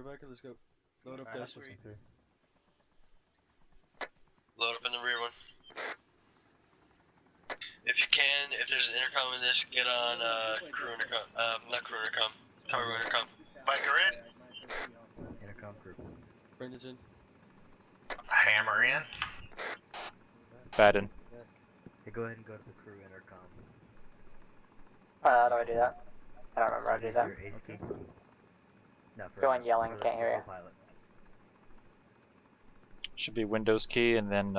back and let's go. Load up, guys. Load up in the rear one. If you can, if there's an intercom in this, get on crew intercom. Not crew intercom. Cargo intercom. Biker in. Intercom group. Brendan's in. Hammer in. Baden. Hey, go ahead and go to the crew intercom. How do I do that? I don't remember how to do that. Your ace key. No, for, Go on yelling, for can't hear you. pilot. Should be Windows key and then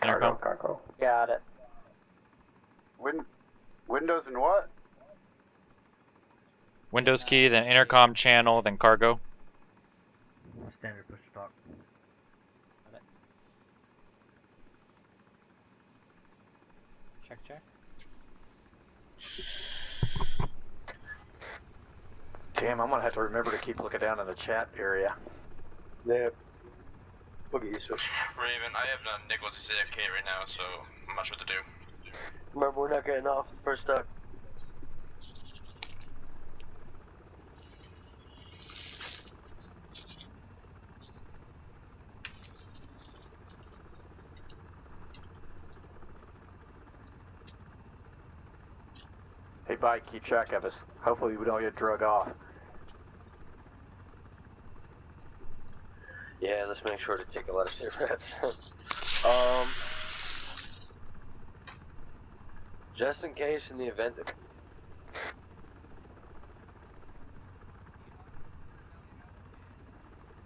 intercom. Cargo. Got it. Windows and what? Windows key, then intercom channel, then cargo. Standard push to talk. Check. Damn, I'm gonna have to remember to keep looking down in the chat area. Yeah. We'll get used to it. Raven, I have Nicholas AFK right now, so I'm not sure what to do. Remember, we're not getting off the first time. Hey, bye, keep track of us. Hopefully we don't get drug off. Yeah, let's make sure to take a lot of safe reps. Just in case, in the event that...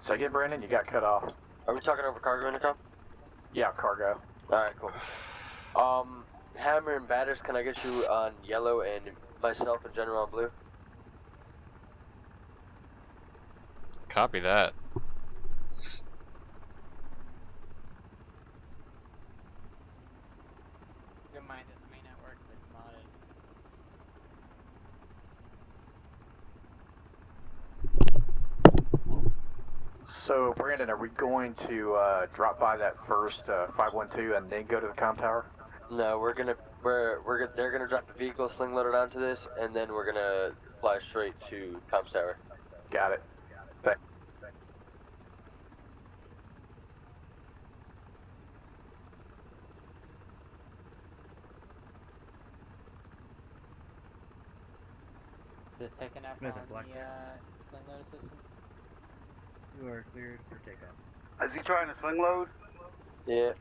So again, Brandon, you got cut off. Are we talking over cargo intercom? Yeah, cargo. Alright, cool. Hammer and Baddhist, can I get you on yellow and myself in general on blue? Copy that. Your mind is may not work, but modded. So, Brandon, are we going to drop by that first 512 and then go to the comm tower? No, they're gonna drop the vehicle, sling loaded onto this, and then we're gonna fly straight to comms tower. Got it. Is it picking up Smith on and Black. the sling load system? You are cleared for takeoff. Is he trying to sling load? Yeah.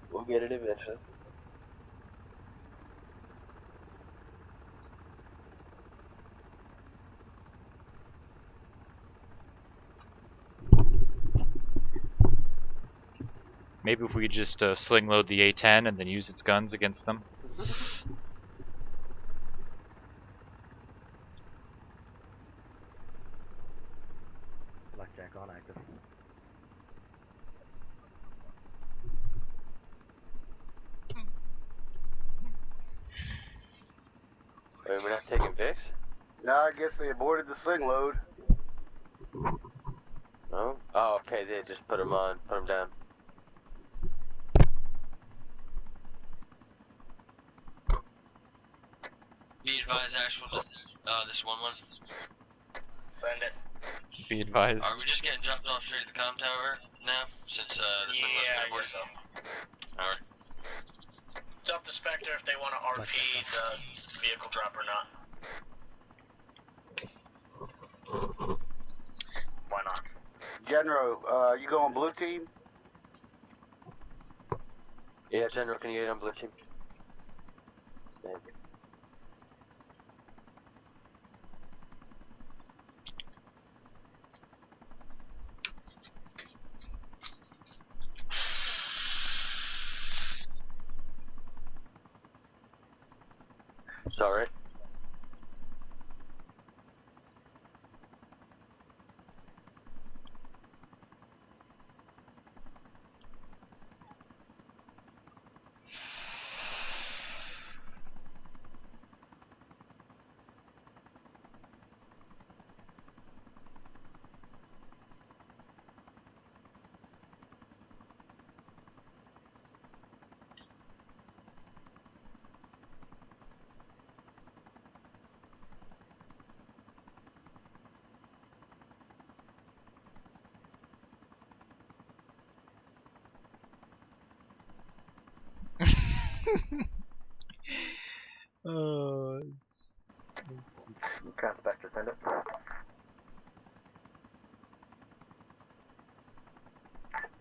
We'll get it eventually. Maybe if we could just sling load the A10 and then use its guns against them. Blackjack on active. Wait, we're not taking Vicks? No, I guess they aborted the sling load. No? Oh, okay, they just put them on, put them down. Be advised, actual, this 1-1. Send it. Be advised. Are we just getting dropped off straight to the comm tower now? Since, this Yeah, I guess so. Alright. It's up to Spectre if they want to RP the vehicle drop or not. Why not? General, you going blue team? Yeah, General, can you get on blue team? Thank you. Sorry. Okay, Spectre, send it.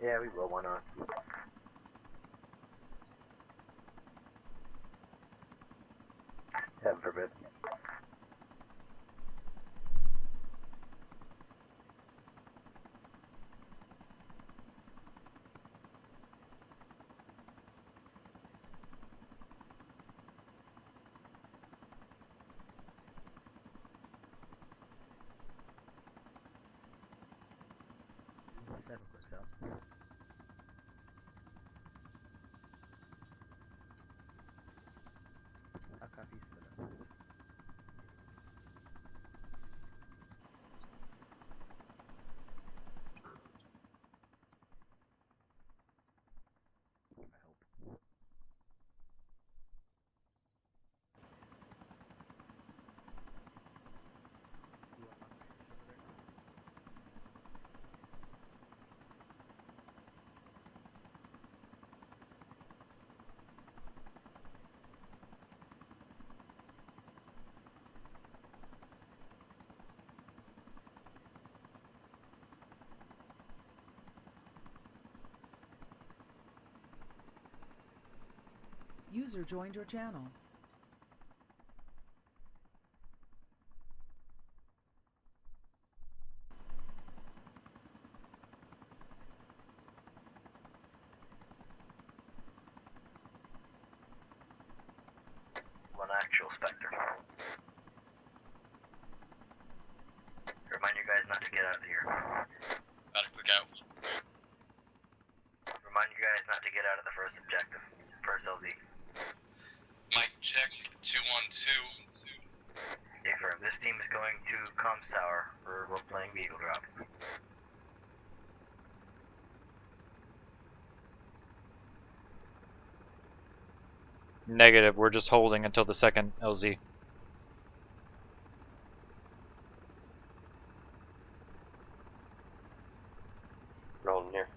Yeah, we will, why not? Heaven forbid. Seven clicks out. I'll copy Smith. I hope. You want my position over there? User joined your channel. One actual Spectre. Remind you guys not to get out of here. About to quick out. Remind you guys not to get out of the first objective. First LZ. Mike check 212. Affirm. This team is going to comms tower for role-playing vehicle drop. Negative, we're just holding until the second LZ. Rolling here.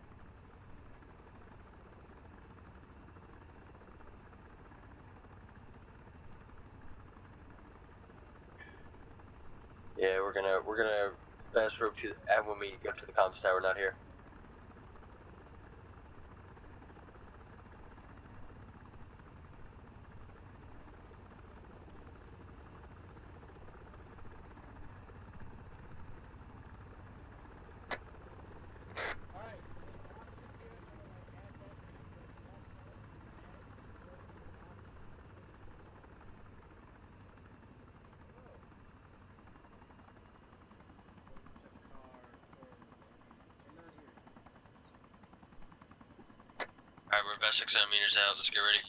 Yeah, we're gonna fast rope to and when we get to the comms tower, not here. Alright, we're about 600 meters out. Let's get ready.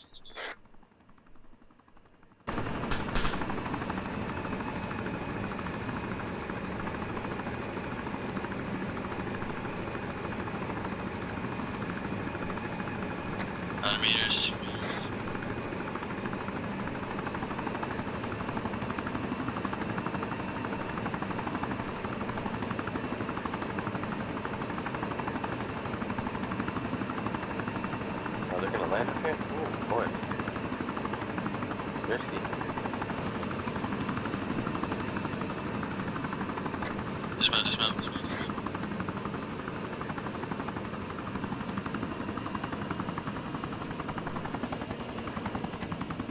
Meters. Oh, they're gonna land up here? Ooh, boy. Risky. Dismount, dismount.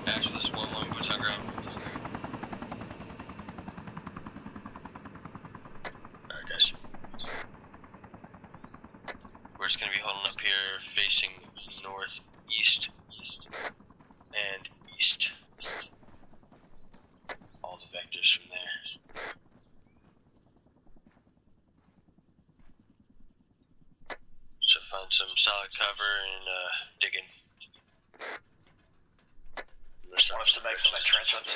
Actually, there's one long boots on ground. Alright, guys. We're just gonna be holding up here, facing northeast and east. All the vectors from there. So find some solid cover and dig in. Want us to make some entrenchments?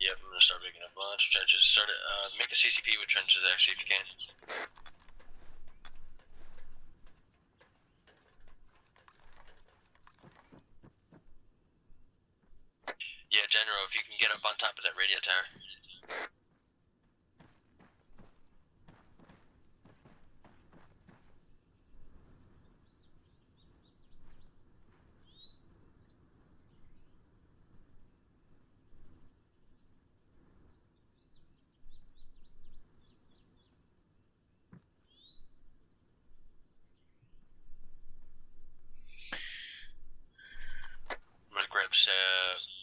Yep, I'm gonna start making a bunch of trenches. Start it, make a CCP with trenches actually if you can. Yeah, General, if you can get up on top of that radio tower.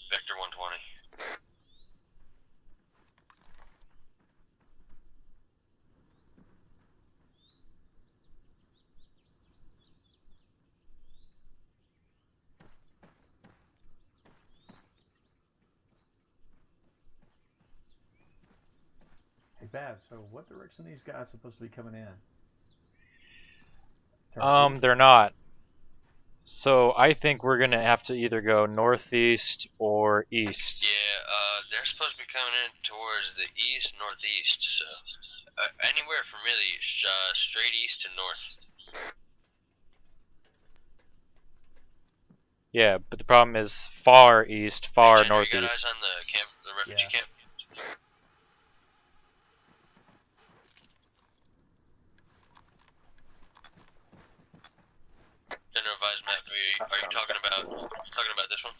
Vector 120. Hey, Bab, so what direction are these guys supposed to be coming in? They're not. So I think we're gonna have to either go northeast or east. Yeah, they're supposed to be coming in towards the east, northeast, so anywhere from really straight east to north. Yeah, but the problem is far east, far Hey, Daniel, you got eyes northeast. on the camp, the refugee camp? General advised map. Are you talking about this one?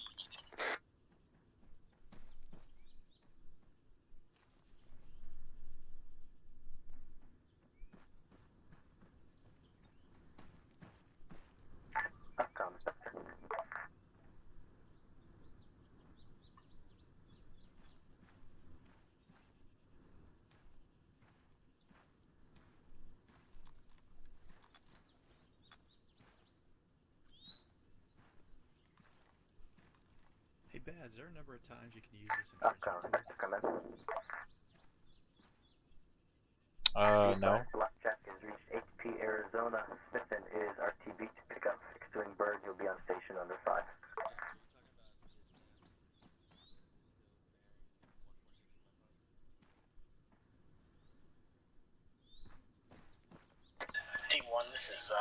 Hey, Bad, is there a number of times you can use this in No. Blackjack has reached HP Arizona. Smithton is RTB to pick up fixed wing bird. You'll be on station on the 5. Team 1, this is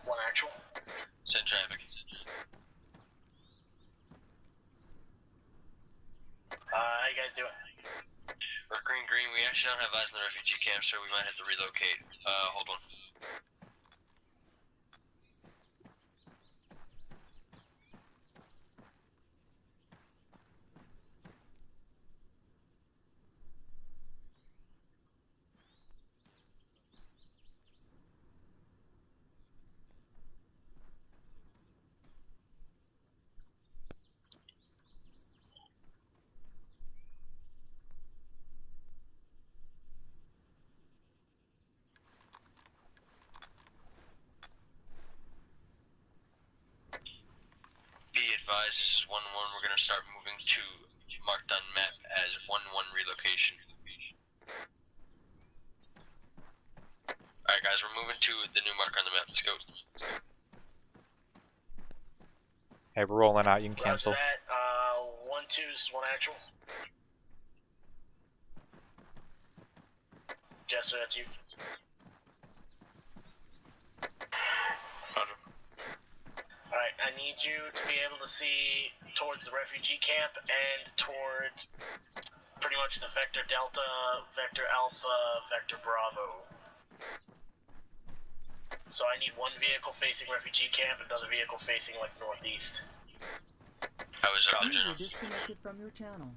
1 actual. Send traffic. How you guys doing? We're green. We actually don't have eyes in the refugee camp, so we might have to relocate. Hold on. Be advised, this is 1-1. We're gonna start moving to marked on map as 1-1 relocation. Alright guys, we're moving to the new mark on the map. Let's go. Hey, we're rolling out. You can cancel. Roger that. 1-2, this is 1 actual. Jester, that's you. Alright, I need you to be able to see towards the refugee camp and towards pretty much the Vector Delta, Vector Alpha, Vector Bravo. So I need one vehicle facing refugee camp and another vehicle facing like northeast. How is it, User General? disconnected from your channel.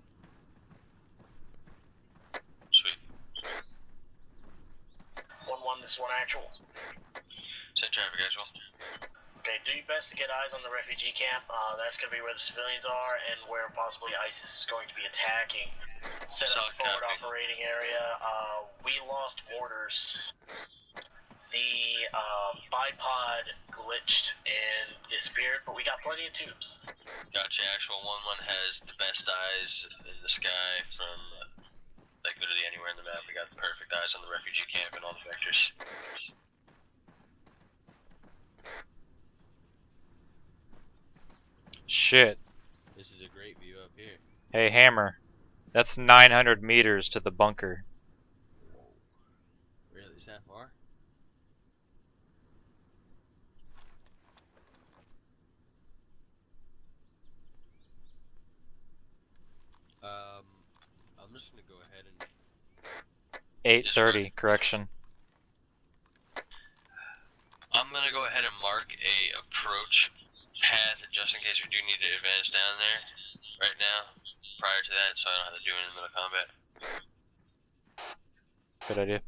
Sweet. 1-1, this is 1 actual. Send traffic as well. Okay, do your best to get eyes on the refugee camp. That's going to be where the civilians are and where possibly ISIS is going to be attacking. Set up the forward operating area. We lost orders. The bipod glitched and disappeared, but we got plenty of tubes. Gotcha, actual 1-1 has the best eyes in the sky from like literally anywhere in the map. We got the perfect eyes on the refugee camp and all the vectors. Shit. This is a great view up here. Hey, Hammer. That's 900 meters to the bunker. Really, is that far? I'm just gonna go ahead and 830, correction. I'm gonna go ahead and mark a approach path just in case we do need to advance down there right now prior to that, so I don't have to do it in the middle of combat. Good idea.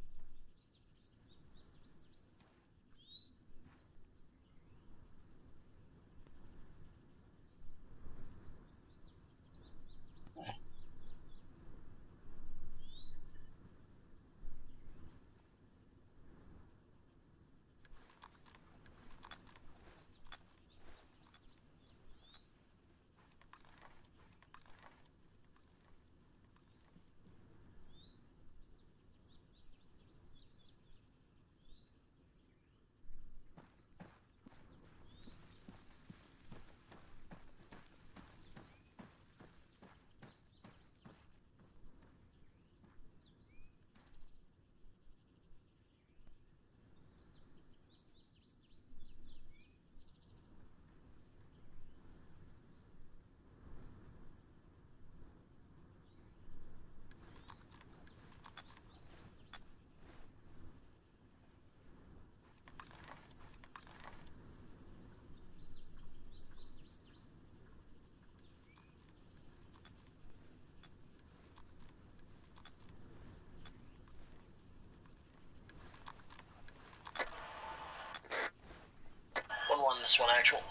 this one actual.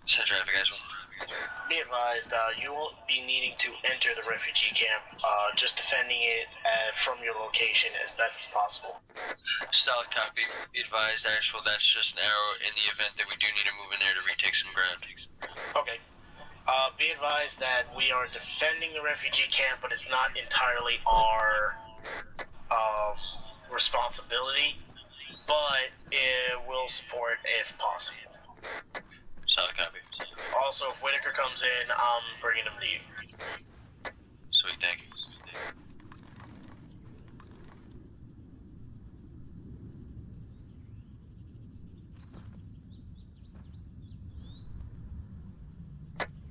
Set traffic, guys. Be advised, you won't be needing to enter the refugee camp, just defending it from your location as best as possible. Solid copy. Be advised, actual, that's just an arrow in the event that we do need to move in there to retake some ground. Okay. Be advised that we are defending the refugee camp, but it's not entirely our responsibility, but it will support if possible. Solid copy. Also, if Whitaker comes in, I'm bringing him to you. Sweet, thank you.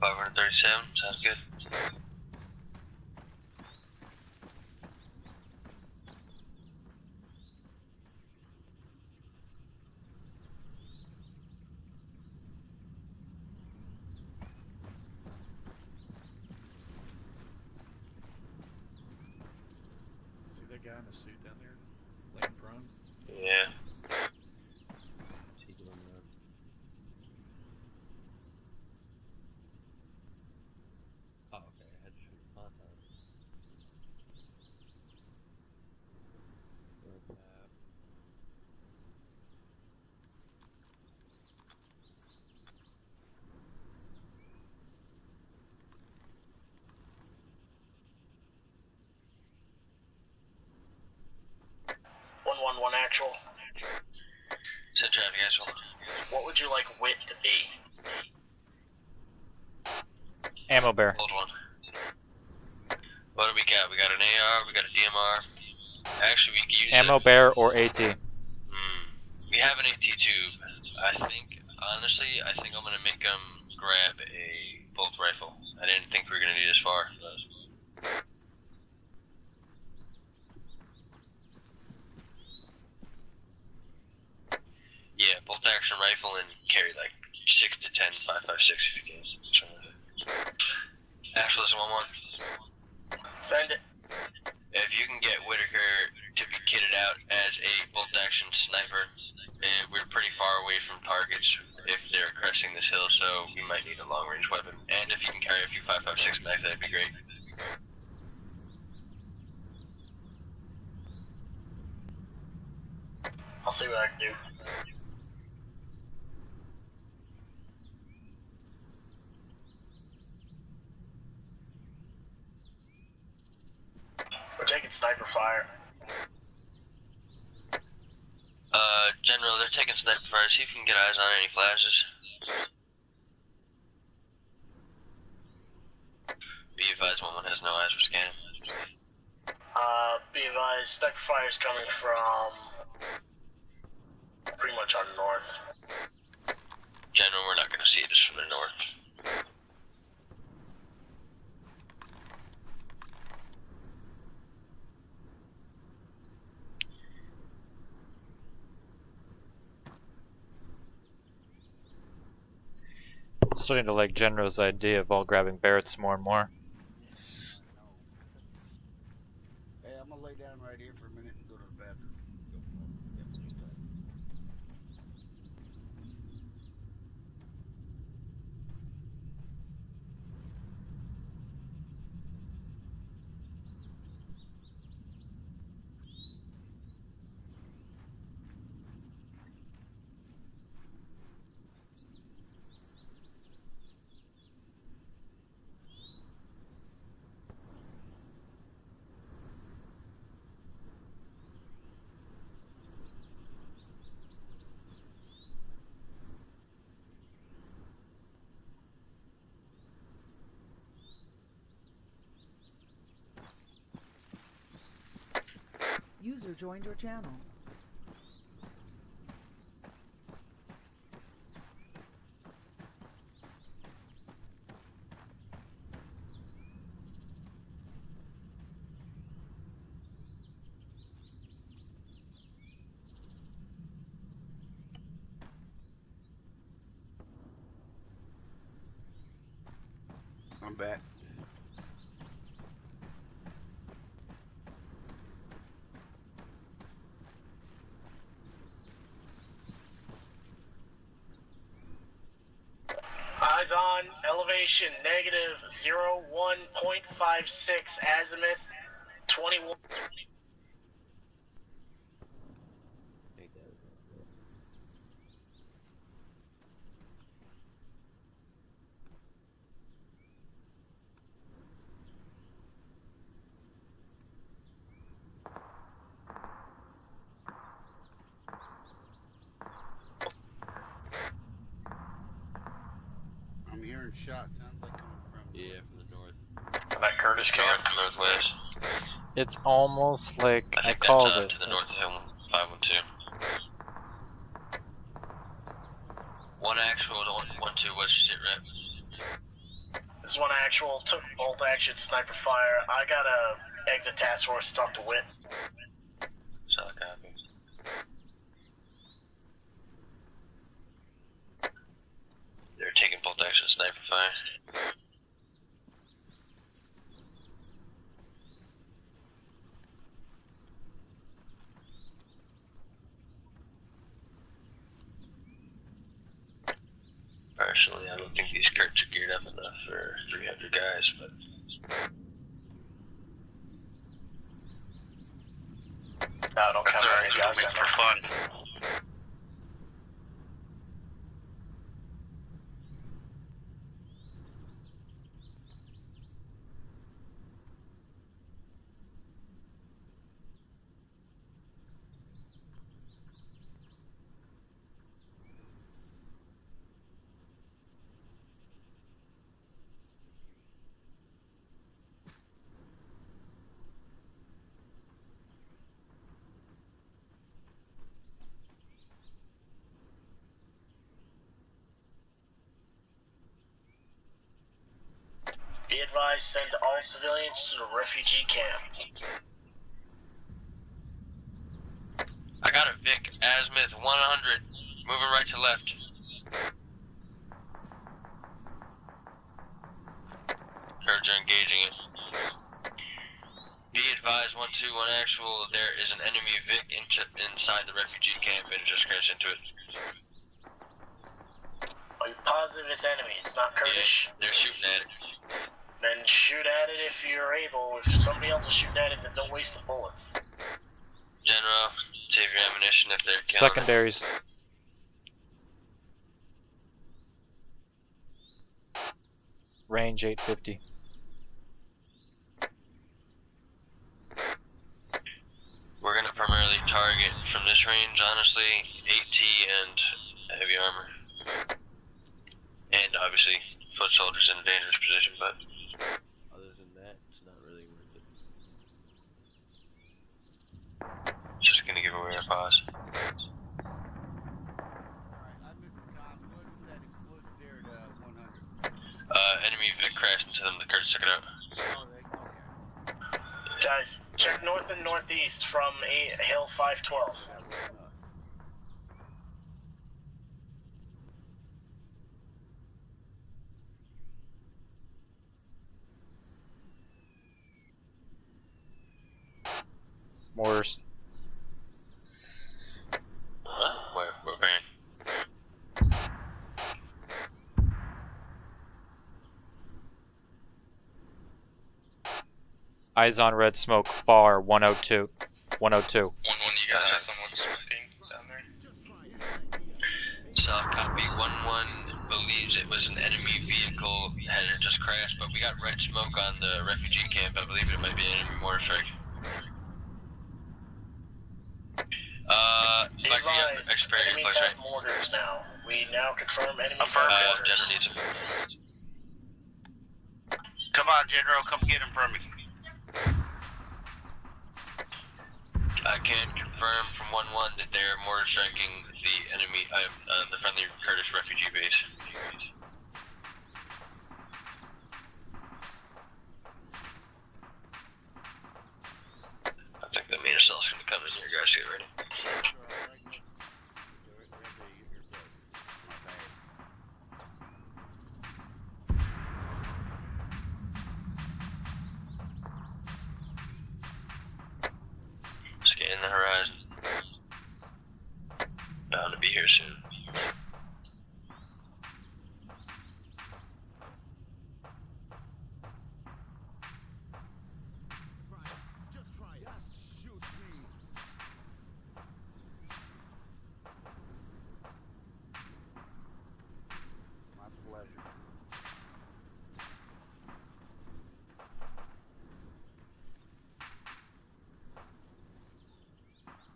$537, sounds good. See that guy in the suit down there? Laying prone? Yeah. Oh, okay. I had to shoot on that. One actual. Set traffic, actual. What would you like wit to be? Ammo bear. Hold one. What do we got? We got an AR, we got a DMR. Actually, we can use Ammo bear or AT. We have an AT tube. I think, honestly, I think I'm gonna make them grab a bolt rifle. I didn't think we were gonna be this far. Yeah, bolt action rifle and carry like 6 to 10 5.56 if you can. Actually, listen, one more. Send it. If you can get Whitaker to be kitted out as a bolt action sniper, we're pretty far away from targets if they're cresting this hill, so we might need a long range weapon. And if you can carry a few 5.56 mags, that'd be great. I'll see what I can do. We're taking sniper fire. General, they're taking sniper fire. See if you can get eyes on any flashes. Be advised, one has no eyes for scanning. Be advised, sniper fire is coming from pretty much on north. General, we're not going to see this from the north. Starting to like General's idea of all grabbing Barretts more and more. Hey, I'm gonna lay down right here for a minute and go to the bathroom. User joined your channel. I'm back. elevation negative 01.56 azimuth 21. I'm hearing shots. Sounds like coming from. Yeah, from the north. That Curtis camp. Northwest. It's almost like I think called that's, it. to the north of Hill 512. One actual, one two. What's your sit rep? This one actual took bolt action sniper fire. I got a exit task force to talk to Wit. Solid copy. They're taking bolt action sniper fire. Personally, I don't think these Kurts are geared up enough for 300 guys, but... No, don't count any guys for fun. Be advised, send all civilians to the refugee camp. I got a Vic, azimuth 100, moving right to left. Kurds are engaging it. Be advised, 121 actual, there is an enemy Vic inside the refugee camp and it just crashed into it. Are you positive it's enemy? It's not Kurdish? Yeah, they're shooting at it. Then shoot at it if you're able. If somebody else is shooting at it, then don't waste the bullets. General, save your ammunition if they're killing Secondaries. Range 850. We're gonna primarily target from this range, honestly, AT and heavy armor. And obviously, foot soldiers in a dangerous position, but Other than that, it's not really worth it. it's just gonna give away our pause. Alright, I missed the comms. What is that explosive there at 100? Enemy Vic crashed into them, the Kurds took it out. Oh, they, okay. Guys, check north and northeast from Hill 512. Mortars. We're banned. Eyes on red smoke. Far 102. 102. 1-1, you guys have someone smoking down there? Solid copy. 1-1 believes it was an enemy vehicle had just crashed, but we got red smoke on the refugee camp. I believe it might be an enemy mortar strike. Enemies have mortars now. We now confirm enemies have mortars. General needs them. Come on, General, come get him for me. I can confirm from 1-1 that they're mortar striking the enemy, the friendly Kurdish refugee base. I think the main assault's gonna come in here, guys. Get ready. Scan the horizon. Bound to be here soon.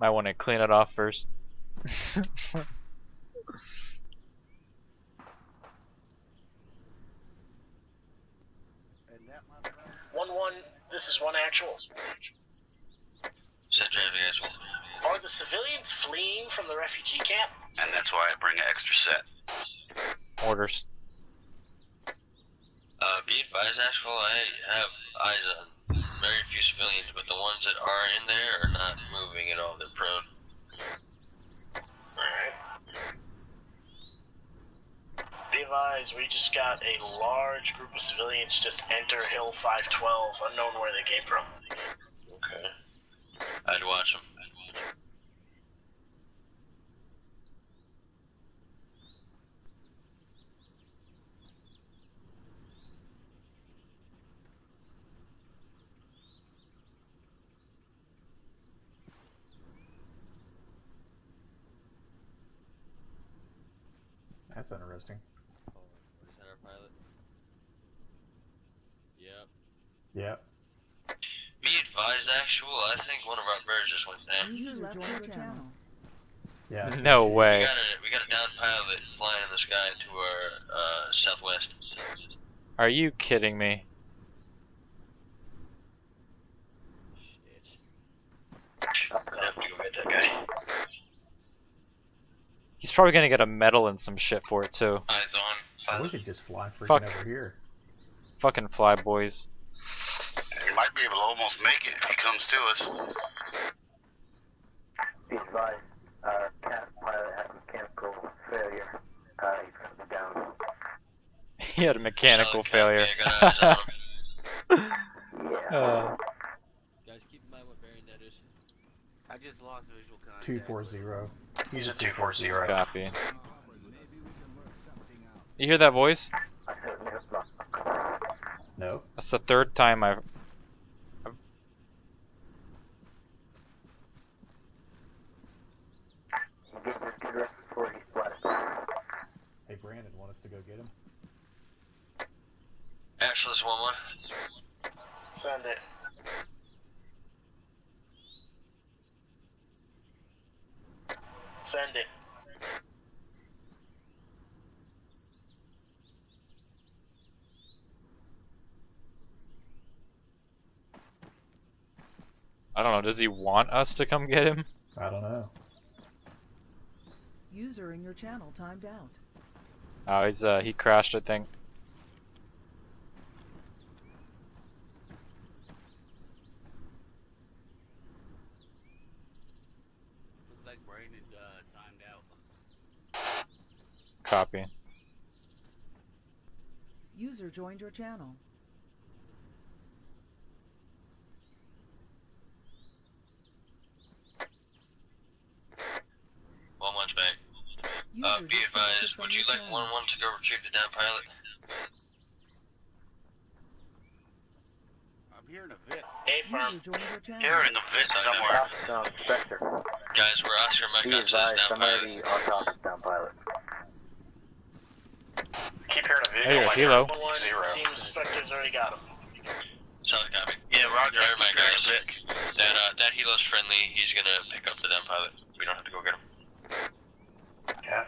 Might want to clean it off first. And that, my friend, 1-1, this is 1 actual. Set driving as well. Are the civilians fleeing from the refugee camp? And that's why I bring an extra set. Orders. Be advised, Asheville, I have eyes on very few civilians, but the ones that are in there are not moving at all. They're prone. Alright. Be advised, we just got a large group of civilians just enter Hill 512, unknown where they came from. Okay. I'd watch them. That's interesting. Is that our pilot? Yep. Yep. Be advised, actual, I think one of our birds just went down. User left your channel. Yeah. No way. We got a down pilot flying in the sky to our southwest. Are you kidding me? Shit. I'm gonna have to go get that guy. He's probably gonna get a medal and some shit for it too. Eyes on. We Pilot. could just fly freaking Fuck. over here. Fucking fly boys. you might be able to almost make it if he comes to us. Be advised, our cat pilot has mechanical failure. He's coming down. He had a mechanical Solid failure. copy, I got eyes on him. Yeah. Guys, keep in mind what bearing that is. I just lost visual contact. 240. He's a 240. Copy. You hear that voice? I certainly hope not. No. That's the third time I've... Give this good rest before he splats. Hey, Brandon, want us to go get him? Actually, this 1-1. Send it. Send it. I don't know, does he want us to come get him? I don't know. User in your channel timed out. Oh, he crashed, I think. Looks like Brandon's timed out. Copy. User joined your channel. One one's back. User Be disconnected advised, from would your you like channel. 1-1 to go retrieve the down pilot? I'm hearing a vet. A-firm. User joined your channel. Here in the vet somewhere. Spectre. Guys, we're Oscar Mike Be on to this advised, down I'm pilot. already on top of down pilot. Keep hearing a Hey, vehicle. you're Hilo. 1-1, seems Spectre's already got him. Solid copy. Yeah, Roger. Never mind, Keep hearing guys. a vet. That helo's friendly. He's gonna pick up the down pilot. We don't have to go get him. Yeah.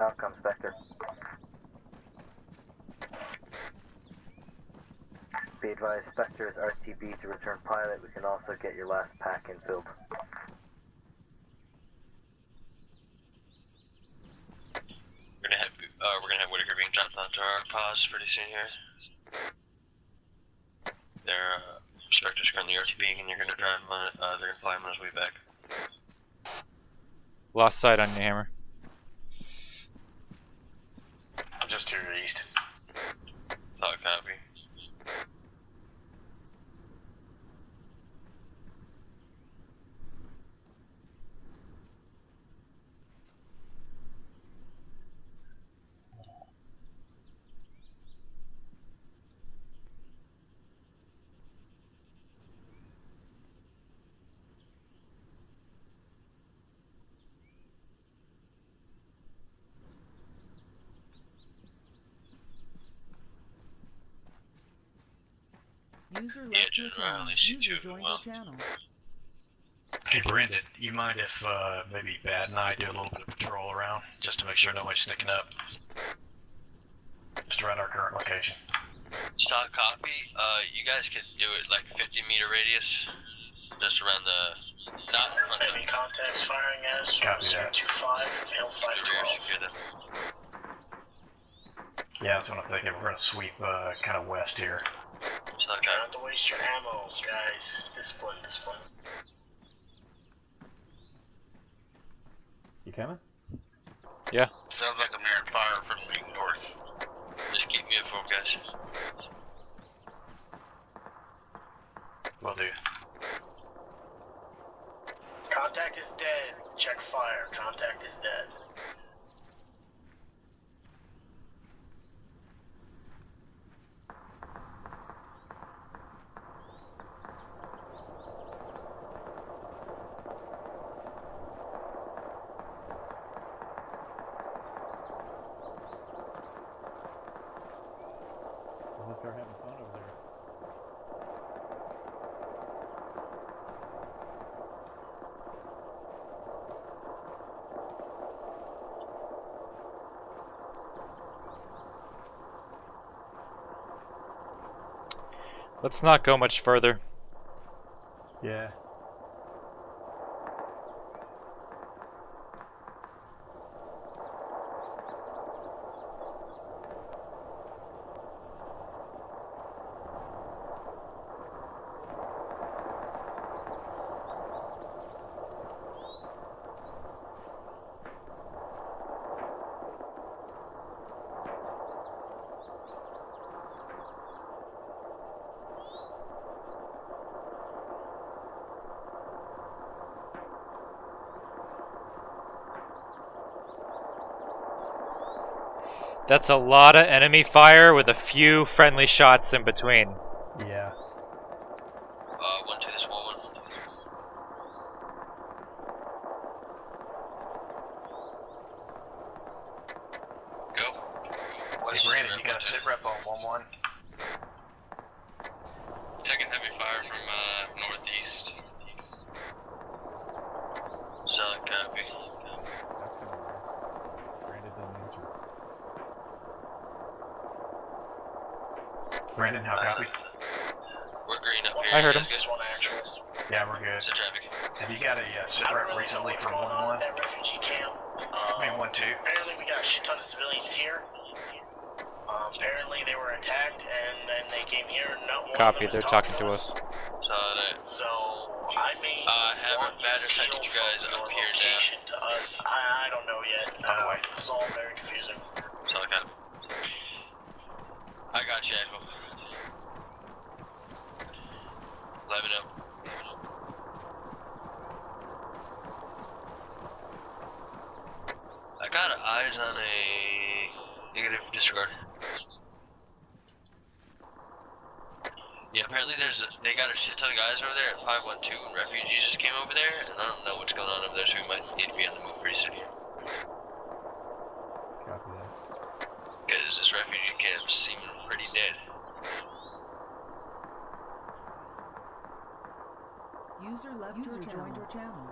Outcome, Spectre. Be advised, Spectre is RTB to return pilot. We can also get your last pack in filled. We're gonna have Whitaker being dropped onto our pause pretty soon here. They're Spectre's currently RTBing, and you're gonna drive him on. They're gonna fly him on his way back. Lost sight on you, Hammer. Just to your east. Solid copy. User left your General, channel. at least you User two joined well. your channel. Hey Brendan, you mind if maybe Bad and I do a little bit of patrol around, just to make sure nobody's sticking up? Just around our current location. Solid copy. You guys could do it like 50-meter radius, just around the, not in front of Heavy contacts firing at us. Copy that. 025, L the rear. 512. Secure them. Yeah, that's what I'm thinking. We're gonna sweep kind of west here. Solid Try copy. not to waste your ammo, guys. Discipline, discipline. You coming? Yeah. Sounds like I'm hearing fire from the north. Just keep me informed, guys. Will do. Contact is dead. Check fire. Contact is dead. Look, they're having fun over there. Let's not go much further. Yeah. That's a lot of enemy fire with a few friendly shots in between. Yeah. 1 to this 1-1. Go. Hey Brandon, you got a sit rep on 1-1? Taking heavy fire from northeast. Solid copy. That's kind of weird. Brandon didn't answer. Brandon, how copy? We're green up here. I heard him. Guys good? One actual. Yeah, we're good. Set traffic. Have you got a sit I don't rep really know recently what's from going on 1-1? at that refugee camp. I mean 1-2. Apparently we got a shit ton of civilians here. Apparently they were attacked and then they came here. No one Copy, of them they're was talking to us. Solid. So I may Hammer, want Baddhist, to I need you appeal guys from up your here now. location to us. I don't know yet. On the way. It's all very confusing. Solid copy. I got you, Echo. 11 up. I got eyes on a negative disregard. Yeah, apparently they got a shit ton of guys over there at 512 and refugees just came over there and I don't know what's going on over there, so we might need to be on the move pretty soon here. Copy that. Because this refugee camp's seeming pretty dead. User left your joined your channel.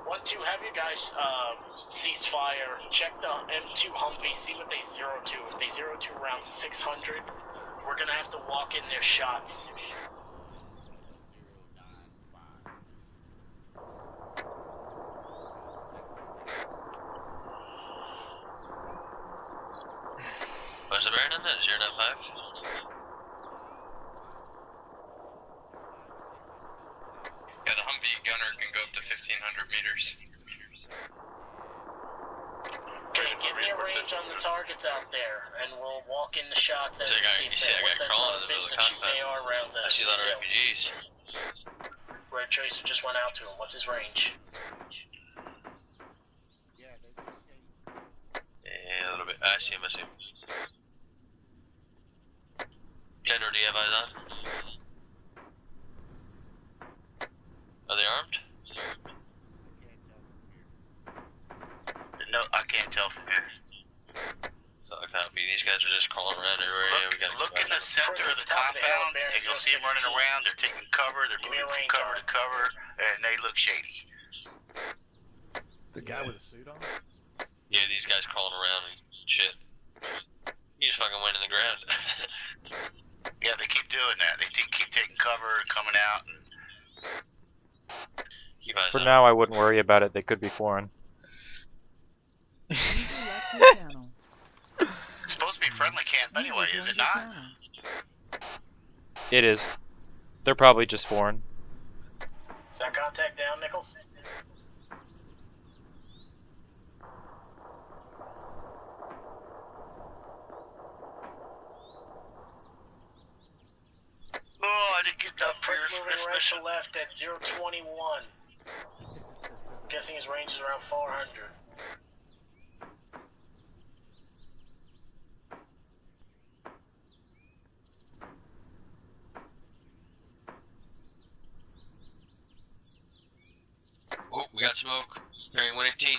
1-2, have you guys cease fire. Check the M2 Humvee, see what they 0-2. If they 0-2 around 600, we're gonna have to walk in their shots. What's the bearing on that? 095? Yeah, the Humvee gunner can go up to 1500 meters. Okay, give me a range on the targets out there, and we'll walk in the shots as we see You see fit. that guy crawling in the middle of the compound. AR rounds I see a lot of refugees. Red Tracer just went out to him. What's his range? Yeah, Yeah, a little bit. I see him, I see him. General, do you have eyes on? Are they armed? no, I can't tell from here. So I can't be. These guys are just crawling around everywhere. Look in the center of the compound, and you'll see them running around. They're taking cover. They're moving from cover to cover, and they look shady. The guy with a suit on? Yeah, these guys crawling around and shit. He just fucking went in the ground. Yeah, they keep doing that. They keep taking cover, coming out, and For now, I wouldn't worry about it. They could be foreign. User left your channel. it's supposed to be friendly camp anyway, is it not? It is. They're probably just foreign. Is that contact down, Nichols? Oh, I didn't get that Prick fierce moving right to left at 021. Guessing his range is around 400. Oh, we got smoke. Bearing 118.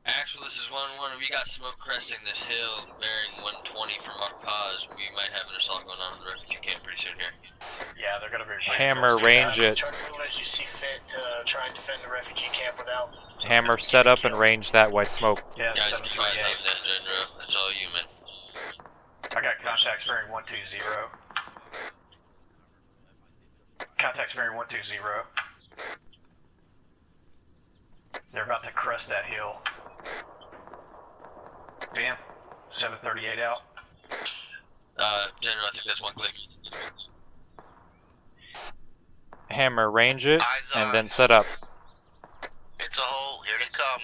Actually, this is 1-1. We got smoke cresting this hill, bearing 120 from our pause. We might have an assault going on in the refugee camp pretty soon here. Yeah, they're gonna be Hammer, range it. Try to move as you see fit to try and defend the refugee camp without. Hammer, set up and range that white smoke. Yeah, Guys, 738. that's all you, man. I got contacts bearing 120. Contacts bearing 120. They're about to crest that hill. Damn. 738 out. General, I think that's one click. Hammer, range it, Eyes and on. then set up. It's a hole. Here they come.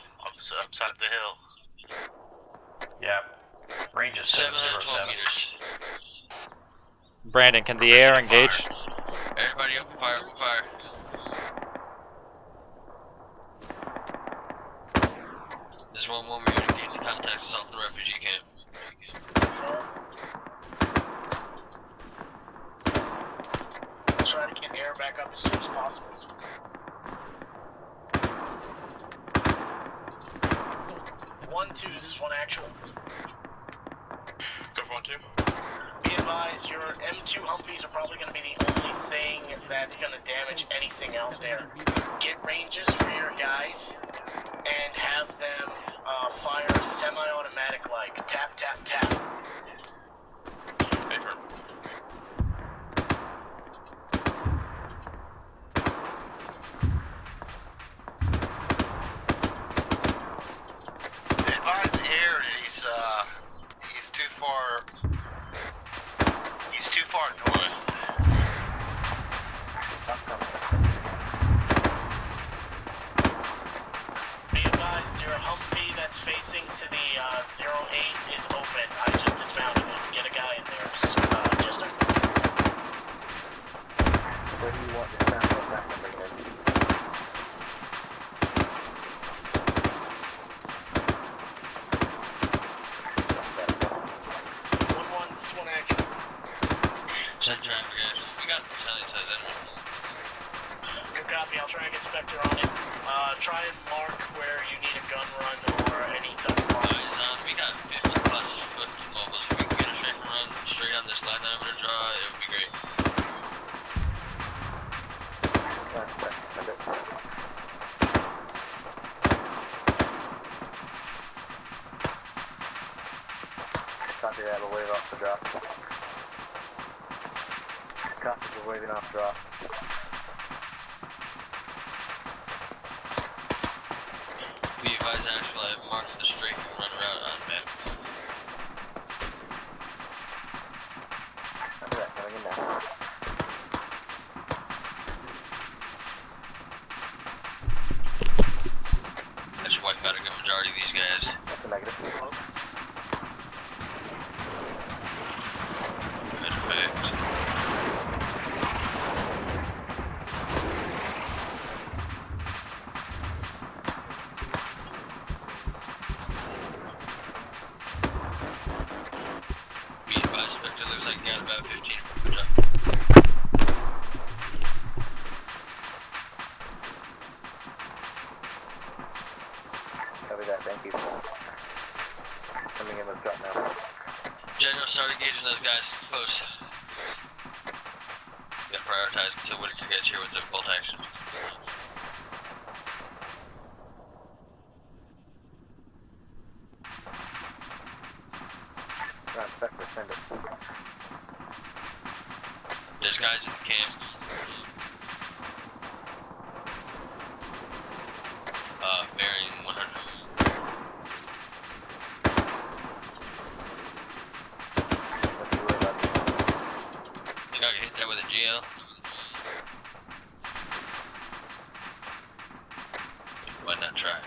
Upside the hill. Yeah. Range is 712 707. meters. Brandon, can the air engage? Everybody open fire, open fire. This is 1-1, we're gonna engage the contact assault in the refugee camp. Try to get air back up as soon as possible. This is one actual. Go for 1-2. Be advised, your M2 Humvees are probably going to be the only thing that's going to damage anything out there. Get ranges for your guys and have them fire semi-automatic like tap, tap, tap. Paper. Advise air, he's too far north. Be advised, your Humvee that's facing to the 08 is open. I just dismounted it. Get a guy in there. Just Where do you want the sound of that number then? this one active. Send traffic, guys. We got the battalion size enemy. Good copy. I'll try and get Spectre on it. Try and mark where you need a gun run or any type of Eyes on, we got 50 plus foot mobiles. If we can get a straight run straight on this line that I'm gonna draw, it would be great. Copy that, we'll wave off the drop. Copy, we're waving off drop. Be advised, actually, I've marked the straight and run route on map. Copy that, coming in now. Yeah, prioritize until Whitaker gets here with the bolt action. Spectre, send it. There's guys in the camp. Bearing 100. Let's see where that's. You gotta hit that with a GL. Why not try it?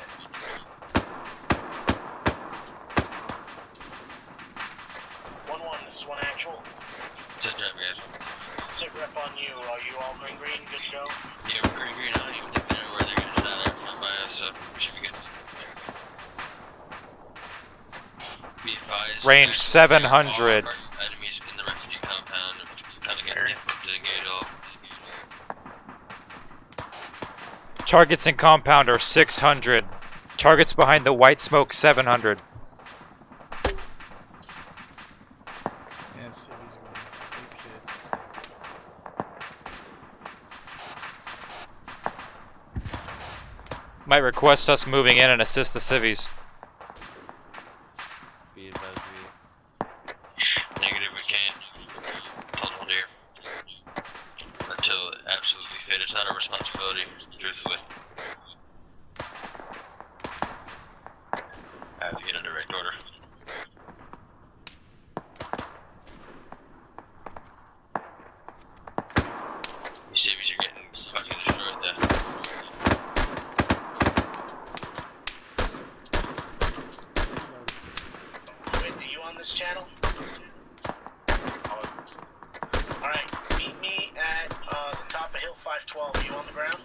This is one actual. Just drive, guys. Sit rep on you. Are you all green? Good to go? Yeah, we're green. I don't even think they know where they're gonna start everything by us, so we should be good. Be advised. Range 700. Enemies in the refugee compound. Kind of getting to the gate all. Targets in compound are 600. Targets behind the white smoke 700. Might request us moving in and assist the civvies. Be advised, negative, we can't. Hold here. Until absolutely fit. It's not our responsibility, truthfully. I have to get a direct order. You civvies are getting fucking destroyed there. This channel. Alright, meet me at the top of Hill 512. Are you on the ground?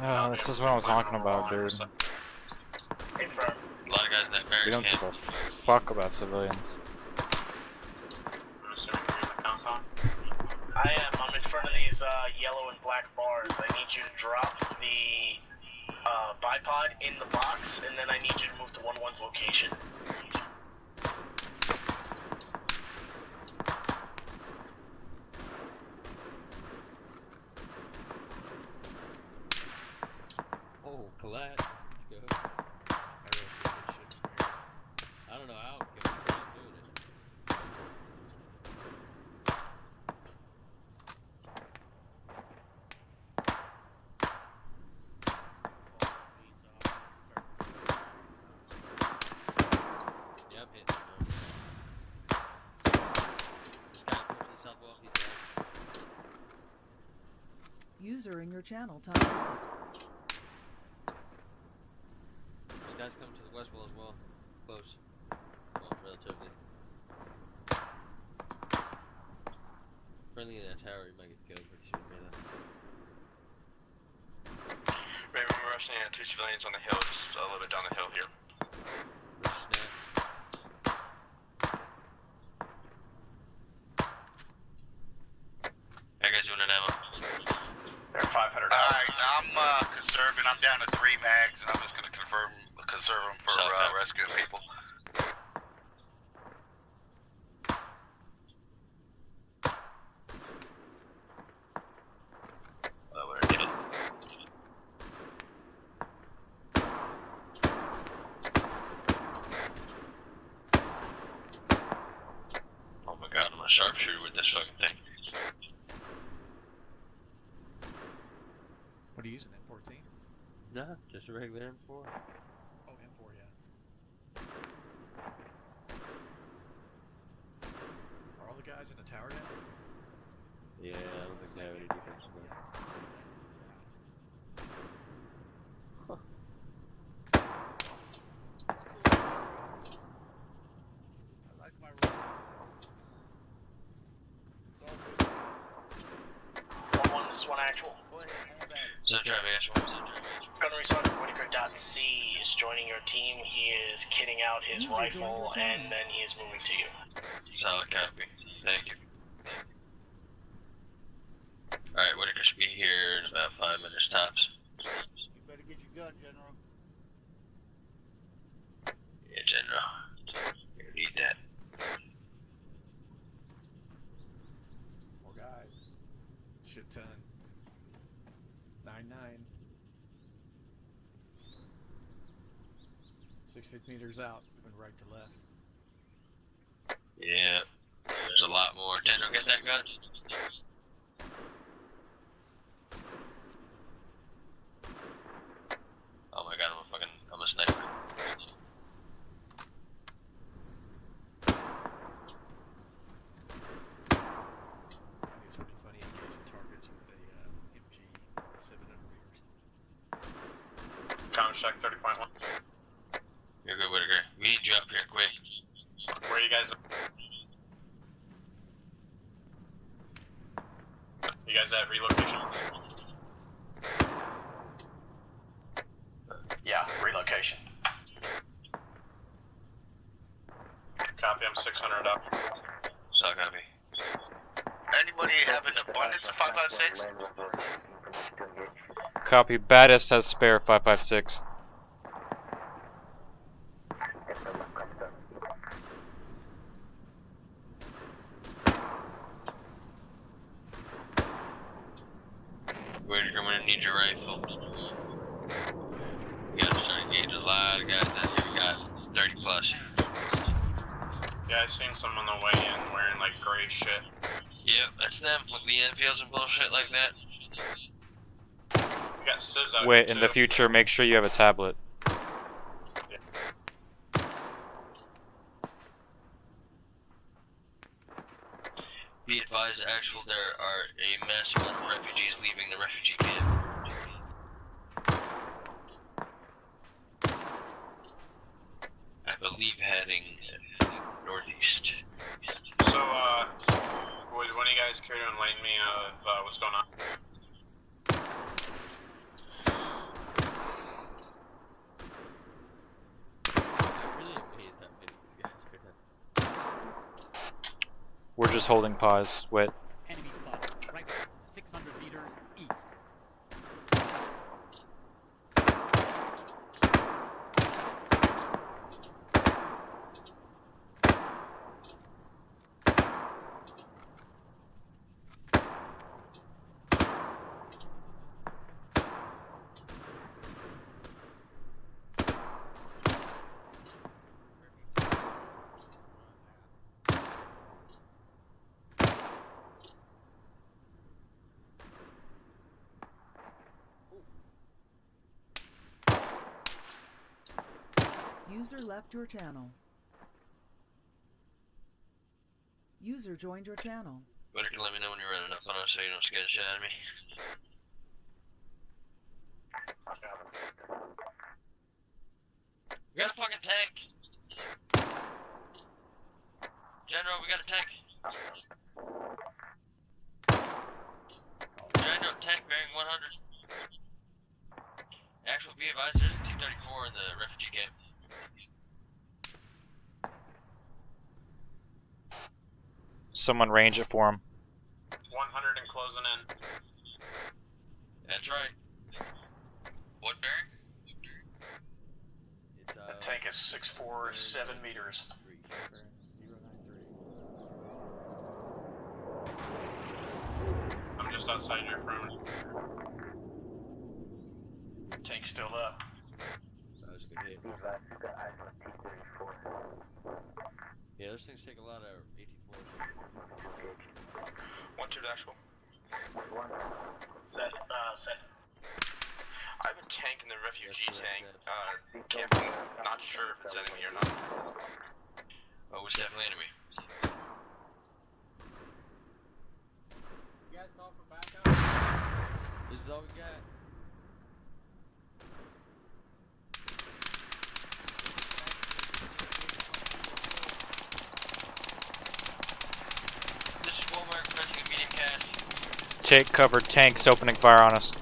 Oh, this is what I'm talking about, dude. Confirm. A lot of guys in that barracks. We don't give a fuck about civilians. I'm assuming you're in the compound. I am. I'm in front of these yellow and black bars. I need you to drop the bipod in the box, and then I need you to move to 1-1's location. Colette, let's go. I don't know how I'm doing it. Yep, hit it. This guy pushing himself off these guys. User in your channel timed out. Guys coming to the west wall as well. Close. Well, relatively. Friendly in that tower, you might get killed pretty soon, man. Raven, we're rushing in 2 civilians on the hill, just a little bit down the hill here. Snap. How you guys doing in ammo? They're 500 out. Alright, I'm conserving. I'm down to 3 mags, and I'm just gonna conserve them for rescuing people. Oh my god, I'm a sharpshooter with this fucking thing. What are you using, M14? Nah, just a regular M4. Oh, M4, yeah. Are all the guys in the tower down? Yeah, I don't think they have any defense in there. I like my room. It's all good. 1-1, this is one actual. Just drive, Gunnery Sergeant Whitaker.C is joining your team. He is kitting out his rifle, and then he is moving to you. Solid copy. Thank you. Alright, Whitaker should be here in about 5 minutes tops. You better get your gun, General. Yeah, General. You're gonna need that. More guys. ton. 9-9. 6 meters out, moving right to left. Yeah, there's a lot more. Daniel, get that gun? Oh my god, I'm a sniper. It's pretty funny engaging targets with a MG 700 meters. Common check 30.1. You're good, Whitaker. We need you up here quick. Where are you guys? You guys at relocation? Yeah, relocation. Copy, I'm 600 up. So copy. Anybody have an abundance of 556? Copy. Baddhist has spare 556. Whitaker, I'm gonna need your rifle. We gotta start engaging a lot of guys down here. We got 30 plus. Yeah, I seen some on the way in wearing like gray shit. Yep, that's them with the Enfields and bullshit like that. We got civs out Wait, here in the too. future, make sure you have a tablet. Be advised, actual, there are a massive amount of refugees leaving the refugee camp. I believe heading northeast. So, when are you guys care to enlighten me of what's going on? I'm really amazed how many of you guys could have. We're just holding pause. Wait. Enemy spotted. Right, 600 meters east. User left your channel. User joined your channel. Whitaker, let me know when you're running up on us so you don't scare the shit out of me. We got a fucking tank! General, we got a tank! General, tank bearing 100. Actual, be advised, there's a T-34 in the refugee camp. Someone range it for him. 100 and closing in. That's right. What bearing? It's, The tank is 647 meters. 093. I'm just outside your perimeter. Tank's still up. That was a good hit. Yeah, those things take a lot of 84s. 1-2 actual. Set. I have a tank in the refugee tank. Camping. Not sure if it's enemy or not. Oh, it's definitely enemy. You guys call for backup? This is all we got. This is Walmart requesting immediate cash. Take cover. Tanks opening fire on us. Be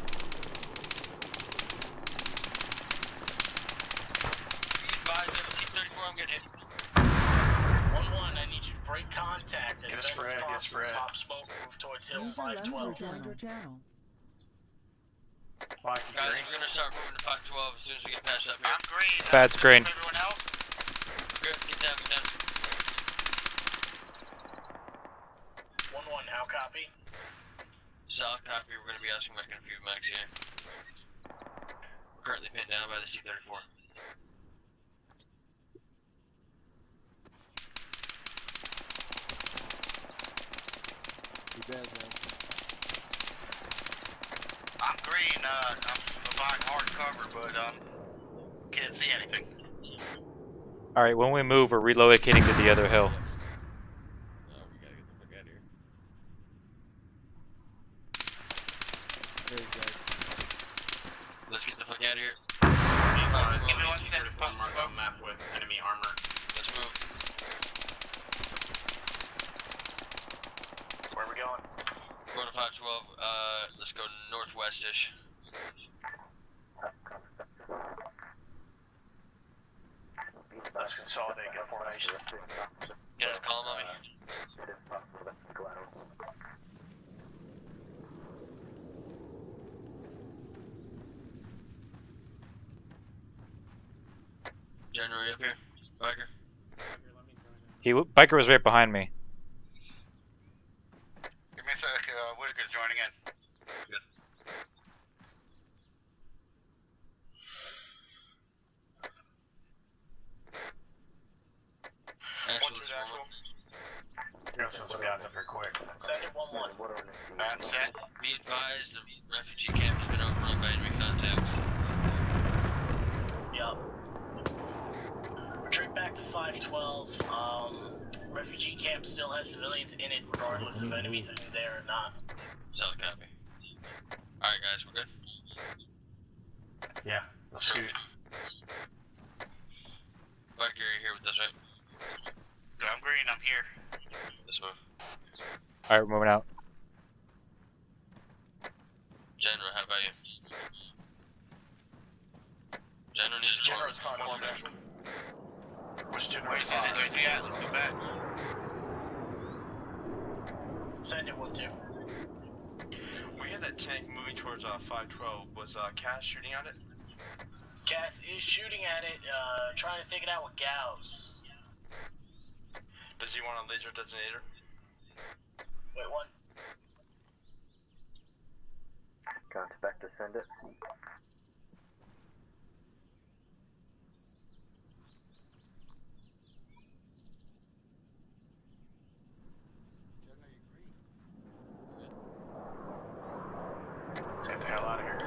advised, there's a T-34, I'm getting hit. 1-1, I need you to break contact. Get a spread, get a spread. Pop smoke, move towards hill User left 512. joined your channel. Guys, we're gonna start moving to 512 as soon as we get past up here. I'm green. Bad's green. Everyone else? Good, get down, get down. 1-1, how copy? Solid copy. guys come back in a few mags here. Currently pinned down by the C-34. You bad, man. I'm green, I'm providing hard cover, but can't see anything. Alright, when we move, we're relocating to the other hill. Oh, we gotta get the fuck out of here. There you go. Let's get the fuck out of here. Give me 1 second. Mark on map with enemy armor. Let's move. Where are we going? Going to 512, let's go northwest-ish. Let's consolidate, get a formation. Get us calm on me. It is possible that's the collateral. January up here. Biker. Biker was right behind me. Give me a sec, Whitaker's joining in. Good. Got some guys up here quick. Send it 1-1. I'm set. Be advised, the refugee camp has been overrun by enemy contact. Yup. Retreat back to 512. Refugee camp still has civilians in it, regardless of enemies are there or not. Solid copy. Alright guys, we're good? Yeah, let's shoot. Biker, you're here with us, right? I'm green, I'm here. Let's move. Alright, we're moving out. General, how about you? General needs a General's conformed. Where's he at? Let's go back. Send it 1-2. We had that tank moving towards 512. Was Cass shooting at it? Cass is shooting at it, trying to take it out with gauss. Does he want a laser designator? Wait, one. Can't expect to send it. Let's get the hell out of here.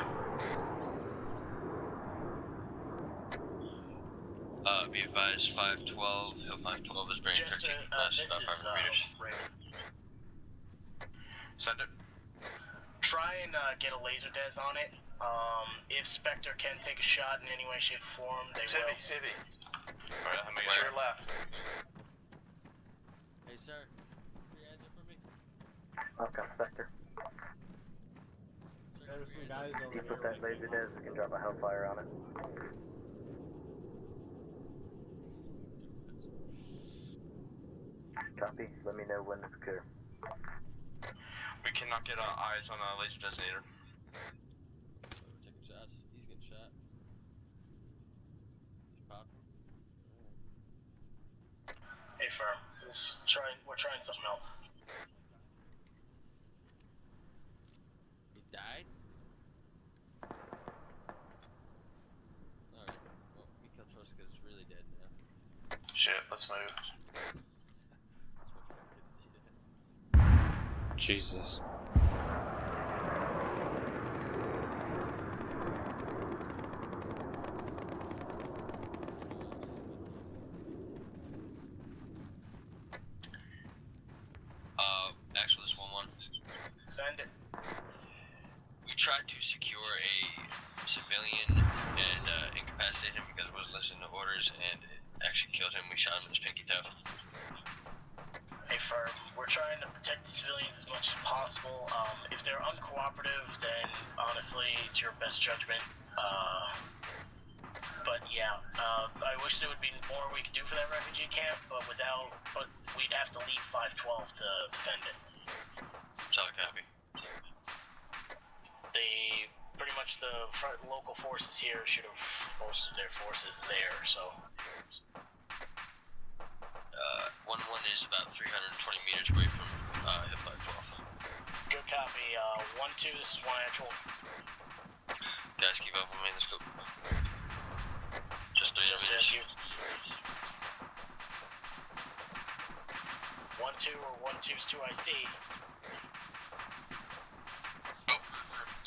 Be advised, 512, Hill 512 is bringing 13 plus, about 500 meters. Send it. Try and get a laser des on it. If Spectre can take a shot in any way, shape, or form, they will. Civvy. Alright, I'm making sure left. Hey, sir. Put your hands up for me. Okay, Spectre. There's some guys over You here. put that laser there, we can drop a hellfire on it. Copy. Let me know when it's clear. We cannot get eyes on a laser designator. We're taking shots. He's getting shot. He's popping. Hey, firm. We're trying something else. He died? Alright. Well, we killed Thurs because it's really dead now. Shit, let's move. Jesus. Actually, this 1-1. Send it. We tried to secure a civilian and incapacitate him because he wasn't listening to orders, and it actually killed him. We shot him in his pinky toe. Hey, firm. We're trying to protect the civilians as much as possible. If they're uncooperative, then honestly, it's your best judgment. But yeah, I wish there would be more we could do for that refugee camp, but we'd have to leave 512 to defend it. Solid copy. Pretty much the local forces here should have most of their forces there, so. 1-1 is about 320 meters away from Hill 512. Good copy. 1-2, this is 1 actual. Guys, keep up with me, let's go. Just 3 minutes. 1-2 or 1-2's 2 IC. Oh,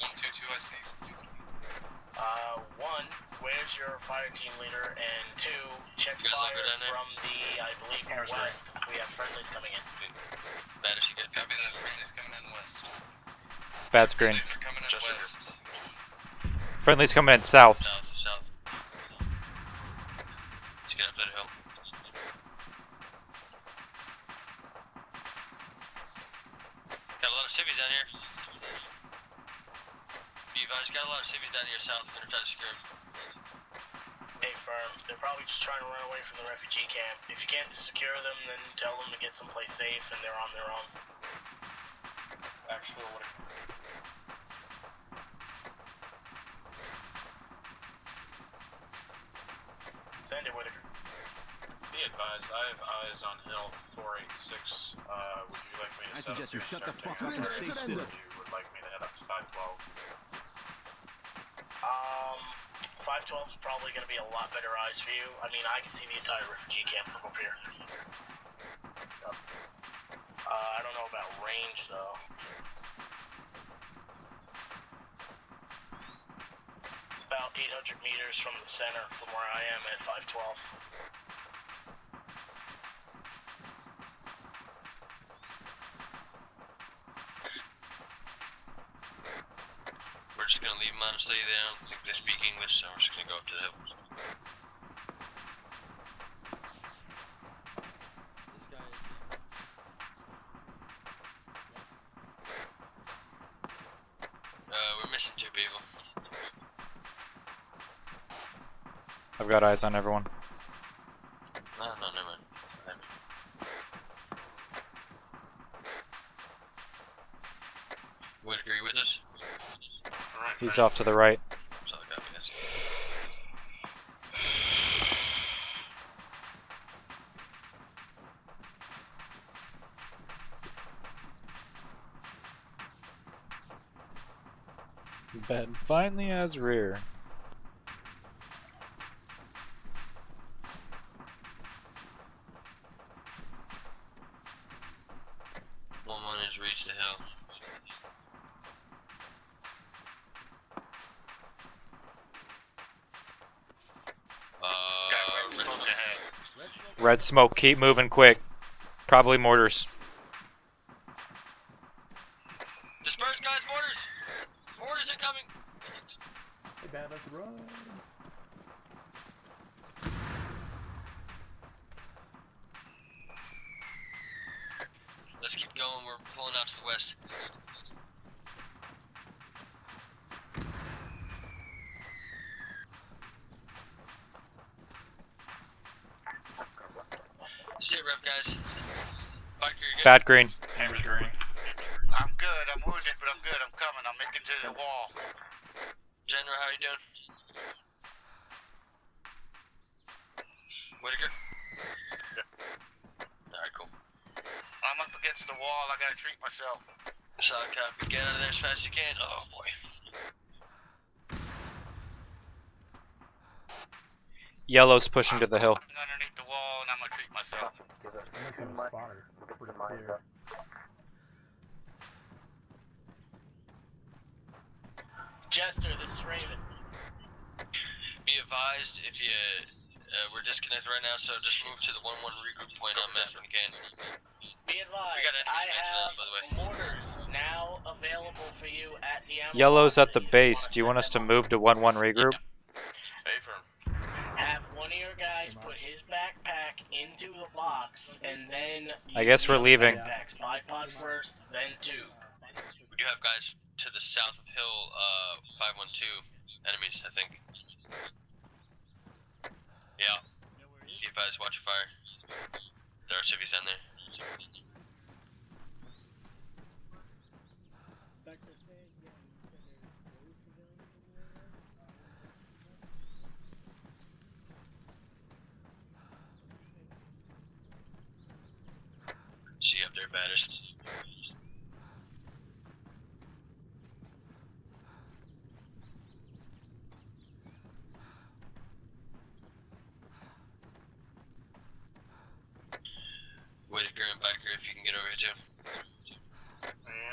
1-2, 2 IC. 1, where's your fire team leader? And 2, check fire from the, I believe, west. We have friendlies coming in. Baddhist, you guys copy that? Friendlies coming in west. Bad screen. Friendlies are coming in west. Friendly's coming in south. South. Let's get up that hill. Got a lot of civvies down here. Be advised, got a lot of civvies down here south. We're gonna try to secure them. Hey, firm. They're probably just trying to run away from the refugee camp. If you can't secure them, then tell them to get someplace safe and they're on their own. Actually, what? Send it, Whitaker. Be advised, I have eyes on Hill 486. Would you like me to I set suggest up you your shut the start fuck up and stay still. You would like me to head up to 512? 512 is probably going to be a lot better eyes for you. I mean, I can see the entire refugee camp from up here. I don't know about range, though. It's about 800 meters from the center from where I am at 512. We're just gonna leave them honestly, they don't think they speak English, so we're just gonna go up to the hill. This guy is... We're missing 2 people. I've got eyes on everyone. No, never mind. Whitaker, you with us? Alright. He's off to the right. So I got this. Ben finally has rear. One has reached the hill. Red smoke, keep moving quick. Probably mortars. Disperse, guys, mortars! Mortars are coming! Hey, man, let's run. Let's keep going, we're pulling out to the west. Sit rep, guys. Biker, you good? Bad green. Hammer's green. I'm good. I'm wounded, but I'm good. I'm coming. I'm making to the wall. General, how you doing? Whitaker? Alright, cool. I'm up against the wall. I gotta treat myself. Solid copy. Get out of there as fast as you can. Oh, boy. Yellow's pushing to the hill. I'm underneath the wall and I'm gonna treat myself. Jester, this is Raven. Be advised, if you, we're disconnected right now, so just move to the 1-1 regroup point on map when you can. Be advised, I have mortars now available for you at the ammo Yellow's box at the if you base. wanna Do you want us send to them move to 1-1 regroup? Hey, firm. Have one of your guys put his backpack into the box, and then I guess we're leaving. backpacks. Bipod first, then 2. We do have guys to the south of hill, 512 enemies, I think. Yeah. Be advised, watch your fire. There are civvies down there. See you up there, Baddhist. and biker if you can get over here too.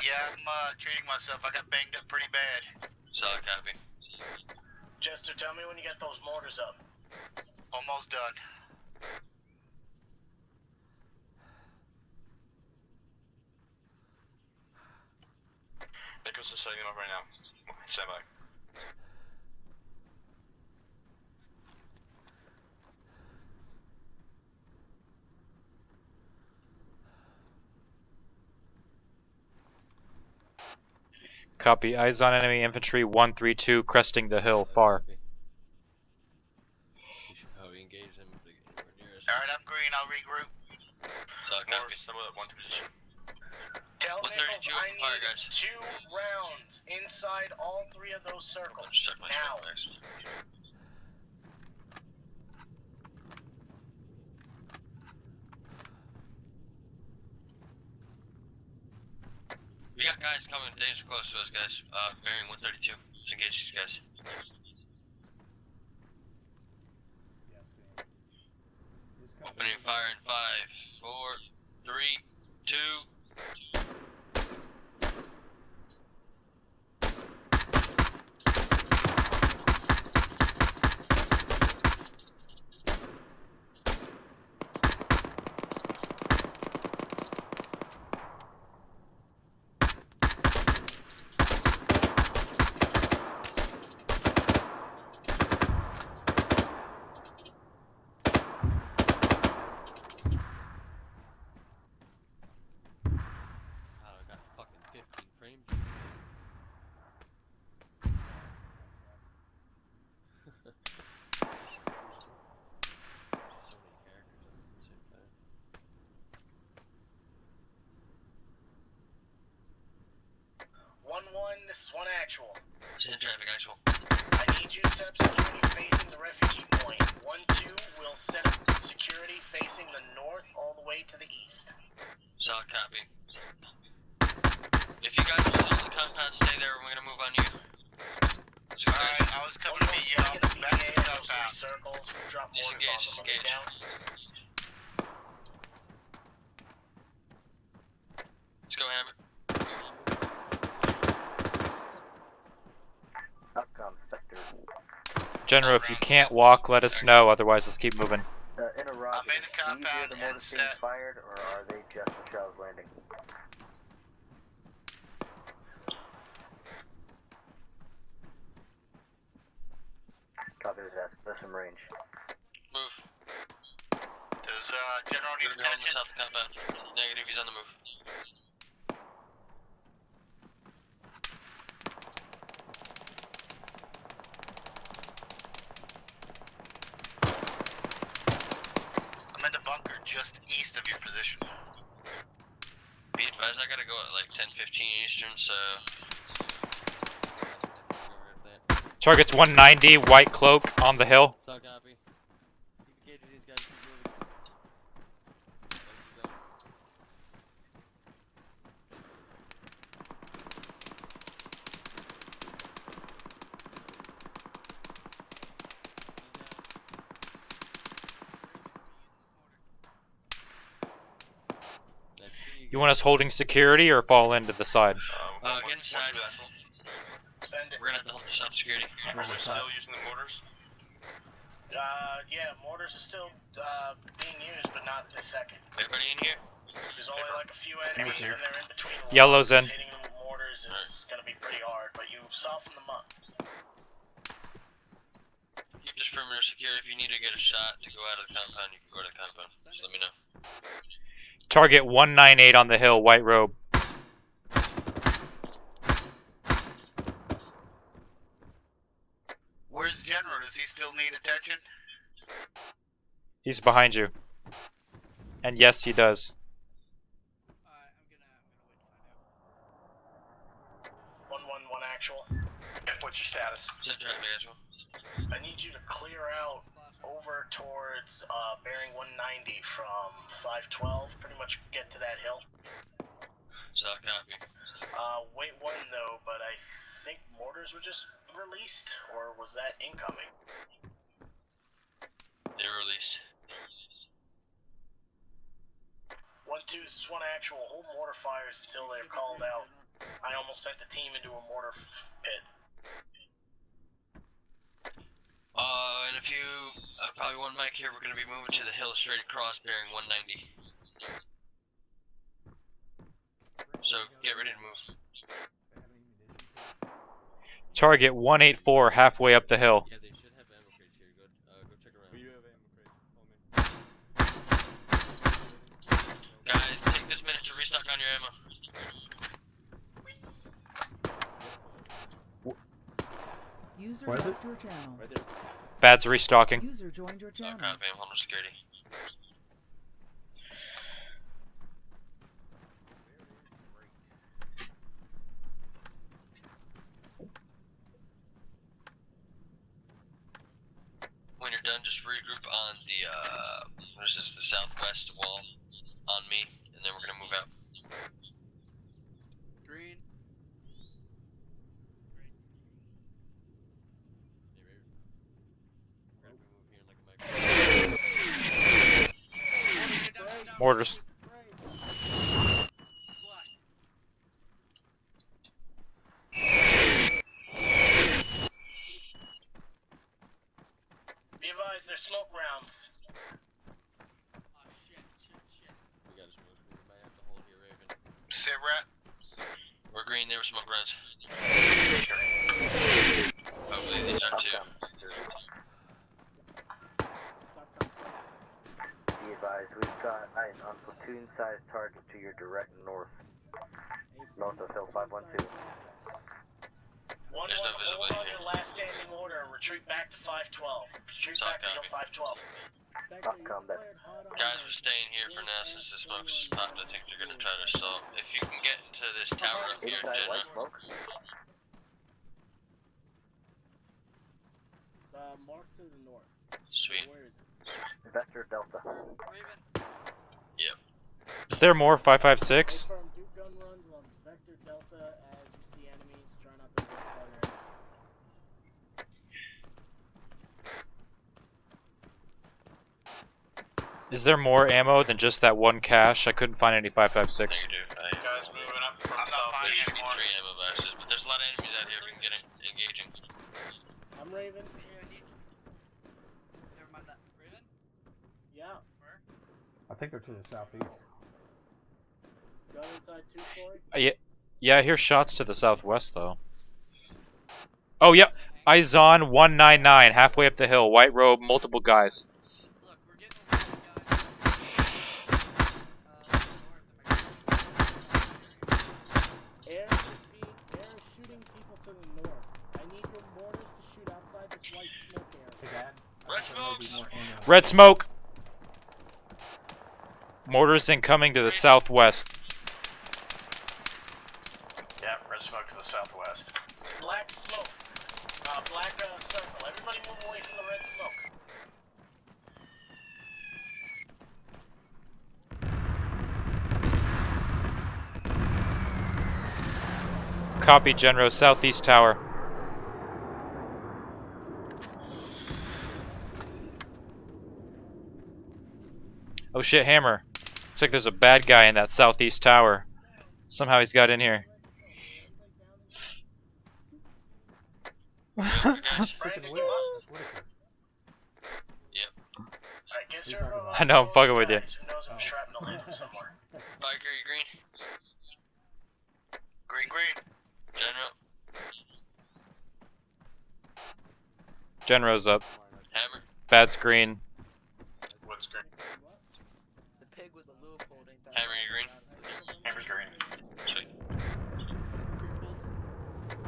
Yeah, I'm treating myself. I got banged up pretty bad. Solid copy. Jester, tell me when you get those mortars up. Almost done. Nichols is setting them up right now. Stand by. Copy. Eyes on enemy infantry 132 cresting the hill far. How we engage them if they get anywhere near us. Alright, I'm green. I'll regroup. Solid copy. Some of that one position. Tell 132 Nichols I fire, need guys. 2 rounds inside all 3 of those circles. Check my Now. We got guys coming dangerous close to us, guys. Bearing 132. Let's engage these guys. Opening fire in 5, 4, 3, 2. This is 1 actual. This is traffic actual. I need you to set up security facing the refugee point. 1-2 will set up security facing the north all the way to the east. Solid copy. If you guys are still in the compound, stay there. We're gonna move on you. Alright, I was coming to meet you. I'm back to the compound. Circles. Drop mortars on Disengage, them. disengage. Down. Let's go, Hammer. Outcome sector. General, if you can't walk, let us know. Otherwise, let's keep moving. Interrogative. I'm in the Do you hear compound the and mortars being set. fired, or are they just the shells landing? Copy that. There's some range. Move. Does General need We're going attention? south compound. Negative, he's on the move. I'm in the bunker just east of your position. Be advised, I gotta go at like 10:15 Eastern, so. Target's 190, white cloak on the hill. Solid copy. Keep engaging these guys. Keep moving. Let's go. You want us holding security or fall into the side? Get inside. Send it. We're gonna have to hold this up security. Are we still using the mortars? Yeah, mortars are still being used, but not this second. Everybody in here? There's only like a few enemies, and they're in between. Yellow's in. Hitting them with mortars is gonna be pretty hard, but you soften them up. Keep this perimeter secure. If you need to get a shot to go out of the compound, you can go to the compound. Just let me know. Target 198 on the hill, white robe. Where's the General? Does he still need attention? He's behind you. And yes, he does. 1-1-1 actual. What's your status? Set traffic actual. I need you to clear out over towards bearing 190 from 512. Pretty much get to that hill. Solid copy. Wait 1 though, but I think mortars were just released, or was that incoming? They were released. 1-2, this is one actual. Hold mortar fires until they're called out. I almost sent the team into a mortar pit. In a few, probably one mic here, we're gonna be moving to the hill straight across bearing 190. So, get ready to move. Target 184 halfway up the hill. Yeah, they should have ammo crates here. Go check around. We do have ammo crates. Follow me. Guys, take this minute to restock on your ammo. User Where is left your channel. Right there. Bad's restocking. User joined your channel. Crap, I'm holding security. When you're done, just regroup on the, what is this, the southwest wall on me, and then we're gonna move out. Green. Mortars. Be advised, there's smoke rounds. We got a smoke. We might have to hold here, Raven. Sit rat. We're green, there were smoke runs. Hopefully these are two. Be advised, we've got ice on platoon-sized target to your direct north. North of Hill 512. 1-1, hold on your last standing order. Retreat back to 512. Retreat back to Hill 512. Not combat. Guys, we're staying here for now since the smoke's stopped. I think they're gonna try to assault. If you can get into this tower up here, Inside white General. smoke. Mark to the north. Sweet. Where is it? Vector Delta. Yep. Is there more 556? Confirm, do gun runs on Vector Delta as you see enemies. Try not to hit fire. Is there more ammo than just that one cache? I couldn't find any 556. There you do. Guys moving up from south. There should be 3 ammo boxes, but there's a lot of enemies out here if we can get engaging. I'm Raven. Never mind that. Raven? Yeah. Where? I think they're to the southeast. Gun inside 2-story. Yeah, I hear shots to the southwest though. Oh yeah, Izon 199 halfway up the hill, white robe, multiple guys. Look, we're getting a lot of guys. Air is shooting people to the north. I need your mortars to shoot outside this white smoke area. Red smoke! Red smoke! Mortars incoming to the southwest. Yeah, red smoke to the southwest. Black smoke. Black circle. Everybody move away from the red smoke. Copy, Genro, southeast tower. Oh shit, Hammer. Looks like there's a bad guy in that southeast tower. Somehow he's got in here. I know, I'm fucking with you. Biker, you green? Green. General. Genro's up. Hammer. Bad's green. What's green? The pig with the loophole ain't that. Hammer, you green? Hammer's green. Sweet.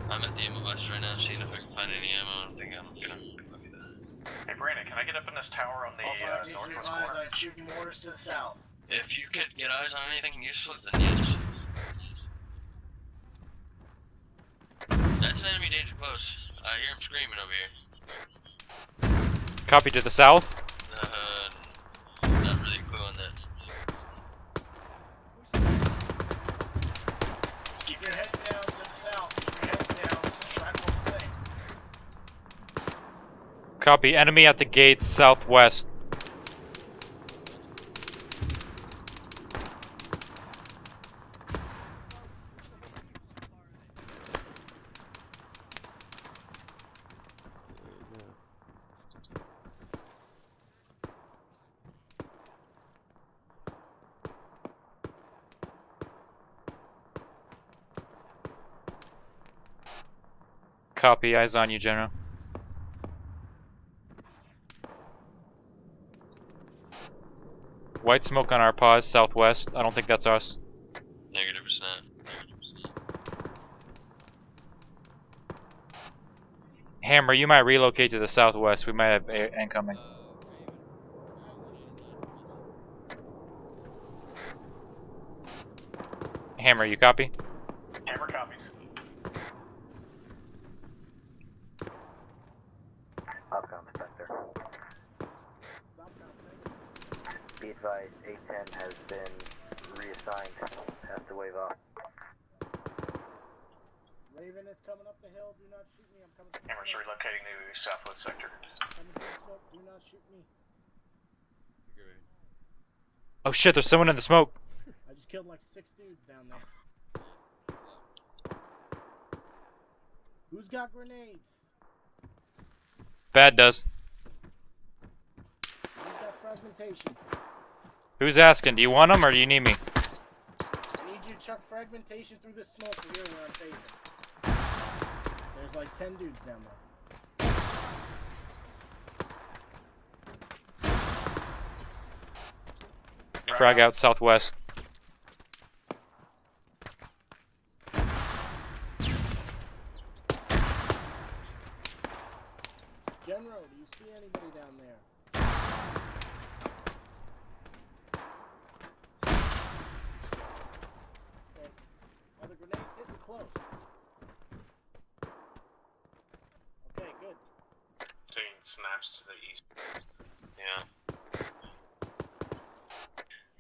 I'm at the ammo box right now, seeing if I can find any ammo. I don't think I'm gonna look at that. Hey Brandon, can I get up in this tower on the northwest corner? I'm shooting mortars to the south. If you could get eyes on anything useful, then yes. That's an enemy danger close. I hear him screaming over here. Copy to the south. Not really a clue on that. Keep your head down to the south. Keep your head down. Track one thing. Copy, enemy at the gates southwest. Copy, eyes on you, General. White smoke on our pause, southwest. I don't think that's us. Negative percent. Hammer, you might relocate to the southwest. We might have incoming. Hammer, you copy? Hammer copies. Outcome, Spectre. Be advised, A10 has been reassigned. Has to wave off. Raven is coming up the hill. Do not shoot me. I'm coming through the Hammer's smoke. relocating to the southwest sector. Coming through the smoke. Do not shoot me. Oh shit, there's someone in the smoke. I just killed like 6 dudes down there. Who's got grenades? Bad does. Who's got fragmentation? Who's asking? Do you want them or do you need me? I need you to chuck fragmentation through this smoke from here where I'm facing. There's like 10 dudes down there. Frag out southwest. General, do you see anybody down there? Okay. Are the grenades hitting close? Okay, good. Taking snaps to the east. Yeah.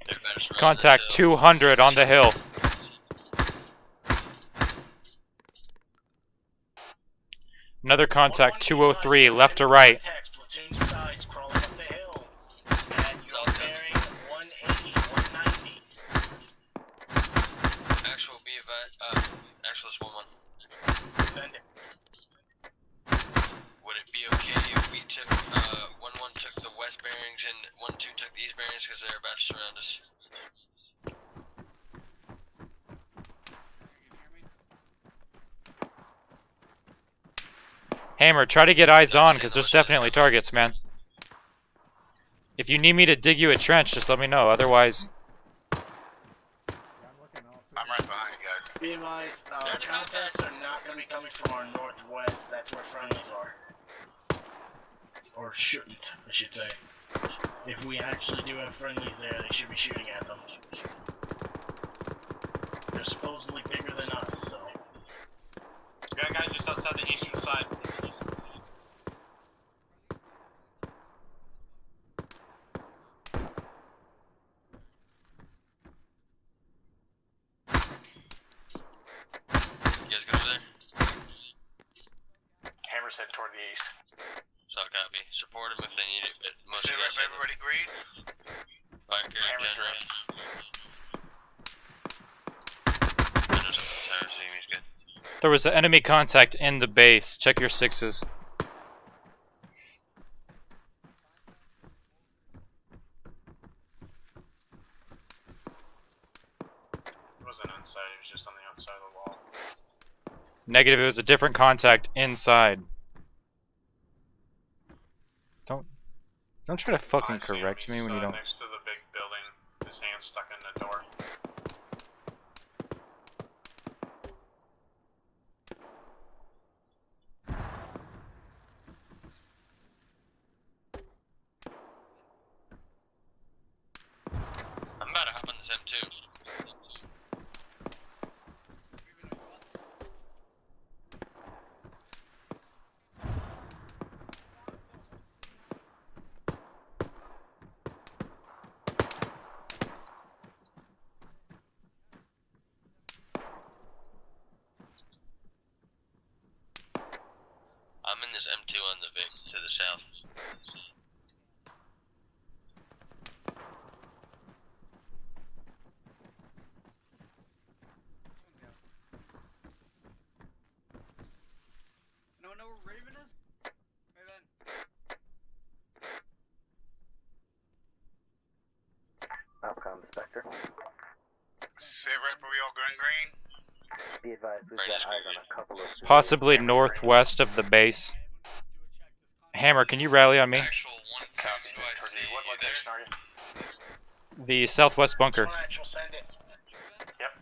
They're better surrounded Contact this hill. 200 on the hill. Another contact 203, left to right. Platoon sides crawling up the hill. And you're bearing 180, 190. Actual be advised. Actual is 1-1. Send it. Would it be okay if we took 1-1 took the west bearings and 1-2 took the east bearings because they're about to surround us? Hammer, try to get eyes on, because there's definitely targets, man. If you need me to dig you a trench, just let me know, otherwise... I'm right behind you guys. Be advised, contacts are not going to be coming from our northwest. That's where friendlies are. Or shouldn't, I should say. If we actually do have friendlies there, they should be shooting at them. They're supposedly bigger than us, so... We got a guy just outside the eastern side. You guys go over there? Hammer's head toward the east. So copy. Support them if they need it, but most Sit of you rep, guys everybody agreed? Fire carrier general. He's good. There was an enemy contact in the base. Check your 6s. It wasn't inside, it was just on the outside of the wall. Negative, it was a different contact inside. Don't try to fucking correct me when you don't... Next to the big building, his hand stuck in the door. I'm about to hop on this M2. I'm in this M2 on the Vic to the south. No, know where Raven is? Raven. Outcome, Spectre. Sit rep, are we all going green? Be Be advised, we've got eyes on a couple of... Possibly northwest of the base. Hammer, can you rally on me? Actual 1-2-2-I-C. What location are you? The southwest bunker. Yep,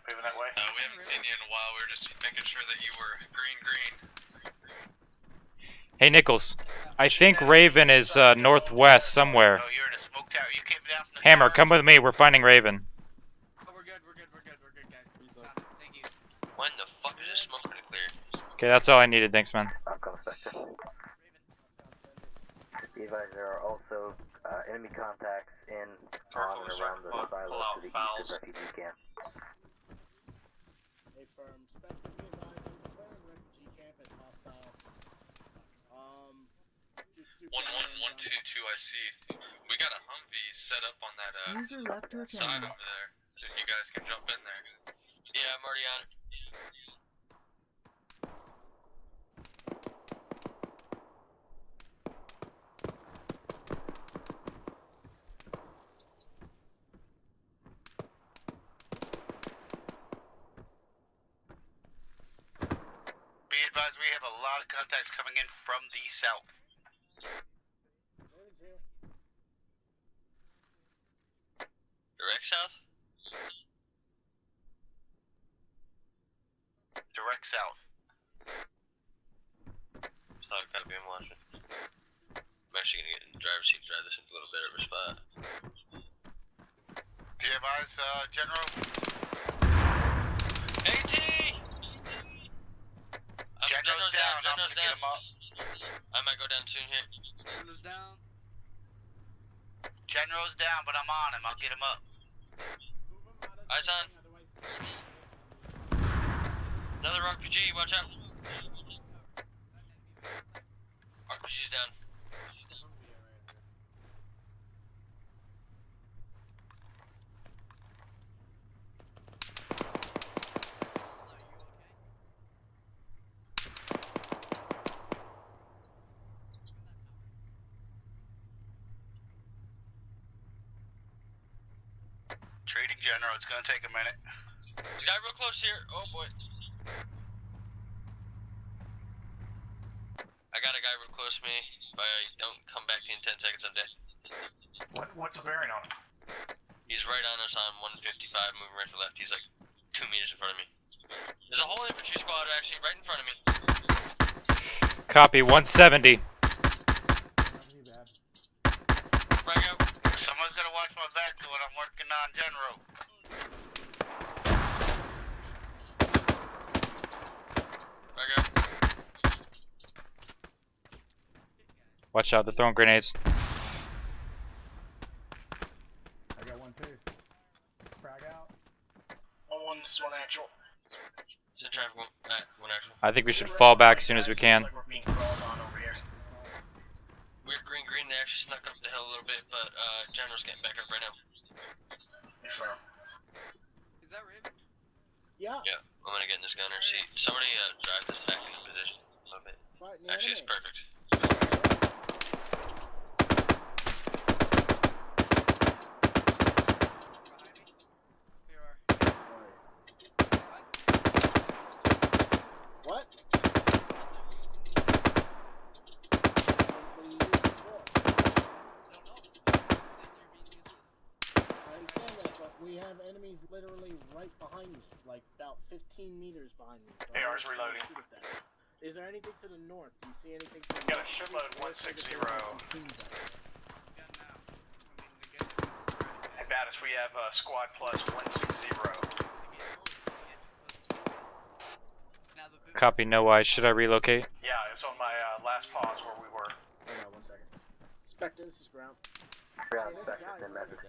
moving that way. We haven't seen you in a while. We were just making sure that you were green. Hey, Nichols. I think Raven is northwest somewhere. Oh, you're in a smoke tower. You came down from the Hammer, tower? come with me. We're finding Raven. Oh, we're good, guys. Thank you. When the fuck is this smoke gonna clear? Okay, that's all I needed. Thanks, man. Outcome Spectre. Be advised, there are also enemy contacts in, on, and around the silo to the east of refugee camp. A firm. Spectre, be advised, I'm declaring refugee camp as hostile. 1-1-1-2-2-I-C. We got a Humvee set up on that User left your side channel. over there. So if you guys can jump in there. Yeah, I'm already on it. Be advised, we have a lot of contacts coming in from the south. Direct south? Direct south. Solid copy, I'm watching. I'm actually gonna get in the driver's seat and drive this into a little better of a spot. Do you have eyes, General? AT! General's down. I'm gonna get him up. I might go down soon here. General's down. General's down, but I'm on him. I'll get him up. Eyes on. Another RPG, watch out. RPG's down. Trading General, it's gonna take a minute. There's a guy real close here. Oh boy. I got a guy real close to me. If I don't come back to you in 10 seconds, I'm dead. What's the bearing on him? He's right on us on 155, moving right to left. He's like 2 meters in front of me. There's a whole infantry squad actually right in front of me. Copy, 170. Frag out. Someone's gonna watch my back to what I'm working on, General. Frag out. Watch out, they're throwing grenades. I got one too. Frag out. This is one actual. It's a traffic one actual. I think we should fall back as soon as we can. Like we're being crawled on over here. We're green. They actually snuck up the hill a little bit, but General's getting back up right now. Is that Raven? Yeah. Yeah, I'm gonna get in this gunner. See, somebody drive this back into position a little bit. Actually, it's perfect. What? We have enemies literally right behind me, like about 15 meters behind me. So AR's reloading. Is there anything to the north? Do you see anything to the Got a north? shipload 160. Hey, Baddhist, we have squad plus 160. Copy, no eyes. Should I relocate? Yeah, it's on my last pause where we were. Hold on 1 second. Spectre, this is ground. Ground Spectre, send message.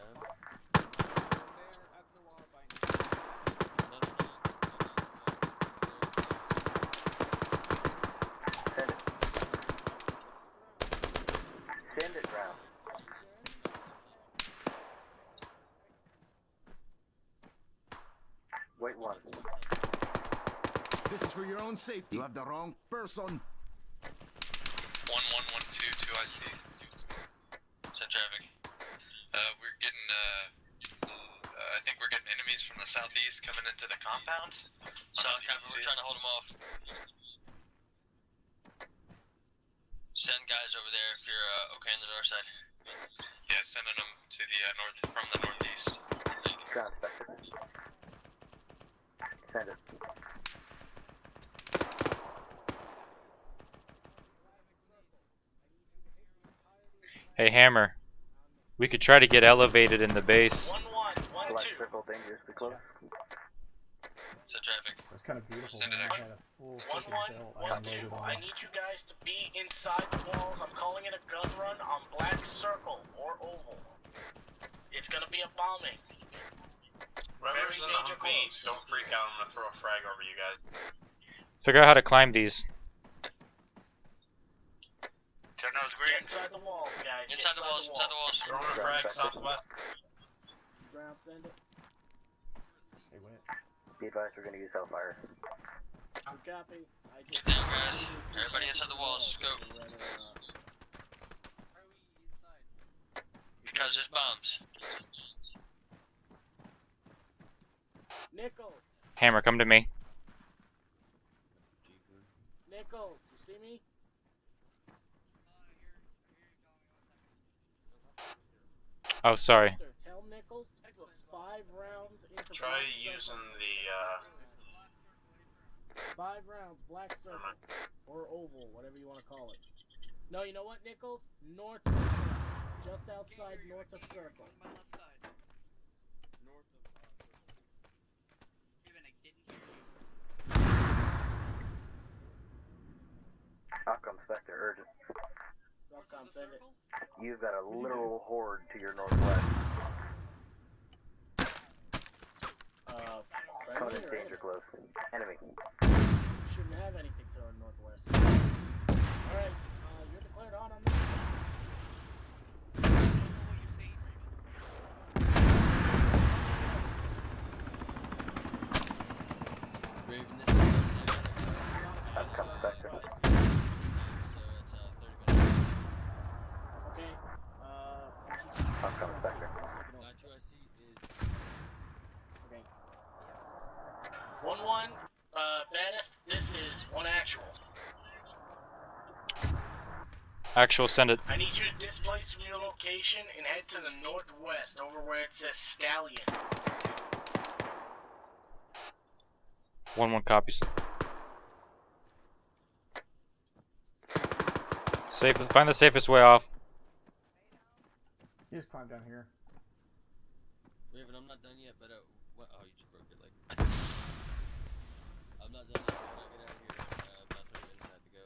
Send it, ground. Wait one. This is for your own safety. You have the wrong person. 1-1-1-2-2-I-C. Send traffic. We're getting I think we're getting enemies from the southeast coming into the compound. South copy, we're trying to hold them off. Send guys over there if you're okay on the north side. Yeah, sending them to the north from the northeast. Ground Spectre. Send it. Hey, Hammer. We could try to get elevated in the base. 1-1, 1-2. Black circle dangerously close. Set traffic. That's kind of beautiful. Send it Man. I out. had a full 1-1, freaking bill 1-2. unloaded on I it. need you guys to be inside the walls. I'm calling it a gun run on black circle or oval. It's gonna be a bombing. Whoever's in the Humvee, don't freak out. I'm gonna throw a frag over you guys. Figure out how to climb these. Turn those green. Inside the walls, guys. Inside the walls, inside the walls. Throwing a frag southwest. Ground, send it. They went. Be advised, we're gonna use Hellfire. I'm copy. I Get down, guys. Everybody inside the walls. Let's go. Because there's bombs. Nichols! Hammer, come to me. Nichols, you see me? Oh, sorry. Tell Nichols to put 5 rounds into Try black using circle. the 5 rounds, black circle. Or oval, whatever you want to call it. No, you know what, Nichols? North of circle. Just outside north of circle. Outcome Spectre, urgent. Welcome, send it. You've got a literal horde to your northwest. Coming in danger close. Enemy. Shouldn't have anything to our northwest. Alright, you're declared on this. Outcome Spectre. Okay, Outcome Spectre. Okay. 1-1, Baddhist, this is 1 actual. Actual, send it. I need you to displace from your location and head to the northwest over where it says Stallion. 1-1 copies. Find the safest way off. You just climb down here. Raven, I'm not done yet, but what? Oh, you just broke your leg. I'm not done yet. When I get out of here, about 30 minutes I have to go.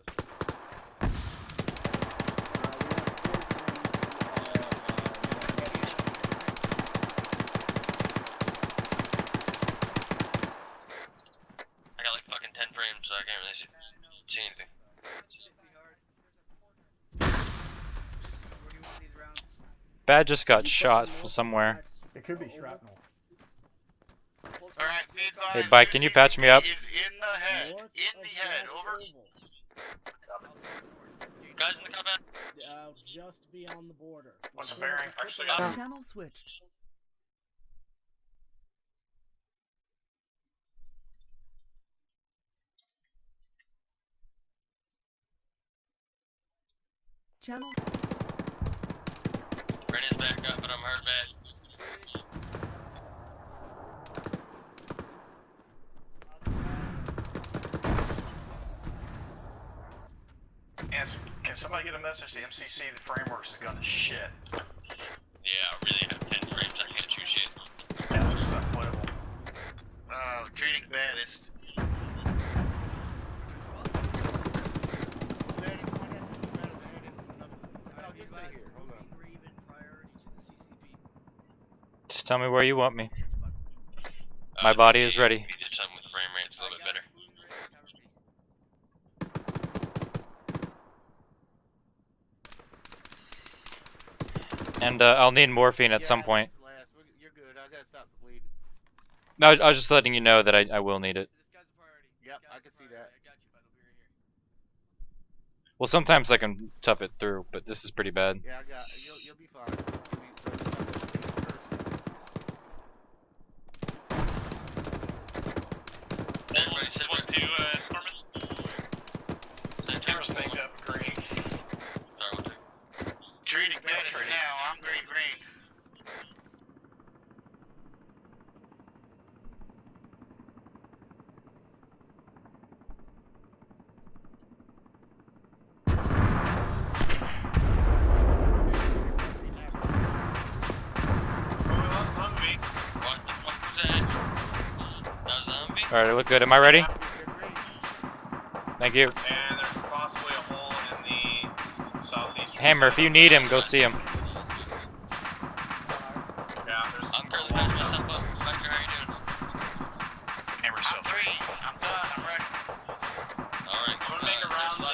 I got like fucking 10 frames, so I can't really see anything. Bad just got shot from somewhere. It could be shrapnel. Alright, be advised. Hey, Bike, can you patch me up? Is in the head. In the head, over. Guys in the compound. Just beyond the border. What's the bearing? Actually, Channel switched. Channel. Brennan's back up, but I'm hurt bad. Can somebody get a message to MCC? The frameworks have gone to shit. Yeah, I really have 10 frames. I can't shoot shit. Yeah, this is unplayable. Treating Baddhist. Just tell me where you want me. My body is ready. If you did something with frame rates a little bit better. And I'll need morphine at some point. You're good. I gotta stop the bleeding. No, I was just letting you know that I will need it. Yep, I can see that. Well, sometimes I can tough it through, but this is pretty bad. Yeah, you'll be fine. Everybody said 1-2, Norman. Hammer's banged up, green. Sorry, 1-2. Treating Baddhist now. I'm green. What the fuck was that? That was Zombie? Alright, I look good. Am I ready? Thank you. And there's possibly a hole in the southeast. Hammer, if you need him, go see him. Yeah, there's I'm good. What's up, Biker? How you doing? Hammer's I'm green. I'm done. I'm ready. Alright, I'm gonna make around the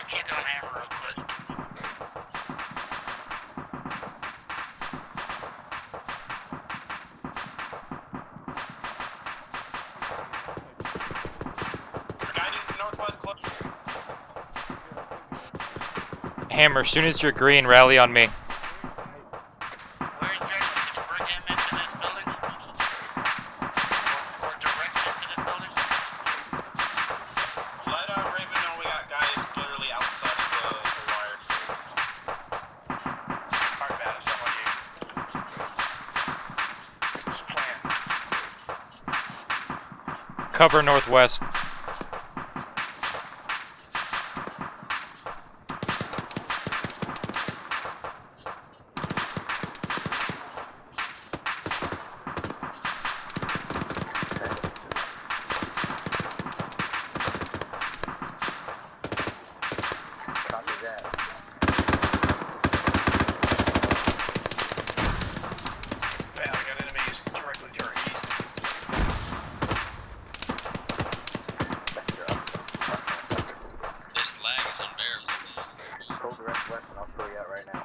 Check on Hammer real quick. Hammer, as soon as you're green, rally on me. Where is Jackson? Did you bring him into this building? Or direct into this building? Let Raven know we got guys literally outside of the wire. Alright, Baddhist, I'm on you. What's the plan? Cover northwest. Copy that. Yeah, we got enemies directly to our east. This lag is unbearable. Go direct west and I'll throw you out right now.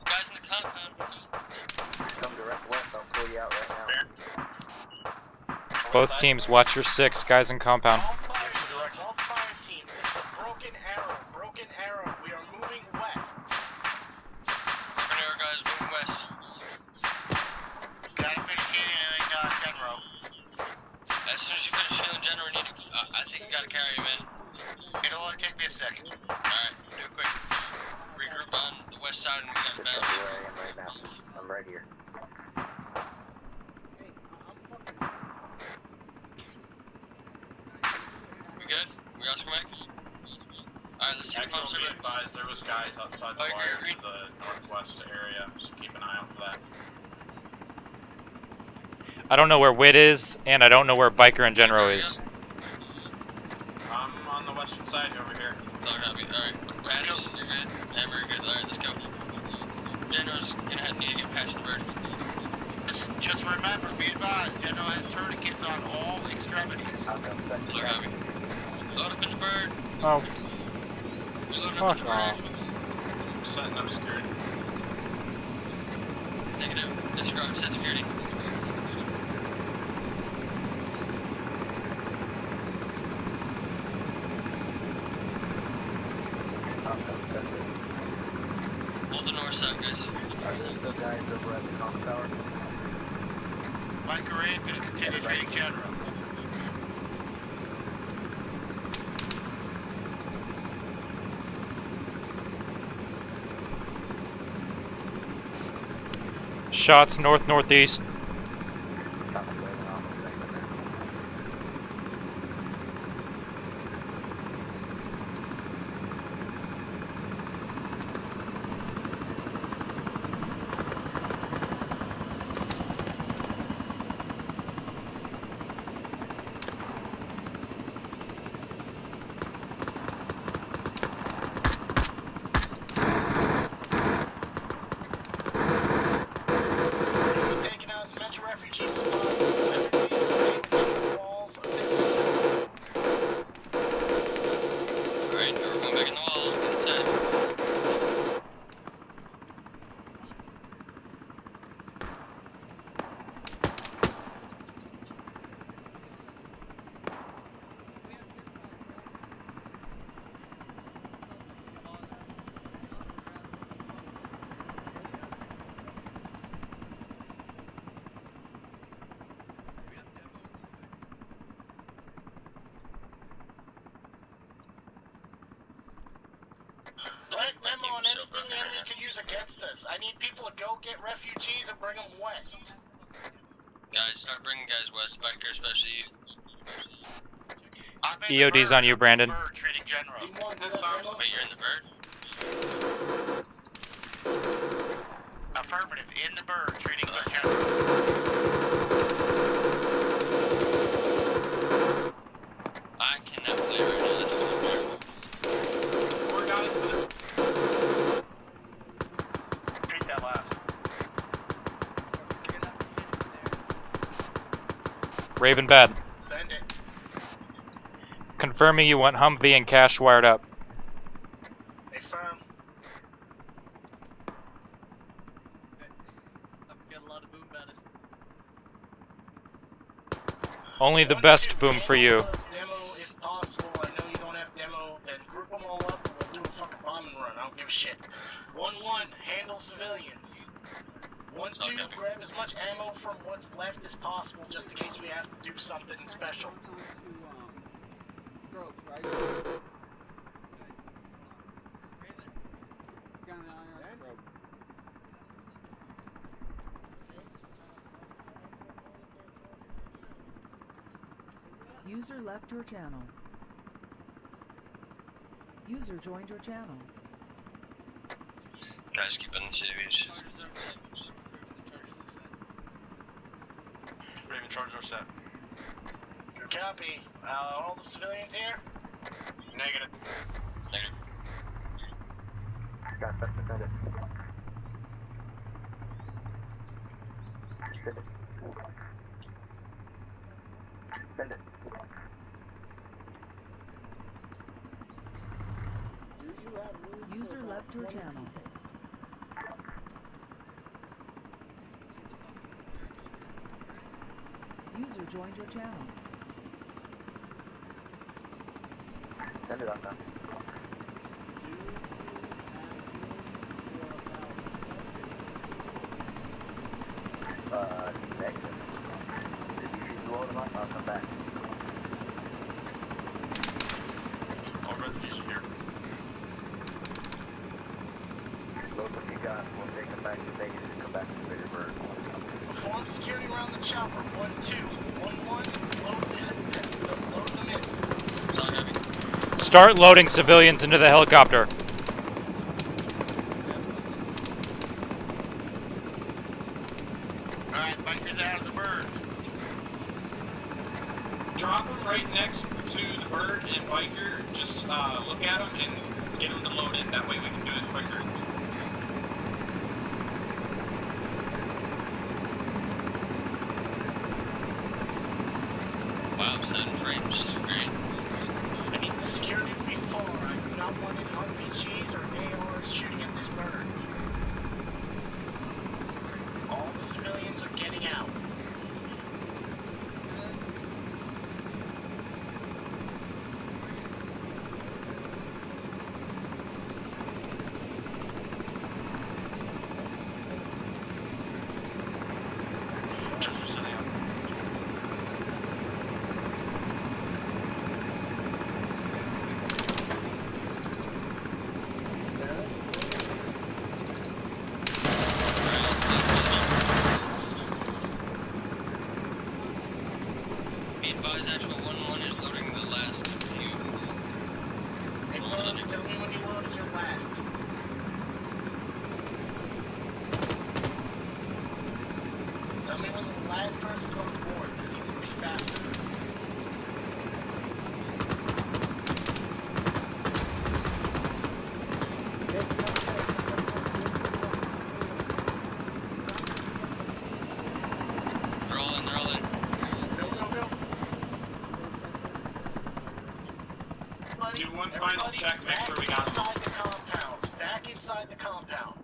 Guys in the compound. Come direct west, I'll throw you out right now. Both teams, watch your 6. Guys in compound. All fire teams, it's a broken arrow. Broken arrow. We are moving west. Broken arrow, guys, moving west. Gotta finish healing General. As soon as you finish healing General, we need to, I think you gotta carry him in. It'll only take me a second. Alright, do it quick. Regroup on the west side and we got Just back. tell me where I am right now. I'm right here. We good? We got schematic? Alright, let's see the pumps. Actually, be advised there was guys outside the wire to the northwest area, so keep an eye out for that. I don't know where Wit is, and I don't know where Biker and General is. I'm on the western side over here. Alright, Baddhist, you're good. Hammer, you're good. Alright, let's go. General's gonna need to get past the bird. Just remember, be advised, General has tourniquets on all extremities. Look at me. Load up in the bird. Oh. Reload up Fuck in the bird. off. Setting up security. Negative. Disregard set security. Hold the north side, guys. Are there still guys over at the comm tower? Biker 8, gonna continue treating General. Shots north-northeast. Taking out Black memo on anything the enemy could use against us. I need people to go get refugees and bring them west. Guys, start bringing guys west, Biker, especially you. EOD's on you, Brandon. Bird, treating general. Wait, you're in the bird? Affirmative, in the bird, treating the general. I cannot play right now, that's too terrible. Four guys, repeat that last. Raven bad. Send it. Confirming you want Humvee and cash wired up. Affirm. I've got a lot of boom Baddhist. Only the best boom for you. Demo if possible. I know you don't have demo. Then group them all up and we'll do a fucking bombing run. I don't give a shit. 1-1, handle civilians. 1-2, grab as much ammo from what's left as possible just in case we have to do something special. User left your channel. User joined your channel. Guys, keep on the CVs. Raven, charges are set. Copy. All the civilians here? Negative. Negative. Got that, send it. Send it. Send it. User left your channel. User joined your channel. Send it on now. Negative. If you load them up, I'll come back. All refugees are here. Load what you got. We'll take them back to base and come back to the bigger bird. Perform security around the chopper. 1-2. 1-1. Load them in. It's all heavy. Start loading civilians into the helicopter. Alright, Biker's out of the bird. Drop them right next to the bird and Biker. Just look at them and get them to load in. That way we can do it quicker. Wow, 7 frames, this is great. I need the security to be far. I do not want any RPGs or ARs shooting at this bird. All the civilians are getting out. Be advised, actual 1-1 is loading the last few. Hey, load, tell me when you loaded your last. Tell me when the last person's on board. This needs to be faster. They're all in, they're all in. Go, go, go. Do one final check, make sure we got them. Inside the compound. Back inside the compound.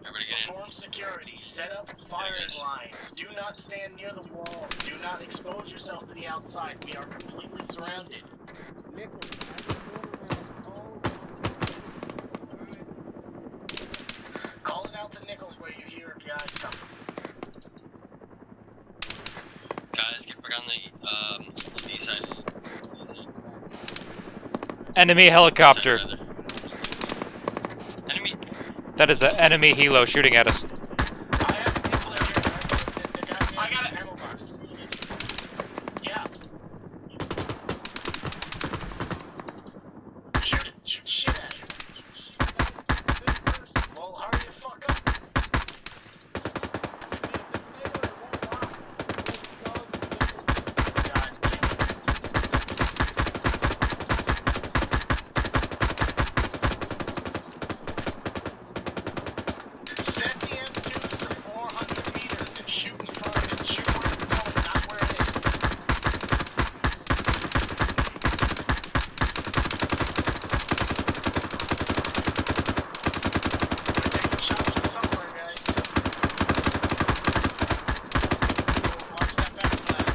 Everybody get in. Perform security. Set up firing lines. Do not stand near the walls. Do not expose yourself to the outside. We are completely surrounded. Call it out to Nichols where you hear guys coming. Guys, get back on the east side. Enemy helicopter. That is an enemy helo shooting at us. I got an ammo box. Yeah. Shoot it. Shoot shit at it. Well, hurry the fuck up. Set the M2s to 400 meters and shoot in front of it. Shoot where it's going, not where it is. Taking shots from somewhere, guys. Watch that backflash.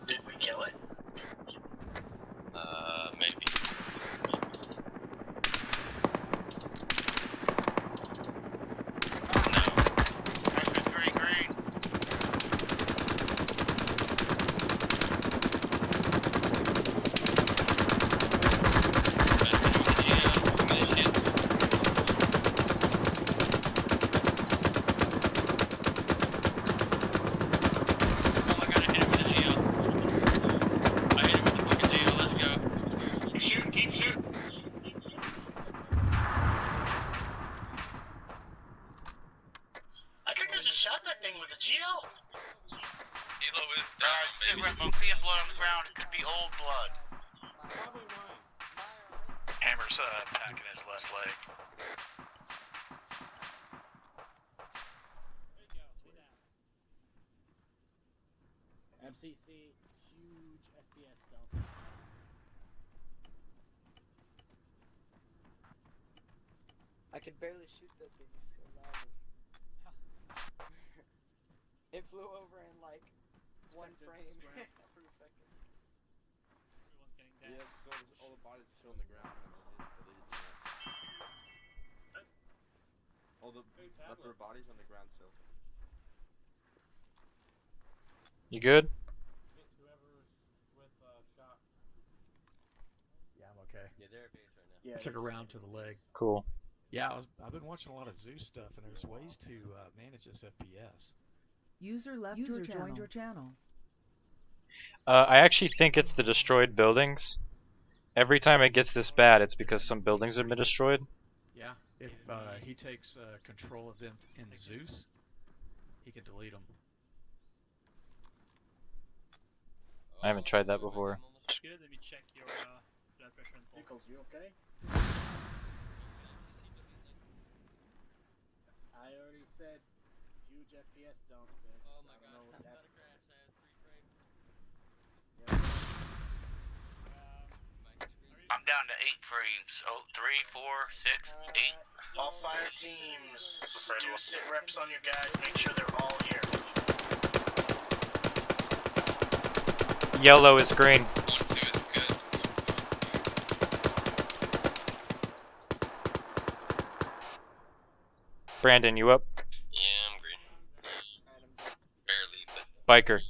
Did we kill it? Maybe. Keep shooting. I think I just shot that thing with a Geo. Helo is down, Sit baby. rep, I'm seeing blood on the ground. It could be old blood. Hammer's packing his left leg. MCC, huge FPS dump. I could barely shoot that thing, it's so loud. It flew over in like one frame per second. Yeah, so all the bodies are still on the ground. All the leftover bodies on the ground still. You good? Yeah, I'm okay. Yeah, they're at base right now. Yeah, I took a round to the leg. Cool. Yeah, I've been watching a lot of Zeus stuff, and there's ways to manage this FPS. User left your channel. Joined your channel. I actually think it's the destroyed buildings. Every time it gets this bad, it's because some buildings have been destroyed. Yeah, if he takes control of them in Zeus, he can delete them. I haven't tried that before. Good, let me check your blood pressure and pulse. Nichols, you okay? I already said huge FPS dump. Oh my I don't know god, what I'm that- about to crash. I had 3 frames. I'm down to 8 frames. Oh, 3, 4, 6, 8. All fire teams, do sit reps on your guys. Make sure they're all here. Yellow is green. Brandon, you up? Yeah, I'm green. Barely, but. Biker.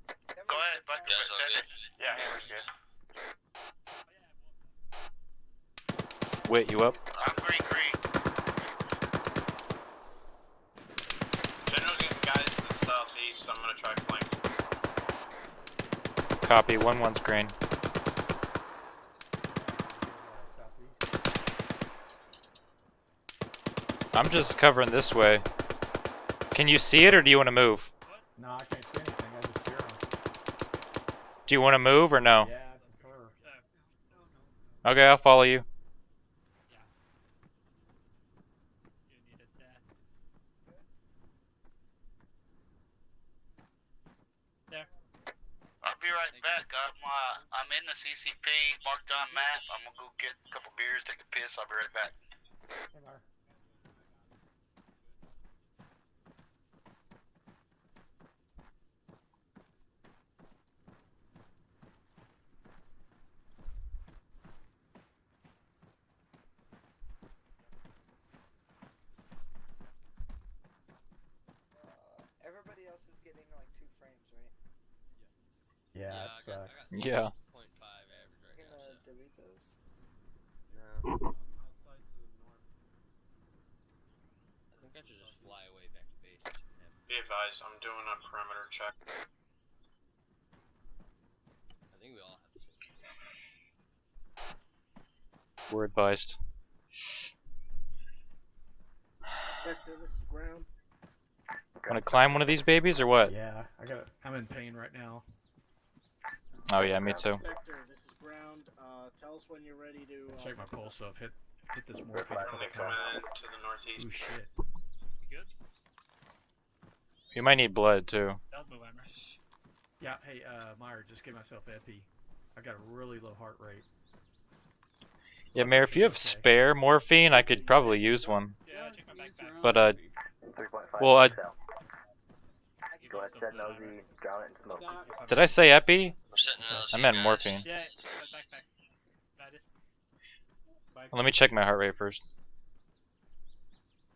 Go ahead, Buck. Yeah, it's all good. Yeah, Hammer's good. Wit, you up? I'm green. Generally, guys, Copy. 1-1's green. I'm just covering this way. Can you see it, or do you want to move? No, I can't see anything. I just hear them. Do you want to move or no? Yeah, I prefer. Okay, I'll follow you. I'll be right back. I'm in the CCP, marked on map. I'm gonna go get a couple beers, take a piss. I'll be right back. Hey, Mar. Everybody else is getting like 2 frames, right? Yeah, it sucks. Yeah. 0.5 average right I'm now. gonna delete those. I think I should just fly away back to base. Be advised, I'm doing a perimeter check. I think we all have to. We're advised. Vector, this is ground. Want to climb one of these babies or what? Yeah, I'm in pain right now. Oh yeah, me too. Vector, this is ground. Tell us when you're ready to. Check my pulse up. Hit this morphine a couple They come times. in to the northeast. Ooh shit. Good? You might need blood too. That'll move, Arma. Yeah, hey, Meyer, just give myself epi. I got a really low heart rate. Yeah, Mayor, if you have spare morphine, I could probably use one. Yeah, check my backpack. But 3.5. well, Go ahead, set an LZ, drown it in smoke. did I say epi? We're setting an LZ, I meant guys. morphine. Yeah, check my backpack. Baddhist. Well, let me check my heart rate first.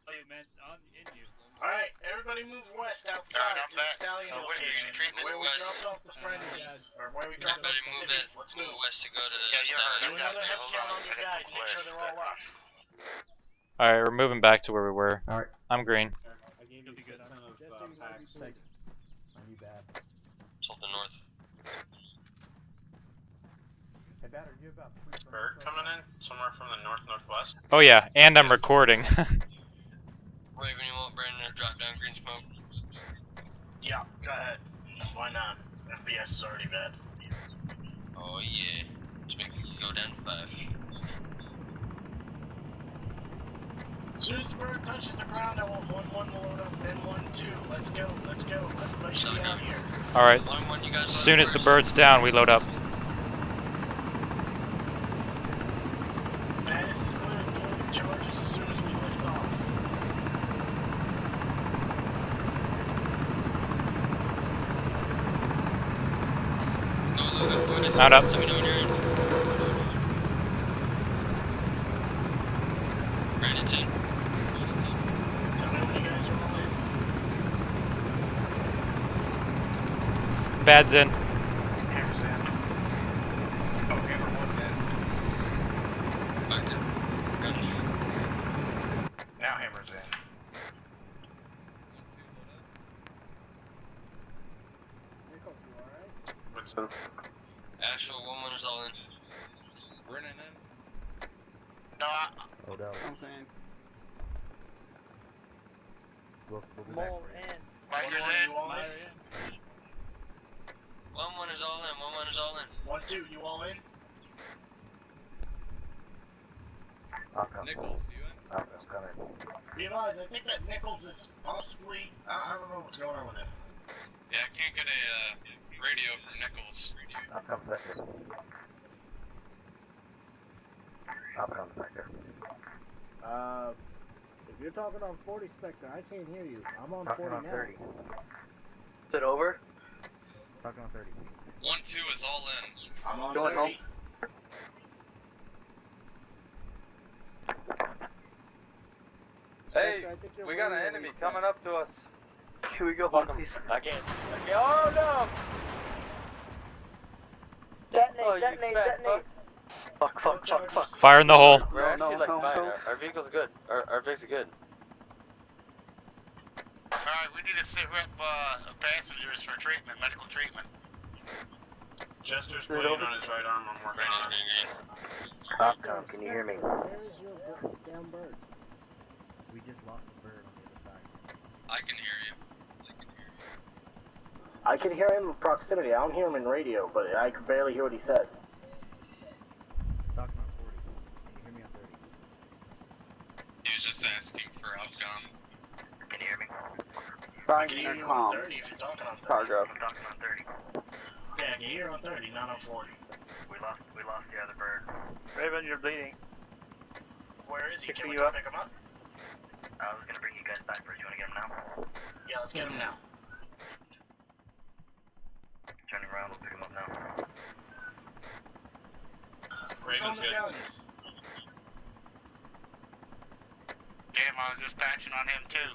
Oh, you meant in you. Alright, everybody move west outside. Alright, I'm to the back. Stallion What are you location, treatment? where we West. dropped off the friendlies, or where we dropped off Everybody the move cities. that. Let's Move go. west to go to the Yeah, Do hold another on, head hold count on. on your guys. Make sure they're all up. Alright, we're moving back to where we were. Alright. I'm green. I gave you You'll be good. a ton of packs. Thanks. I need that. Hold the north. Hey, Batter, you about 3 frames. Bird coming in somewhere from the northwest. Oh yeah, and I'm recording. Wait, when you want Brandon to drop down green smoke? Yeah, go ahead. Why not? FPS is already bad. Oh yeah. Let's make it go down to 5. As soon as the bird touches the ground, I want 1-1 to load up, then 1-2. Let's go, let's go. Everybody should be out here. Alright, 1-1, you guys as load soon up as the first. bird's down, we load up. Baddhist is clear to deliver the charges as soon as we lift off. Go load up, go ahead. Mount up. Let me know when you're in. Brandon's in. Tell me when you guys are all in. Bad's in. Hammer's in. Oh, Hammer was in. Back Now Hammer's in. Nichols, you alright? What's up? Actual 1-1 is all in. Brennan in? No, Oh, no. I'm saying. We'll be back. Mole in. Biker's 1-1, in. you all in? 1-1 is all in. 1-1 is all in. 1-2, you all in? I'll come. Nichols, you in? I'm coming. Be advised, I think that Nichols is possibly, I don't know what's going on with him. Yeah, I can't get a radio from Nichols. I'll come Vector. I'll come Vector. If you're talking on 40 Spectre, I can't hear you. I'm on Talking 40 on now. 30. Is it over? Talking on 30. 1-2 is all in. I'm on Going 30. Hey, Spectre, I think you're we got an way enemy over coming up to us. Can we go Fuck home, 'em. please? I can't. Oh no! Detonate, Oh, you detonate, fat detonate. Fuck, fuck, fuck, fuck. Fire in the hole. We're actually like no, fine. no. Our vehicle's good. Our vehicle's good. Alright, we need to sit rep passengers for treatment, medical treatment. Jester's playing on his right arm. I'm working on it. Capcom, can you hear me? Where is your damn bird? We just lost the bird on the other side. I can hear you. I can hear him in proximity. I don't hear him in radio, but I can barely hear what he says. Talking on 40. Can you hear me on 30? He was just asking for outcome. Can you hear me? I can hear you on 30 if you're talking on 30. Cargo. I'm talking on 30. Yeah, I can hear you on 30, not on 40. We lost the other bird. Raven, you're bleeding. Where is he? Can we you go up? pick him up? I was gonna bring you guys back first. You wanna get him now? Yeah, let's get him now. Turning around, we'll pick him up now. Raven's good. Damn, I was just patching on him too.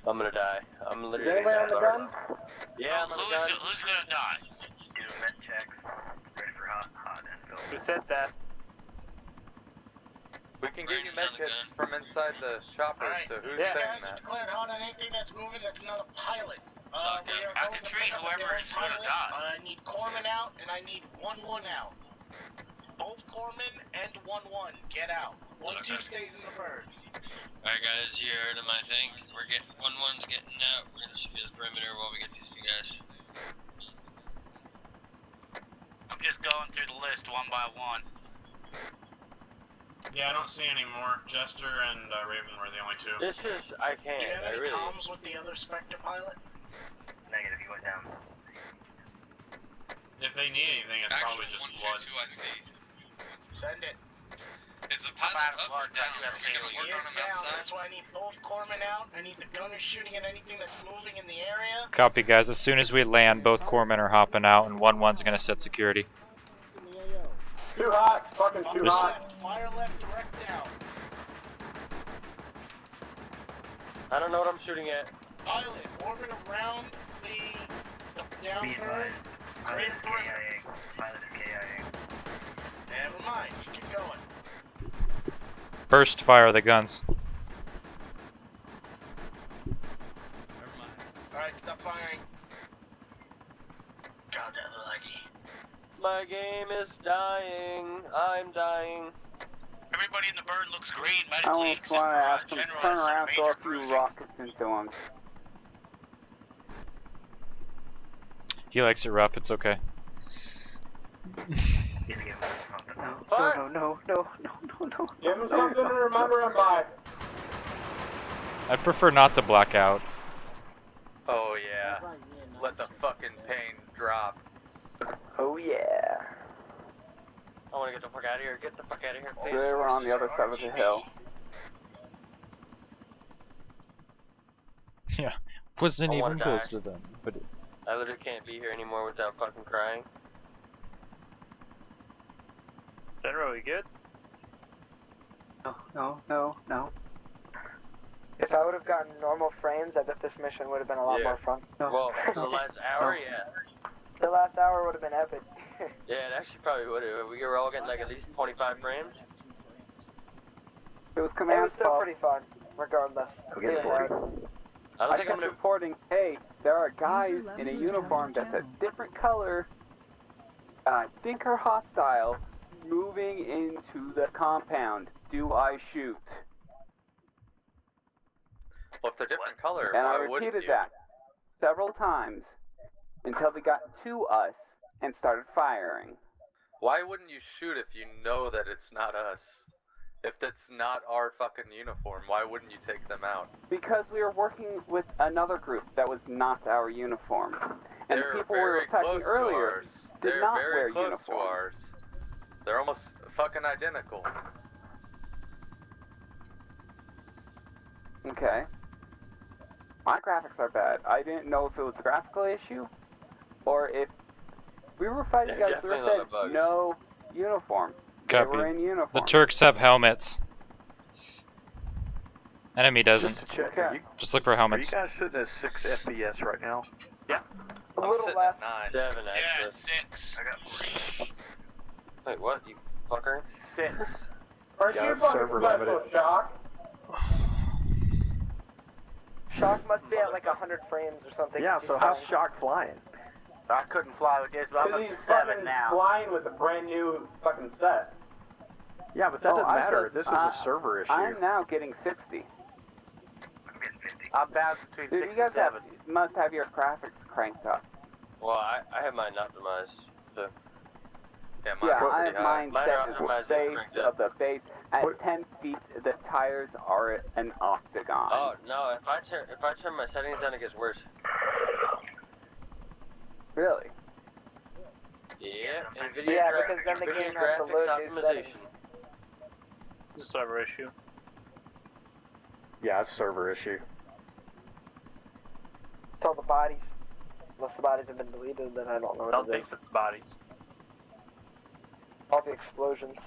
I'm gonna die. I'm Is literally anybody on the gonna die. guns? Yeah, I'm on the gun. Who's gonna die? Do med checks. Ready for hot infill. Who said that? We can get you medkits from inside the chopper, so who's saying that? Declared hot on anything that's moving that's not a pilot. We are I going can to treat pick up whoever a is gonna pilot. die. I need Corman out, and I need 1-1 out. Both Corman and 1-1, get out. 1-2 stays in the bird. Alright guys, you heard of my thing. We're getting, 1-1's getting out. We're gonna secure the perimeter while we get these two guys. I'm just going through the list one by one. Yeah, I don't see any more. Jester and Raven were the only two. It's just, I Do you can't, have I any really... comms with the other Spectre pilot? Negative, you went down. If they need anything, it's probably just blood. I see. Send it. Is the pilot up or down? Are we gonna work He is on him down, outside? that's why I need both Corman out. I need the gunners shooting at anything that's moving in the area. Copy, guys. As soon as we land, both corpsmen are hopping out, and 1-1's gonna set security. Too hot, fucking too This- hot. Fire left, direct down. I don't know what I'm shooting at. Pilot, orbit around the down Be turn. advised. Pilot is KIA. Pilot is KIA. Never mind, keep going. First, fire the guns. Alright, stop firing. God, that laggy. My game is dying. I'm dying. Everybody in the bird looks green. I almost want to ask them to turn around, throw a few rockets into him. He likes it rough. It's okay. No. Give him something to remember him by. I'd prefer not to black out. Oh yeah. Let the fucking pain drop. Oh yeah. I wanna get the fuck out of here. Get the fuck out of here, please. They were on the other side of the hill. Yeah, wasn't I wanna even die. close to them. But I literally can't be here anymore without fucking crying. General, you good? No. If I would have gotten normal frames, I bet this mission would have been a lot more fun. Well, for the last hour, yeah. The last hour would have been epic. Yeah, it actually probably would have. We were all getting like at least 25 frames. It was It command was still pretty fun, regardless. Okay, Yeah. 40. I don't I think kept I'm gonna... reporting, hey, there are guys User in a left uniform your that's a channel. different color, think are hostile, moving into the compound. Do I shoot? Well, if they're different color, And I why wouldn't repeated you? that several times until they got to us and started firing. Why wouldn't you shoot if you know that it's not us? If that's not our fucking uniform, why wouldn't you take them out? Because we were working with another group that was not our uniform. And They're the people we were very attacking close to earlier ours. did They're not very wear close uniforms. to ours. They're almost fucking identical. Okay. My graphics are bad. I didn't know if it was a graphical issue or if we were fighting Yeah, guys. We were definitely a lot of saying bugs. no uniform. Copy. They were in uniform. The Turks have helmets. Enemy doesn't. Just to check, Okay. Just look for helmets. Are you guys sitting at 6 FPS right now? Yeah. A I'm little sitting less. at 9. 7, Yeah, actually. 6. I got 40. Wait, what? You fucker? 6. Aren't Yeah, you fucking server special, limited. Shock? Shock must be at like 100 frames or something. Yeah, He's so how's fine. Shock flying? I couldn't fly with this, but I'm up He's to 7 fucking now. flying with a brand new fucking set. Yeah, but that doesn't matter. This is a server issue. I'm now getting 60. I'm bounced between Dude, 6 you and guys 7. must have your graphics cranked up. Well, I have mine optimized, so. Yeah, I have mine Mine are set to optimized the and base cranked up. of the base. At 10 feet, the tires are an octagon. Oh no! If I turn my settings down, it gets worse. Really? Yeah. Yeah, because then the game has to load new settings. It's a server issue. Yeah, it's a server issue. It's all the bodies. Unless the bodies have been deleted, then I don't know what I don't it think is. it's bodies. All the explosions.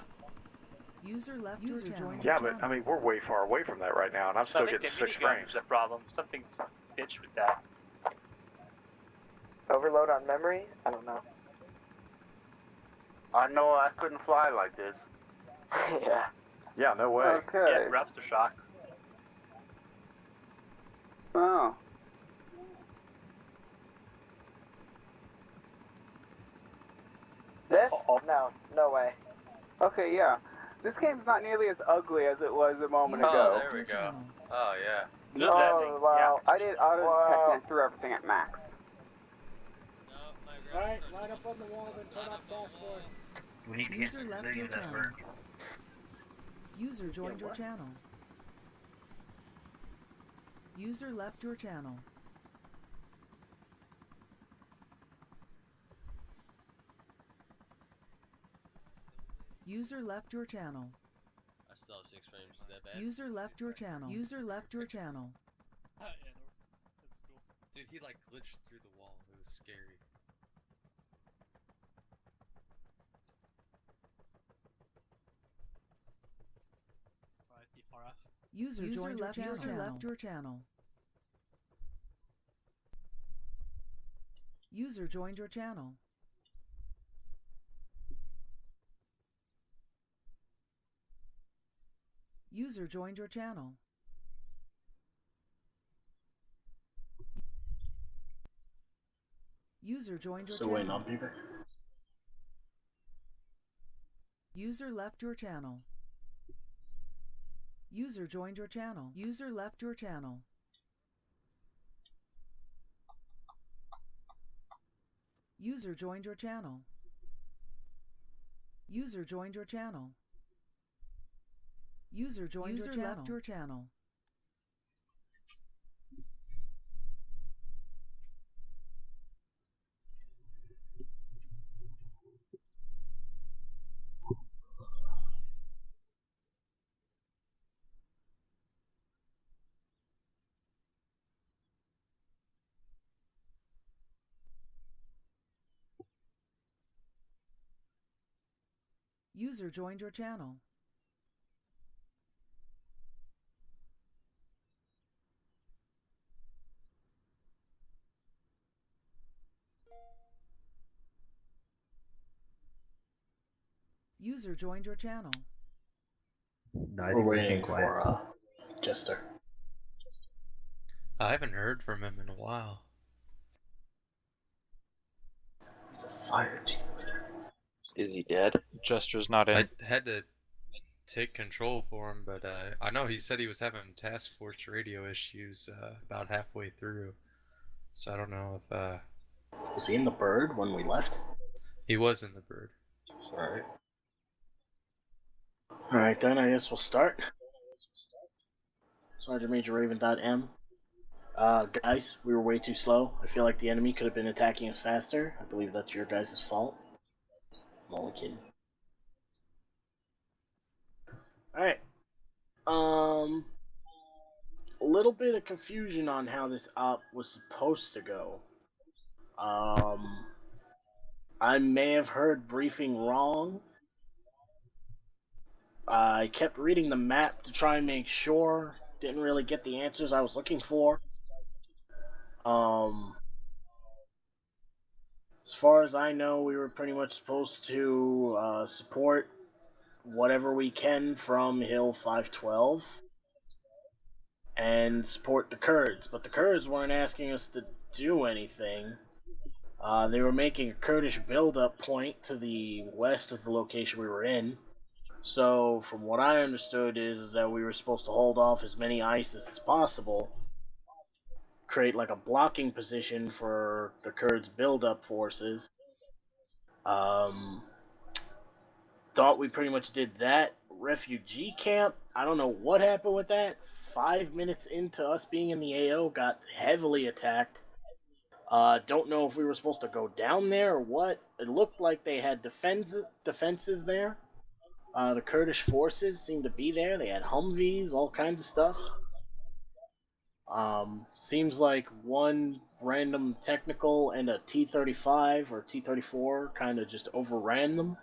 User left your channel. Yeah, but I mean, we're way far away from that right now, and I'm still I think getting the 6 minigun frames. is the problem. Something's bitch with that. Overload on memory? I don't know. I know I couldn't fly like this. Yeah. Yeah, no way. Okay. Yeah, Raptor shock. Oh. This? No, no way. Okay, yeah. This game's not nearly as ugly as it was a moment Oh, ago. there we go. Oh yeah. Good Oh, landing. wow. I did auto detect and threw everything at max. Alright, line up on the wall, then turn off dashboard. We need to User get left rid your of that channel. bird. User joined your channel. User left your channel. User left your channel. I still have 6 frames. Is that bad? User left your channel. User left your channel. Yeah, no, that's cool. Dude, he like glitched through the wall. It was scary. Alright, DRF. User joined left your channel. Left your channel. User joined your channel. User joined your channel. User joined your channel. waiting on people. User left your channel. User joined your channel. User left your channel. User joined your channel. User joined your channel. User joined your channel. Left your channel. User joined your channel. User joined your channel. We're waiting for Jester. I haven't heard from him in a while. He's a fire team leader. Is he dead? Jester's not in. I had to take control for him, but I know he said he was having task force radio issues about halfway through. So I don't know if Was he in the bird when we left? he was in the bird. Alright. Alright then, I guess we'll start. Sergeant Major Raven.M. Guys, we were way too slow. I feel like the enemy could have been attacking us faster. I believe that's your guys' fault. I'm only kidding. Alright. A little bit of confusion on how this op was supposed to go. I may have heard briefing wrong. I kept reading the map to try and make sure. Didn't really get the answers I was looking for. As far as I know, we were pretty much supposed to support whatever we can from Hill 512 and support the Kurds, but the Kurds weren't asking us to do anything. They were making a Kurdish build-up point to the west of the location we were in. So, from what I understood is that we were supposed to hold off as many ISIS as possible, create like a blocking position for the Kurds' build-up forces. Thought we pretty much did that. Refugee camp, I don't know what happened with that. 5 minutes into us being in the AO, got heavily attacked. Don't know if we were supposed to go down there or what. It looked like they had defenses there. The Kurdish forces seemed to be there. They had Humvees, all kinds of stuff. Seems like one random technical and a T-35 or T-34 kind of just overran them.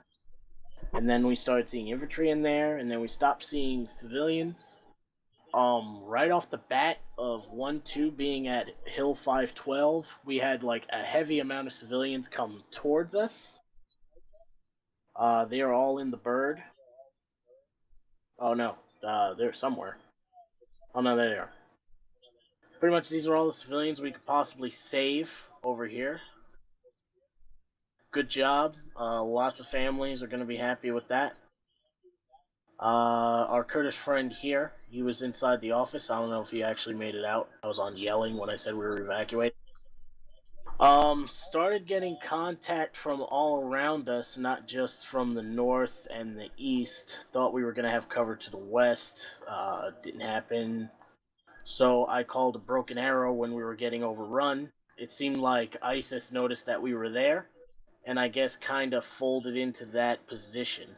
And then we started seeing infantry in there, and then we stopped seeing civilians. Right off the bat of 1-2 being at Hill 512, we had like a heavy amount of civilians come towards us. They are all in the bird. Oh no, they're somewhere. Oh no, there they are. Pretty much these are all the civilians we could possibly save over here. Good job. Lots of families are going to be happy with that. Our Kurdish friend here, he was inside the office. I don't know if he actually made it out. I was on yelling when I said we were evacuating. Started getting contact from all around us, not just from the north and the east. Thought we were going to have cover to the west. Didn't happen. So I called a broken arrow when we were getting overrun. It seemed like ISIS noticed that we were there, and I guess kind of folded into that position.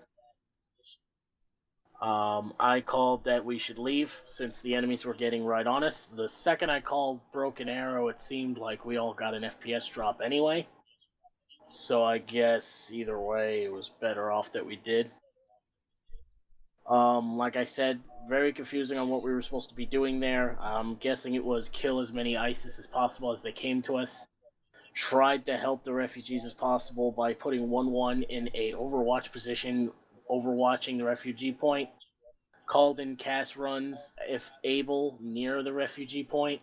I called that we should leave since the enemies were getting right on us. The second I called Broken Arrow, it seemed like we all got an FPS drop anyway. So I guess either way, it was better off that we did. Like I said, very confusing on what we were supposed to be doing there. I'm guessing it was kill as many ISIS as possible as they came to us. Tried to help the refugees as possible by putting 1-1 in a overwatch position, overwatching the refugee point. Called in cast runs, if able, near the refugee point.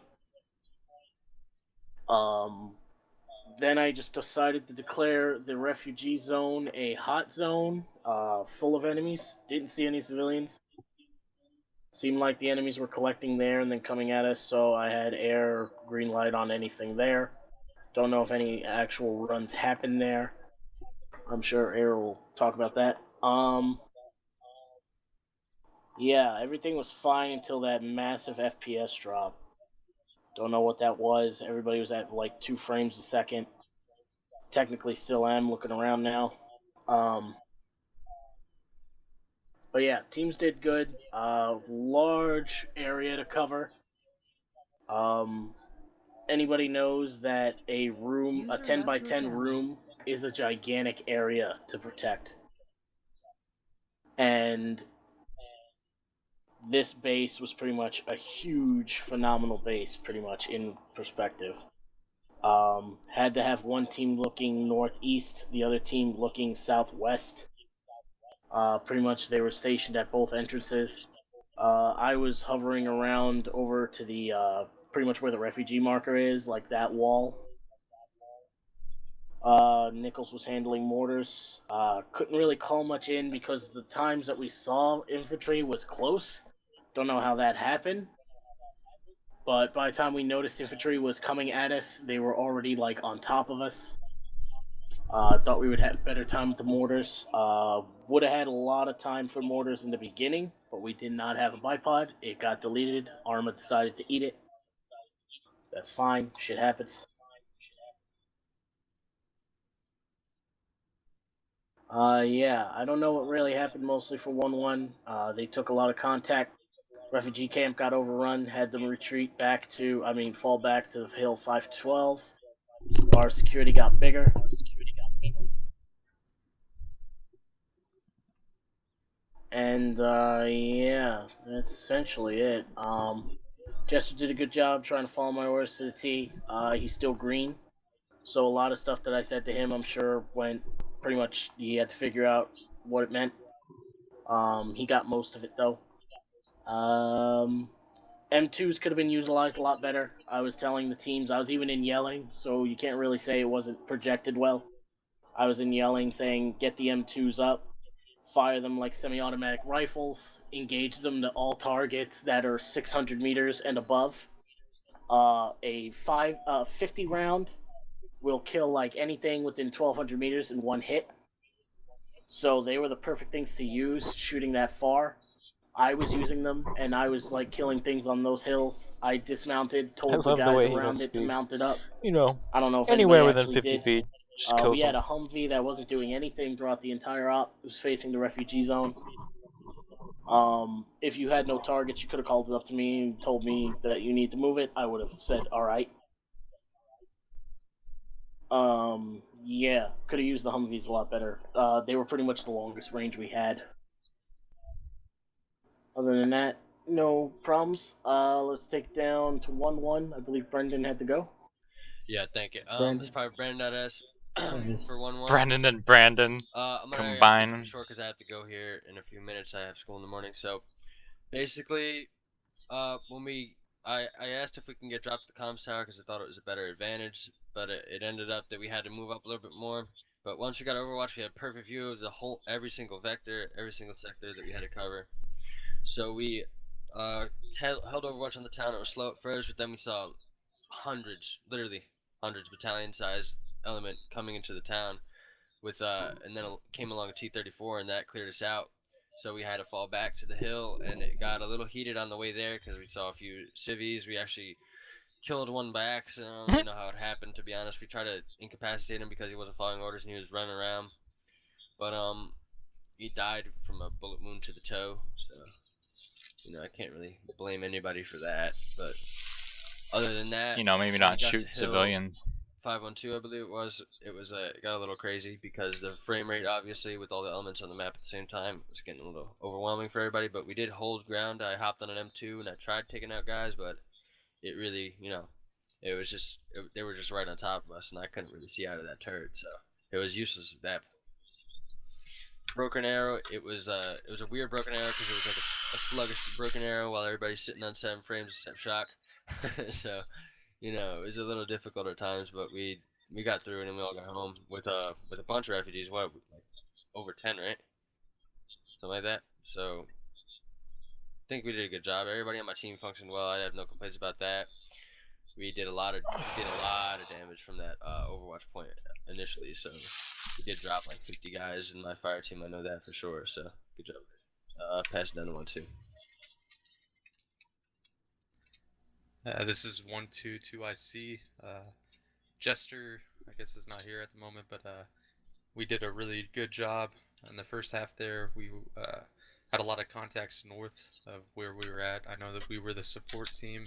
Then I just decided to declare the refugee zone a hot zone, full of enemies. Didn't see any civilians. Seemed like the enemies were collecting there and then coming at us, so I had air green light on anything there. Don't know if any actual runs happened there. I'm sure Air will talk about that. Yeah, everything was fine until that massive FPS drop. Don't know what that was. Everybody was at like 2 frames a second. Technically still am, looking around now. But yeah, teams did good. Large area to cover. Anybody knows that a room, a 10 by 10 room, is a gigantic area to protect. And this base was pretty much a huge, phenomenal base, pretty much, in perspective. Had to have one team looking northeast, the other team looking southwest. Pretty much they were stationed at both entrances. I was hovering around over to the, pretty much where the refugee marker is, like that wall. Nichols was handling mortars. Couldn't really call much in because the times that we saw infantry was close. Don't know how that happened. But by the time we noticed infantry was coming at us, they were already like on top of us. Thought we would have better time with the mortars. Would have had a lot of time for mortars in the beginning, but we did not have a bipod. It got deleted. Arma decided to eat it. That's fine. Shit happens. Yeah, I don't know what really happened mostly for 1-1. They took a lot of contact. Refugee camp got overrun, had them retreat back to, fall back to Hill 512. Our security got bigger. And, yeah, that's essentially it. Jester did a good job trying to follow my orders to the T. He's still green. So a lot of stuff that I said to him, I'm sure, went pretty much, he had to figure out what it meant. He got most of it, though. M2s could have been utilized a lot better. I was telling the teams, I was even in yelling, so you can't really say it wasn't projected well. I was in yelling saying, get the M2s up, fire them like semi-automatic rifles, engage them to all targets that are 600 meters and above. A 50 round will kill like anything within 1200 meters in one hit. So they were the perfect things to use shooting that far. I was using them, and I was like killing things on those hills. I dismounted, I told the love the guys way he around just it to speaks. mount it up. You know, I don't know if anywhere anybody within actually 50 did. feet, just kill We had some. a Humvee that wasn't doing anything throughout the entire op. It was facing the refugee zone. If you had no targets, you could have called it up to me and told me that you need to move it. I would have said, all right. Yeah, could have used the Humvees a lot better. They were pretty much the longest range we had. Other than that, no problems. Let's take down to 1-1. I believe Brendan had to go. Yeah, thank you. Brandon? It's probably Brandon.s for 1-1. Brendan and Brandon I'm gonna combine. keep it short because I have to go here in a few minutes. I have school in the morning. So basically, when I asked if we can get dropped at the comms tower because I thought it was a better advantage, but it ended up that we had to move up a little bit more. But once we got Overwatch, we had perfect view of every single vector, every single sector that we had to cover. So we held Overwatch on the town. It was slow at first, but then we saw hundreds, literally hundreds, battalion-sized element coming into the town with and then it came along a T-34 and that cleared us out. So we had to fall back to the hill, and it got a little heated on the way there because we saw a few civvies. We actually killed one by accident. I don't really know how it happened, to be honest. We tried to incapacitate him because he wasn't following orders and he was running around. But he died from a bullet wound to the toe. So I can't really blame anybody for that. But other than that, Maybe not shoot civilians. 512, I believe it got a little crazy because the frame rate, obviously, with all the elements on the map at the same time, was getting a little overwhelming for everybody. But we did hold ground. I hopped on an M2 and I tried taking out guys, but it really, it was just they were just right on top of us, and I couldn't really see out of that turret, so it was useless at that. Broken arrow, it was a weird broken arrow because it was like a sluggish broken arrow while everybody's sitting on 7 frames of step shock. So it was a little difficult at times, but we got through it and we all got home with a bunch of refugees. What, like over 10, right? Something like that. So I think we did a good job. Everybody on my team functioned well. I have no complaints about that. We did a lot of damage from that Overwatch point initially. So we did drop like 50 guys in my fire team. I know that for sure. So good job. Pass it down to 1-2. This is 122IC. Jester, I guess, is not here at the moment, but we did a really good job in the first half there. We had a lot of contacts north of where we were at. I know that we were the support team,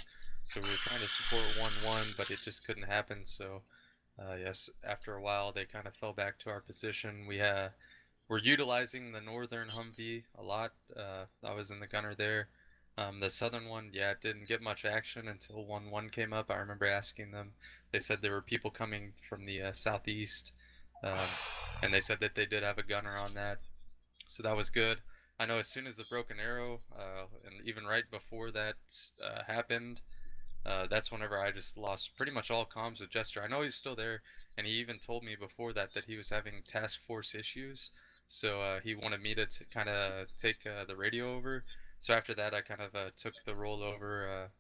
so we were trying to support 1-1, but it just couldn't happen. So yes, after a while, they kind of fell back to our position. We're utilizing the northern Humvee a lot. I was in the gunner there. The southern one, it didn't get much action until 1-1 came up. I remember asking them. They said there were people coming from the southeast, and they said that they did have a gunner on that. So that was good. I know as soon as the broken arrow, and even right before that happened, that's whenever I just lost pretty much all comms with Jester. I know he's still there, and he even told me before that he was having task force issues. So he wanted me to kind of take the radio over. So after that, I kind of took the role over,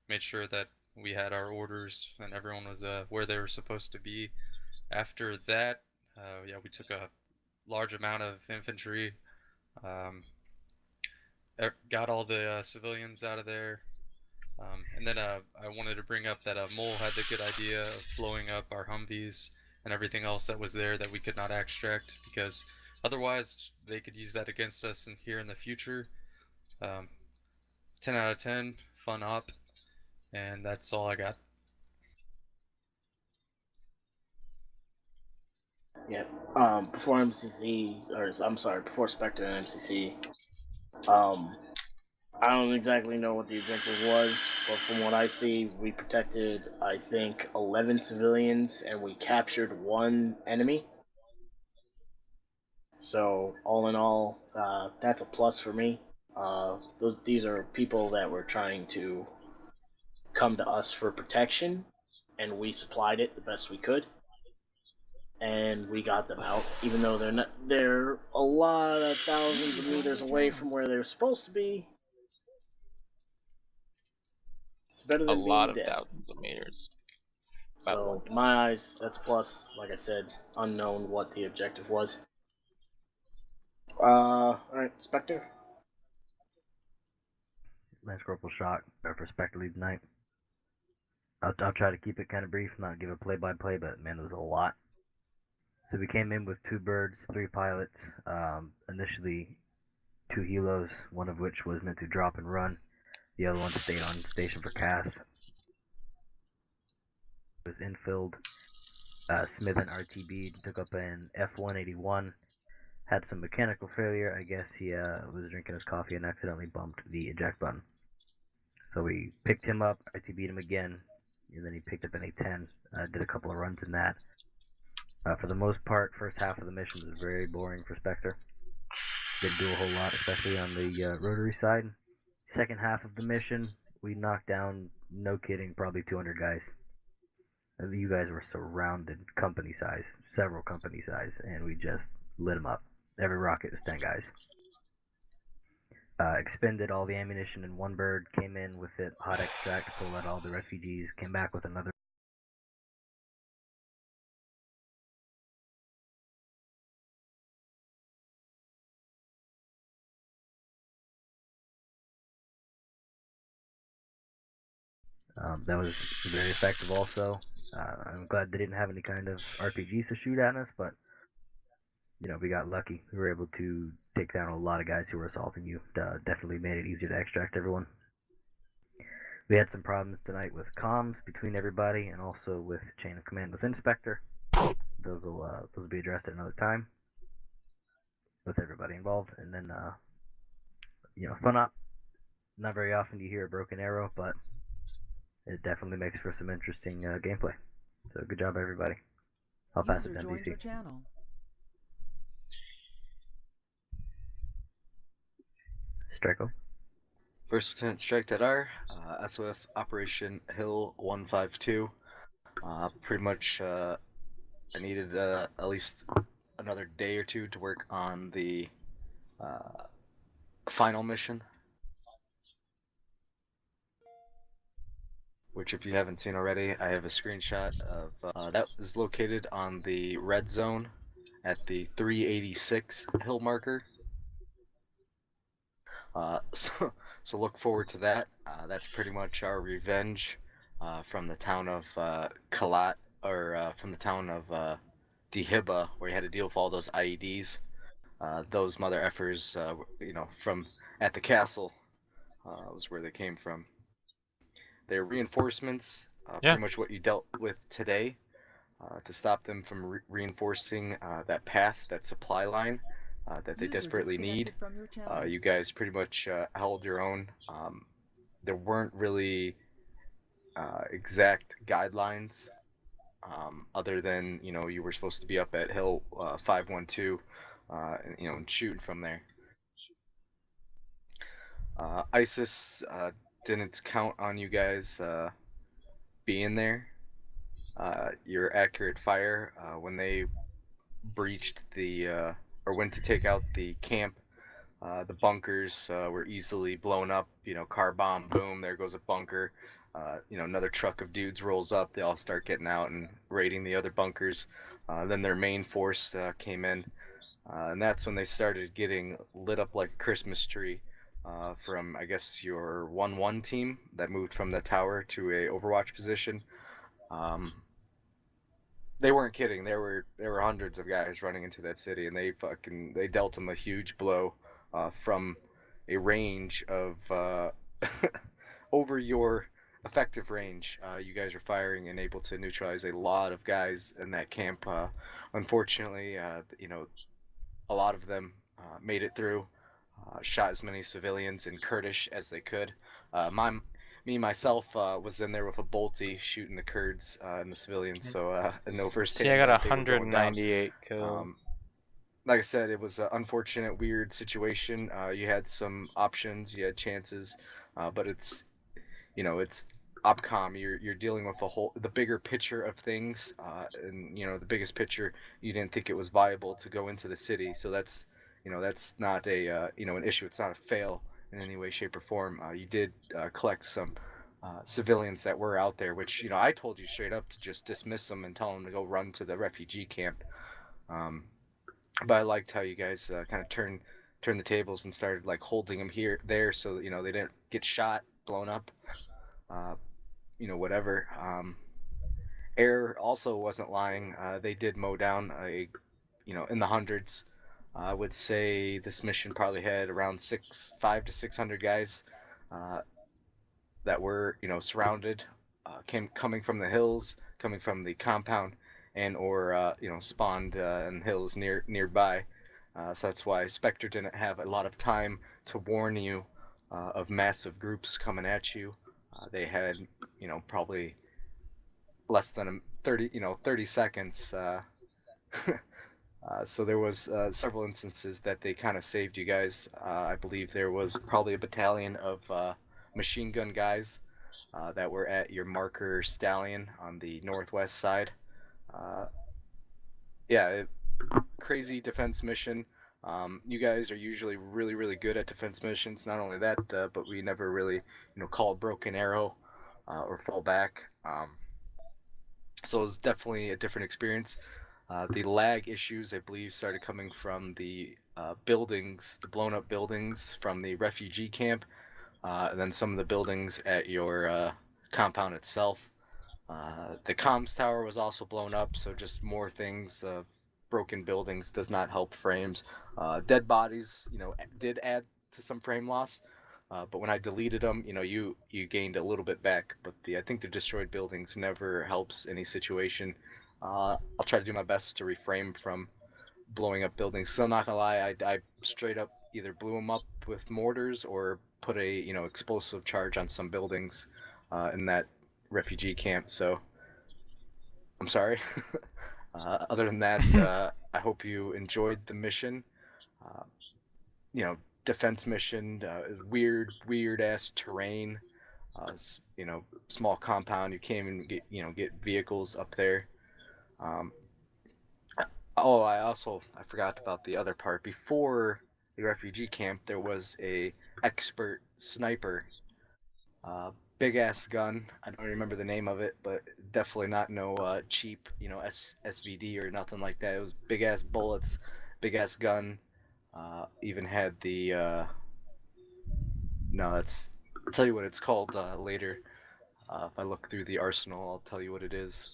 made sure that we had our orders and everyone was where they were supposed to be. After that, we took a large amount of infantry, got all the civilians out of there, and then I wanted to bring up that Mole had the good idea of blowing up our Humvees and everything else that was there that we could not extract, because otherwise they could use that against us here in the future. 10 out of 10, fun op, and that's all I got. Yeah. Before MCC, before Spectre and MCC, I don't exactly know what the objective was, but from what I see, we protected, I think, 11 civilians, and we captured 1 enemy. So, all in all, that's a plus for me. These are people that were trying to come to us for protection, and we supplied it the best we could. And we got them out, even though they're a lot of thousands of meters away from where they're supposed to be. It's better than being dead. Thousands of meters. So, in my eyes, that's a plus. Like I said, unknown what the objective was. Alright, Spectre. Lance Corporal Shock, for Spectre lead tonight. I'll try to keep it kind of brief, not give a play-by-play, but man, there was a lot. So we came in with 2 birds, 3 pilots, initially 2 helos, one of which was meant to drop and run. The other one stayed on station for CAS. It was infilled. Smith and RTB took up an F-181. Had some mechanical failure. I guess he was drinking his coffee and accidentally bumped the eject button. So we picked him up, RTB'd him again, and then he picked up an A-10. Did a couple of runs in that. For the most part, first half of the mission was very boring for Spectre. Didn't do a whole lot, especially on the rotary side. Second half of the mission, we knocked down, no kidding, probably 200 guys. You guys were surrounded, company size, several company size, and we just lit them up. Every rocket was 10 guys. Expended all the ammunition in 1 bird, came in with it, hot extract to pull out all the refugees, came back with another. That was very effective also. I'm glad they didn't have any kind of RPGs to shoot at us, but you know, we got lucky. We were able to take down a lot of guys who were assaulting you. Definitely made it easier to extract everyone. We had some problems tonight with comms between everybody, and also with chain of command with Inspector. Those will be addressed at another time with everybody involved. And then, you know, fun up. Not very often do you hear a broken arrow, but it definitely makes for some interesting gameplay. So good job, everybody. I'll pass it down to DC. Strico. First Lieutenant Strike R, SOF Operation Hill 152. Pretty much, I needed at least another day or 2 to work on the final mission. Which, if you haven't seen already, I have a screenshot of that is located on the red zone at the 386 hill marker. So look forward to that. That's pretty much our revenge from the town of Kalat, or from the town of Dehiba, where we had to deal with all those IEDs. Those mother effers, you know, from at the castle was where they came from. They're reinforcements, pretty much what you dealt with today, to stop them from reinforcing that path, that supply line that they desperately need. You guys pretty much held your own. There weren't really exact guidelines, other than, you know, you were supposed to be up at Hill 512, you know, and shooting from there. ISIS didn't count on you guys being there. Your accurate fire when they breached the or went to take out the camp, the bunkers were easily blown up. You know, car bomb, boom, there goes a bunker. You know, another truck of dudes rolls up. They all start getting out and raiding the other bunkers. Then their main force came in, and that's when they started getting lit up like a Christmas tree. From, I guess, your 1-1 team that moved from the tower to a Overwatch position. They weren't kidding. There were hundreds of guys running into that city, and they dealt them a huge blow from a range of over your effective range. You guys are firing and able to neutralize a lot of guys in that camp. Unfortunately, you know, a lot of them made it through. Shot as many civilians in Kurdish as they could. Myself was in there with a bolty shooting the Kurds and the civilians, so no first hit. See, I got 198 kills. Like I said, it was an unfortunate, weird situation. You had some options, you had chances, but it's, you know, it's OpCom, you're dealing with the bigger picture of things, and the biggest picture. You didn't think it was viable to go into the city, so that's not a an issue. It's not a fail in any way, shape, or form. You did collect some civilians that were out there, which I told you straight up to just dismiss them and tell them to go run to the refugee camp. But I liked how you guys kind of turned the tables and started like holding them there, so that, they didn't get shot, blown up, whatever. Air also wasn't lying. They did mow down in the hundreds. I would say this mission probably had around 500 to 600 guys that were surrounded, coming from the hills, coming from the compound, and or spawned in hills nearby. So that's why Spectre didn't have a lot of time to warn you of massive groups coming at you. They had probably less than 30 seconds. So there was several instances that they kind of saved you guys. I believe there was probably a battalion of machine gun guys that were at your marker Stallion on the northwest side. Crazy defense mission. You guys are usually really, really good at defense missions. Not only that, but we never really, call a broken arrow or fall back. So it was definitely a different experience. The lag issues, I believe, started coming from the buildings, the blown up buildings from the refugee camp, and then some of the buildings at your compound itself. The comms tower was also blown up, so just more things. Broken buildings does not help frames. Dead bodies, did add to some frame loss, but when I deleted them, you gained a little bit back. But I think the destroyed buildings never helps any situation. I'll try to do my best to refrain from blowing up buildings. So I'm not gonna lie, I straight up either blew them up with mortars or put a explosive charge on some buildings in that refugee camp. So I'm sorry. Other than that, I hope you enjoyed the mission. Defense mission, weird ass terrain. Small compound. You can't even get vehicles up there. I forgot about the other part. Before the refugee camp, there was a expert sniper, big ass gun. I don't remember the name of it, but definitely not no cheap, SVD or nothing like that. It was big ass bullets, big ass gun. Even had the I'll tell you what it's called later. If I look through the arsenal, I'll tell you what it is.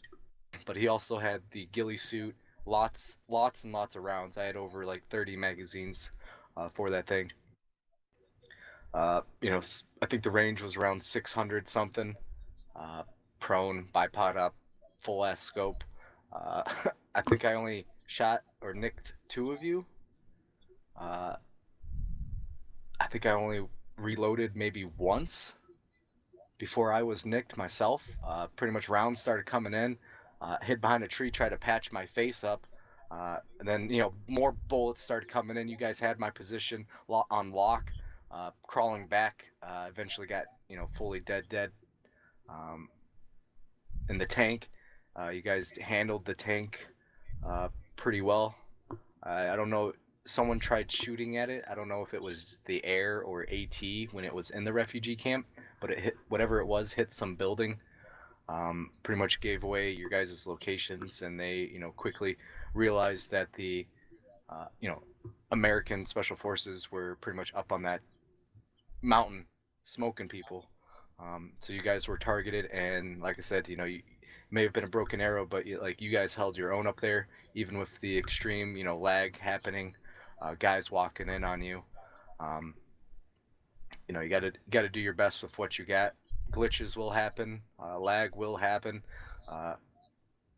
But he also had the ghillie suit, lots and lots of rounds. I had over like 30 magazines for that thing. I think the range was around 600 something. Prone, bipod up, full ass scope. I think I only shot or nicked 2 of you. I think I only reloaded maybe once before I was nicked myself. Pretty much rounds started coming in. Hid behind a tree, tried to patch my face up. And then, more bullets started coming in. You guys had my position on lock. Crawling back, eventually got, fully dead. In the tank, you guys handled the tank pretty well. I don't know. Someone tried shooting at it. I don't know if it was the air or AT when it was in the refugee camp, but it hit, whatever it was, hit some building. Pretty much gave away your guys' locations, and they, quickly realized that the, American Special Forces were pretty much up on that mountain smoking people. So you guys were targeted, and like I said, you may have been a broken arrow, but you guys held your own up there, even with the extreme, lag happening. Guys walking in on you. You gotta do your best with what you got. Glitches will happen. Lag will happen.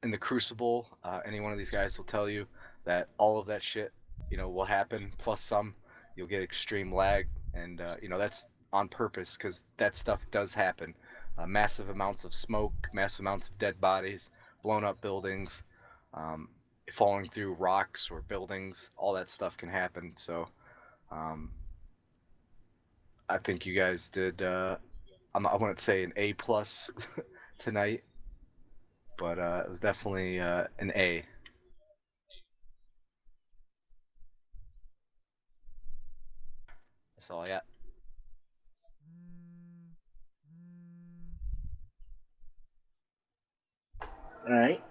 In the Crucible, any one of these guys will tell you that all of that shit, will happen. Plus some, you'll get extreme lag, and that's on purpose because that stuff does happen. Massive amounts of smoke, massive amounts of dead bodies, blown up buildings. Falling through rocks or buildings, all that stuff can happen. So I think you guys did I wouldn't say an A+ tonight, but it was definitely an A. That's all I got. Alright.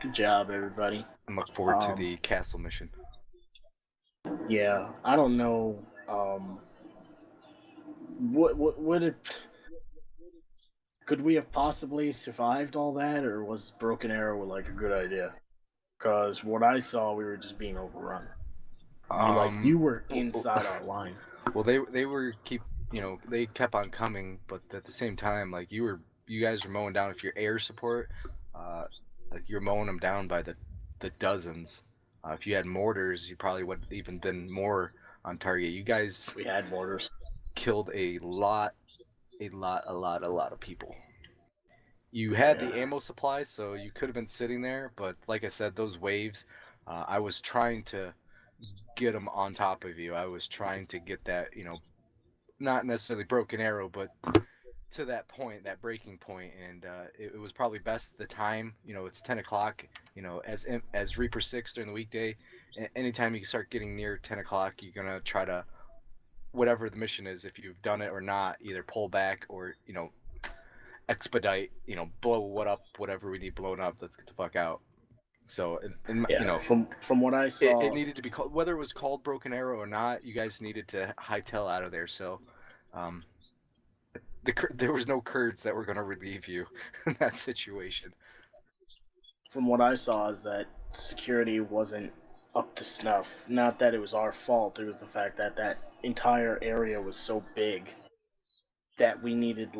Good job, everybody. I'm looking forward to the castle mission. Yeah, I don't know. What it? Could we have possibly survived all that, or was Broken Arrow like a good idea? Because what I saw, we were just being overrun. You were inside our lines. Well, they were they kept on coming, but at the same time, like you guys were mowing down. If your air support, like you're mowing them down by the dozens. If you had mortars, you probably would have even been more on target. You guys, we had mortars, killed a lot of people. You had the ammo supply, so you could have been sitting there, but like I said, those waves, I was trying to get them on top of you. I was trying to get that, not necessarily broken arrow, but to that point, that breaking point, and it was probably best the time. It's 10 o'clock. As Reaper 6 during the weekday, anytime you start getting near 10 o'clock, you're gonna try to, whatever the mission is, if you've done it or not, either pull back or expedite. Blow whatever we need blown up. Let's get the fuck out. So, from what I saw, it needed to be called, whether it was called Broken Arrow or not. You guys needed to hightail out of there. So, there was no Kurds that were going to relieve you in that situation. From what I saw, is that security wasn't up to snuff. Not that it was our fault. It was the fact that that entire area was so big that we needed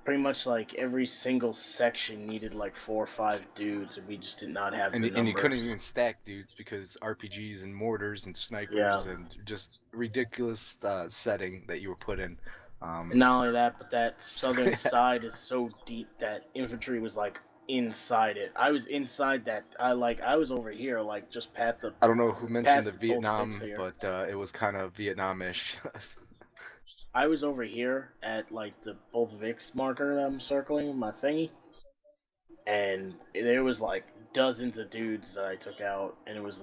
pretty much every single section needed 4 or 5 dudes, and we just did not have the numbers. And you couldn't even stack dudes because RPGs and mortars and snipers and just ridiculous setting that you were put in. And not only that, but that southern side is so deep that infantry was inside it. I was inside that. I was over here, just past the. I don't know who mentioned the Vietnam, but it was kind of Vietnamish. I was over here at the both Vic's marker that I'm circling with my thingy, and there was dozens of dudes that I took out, and it was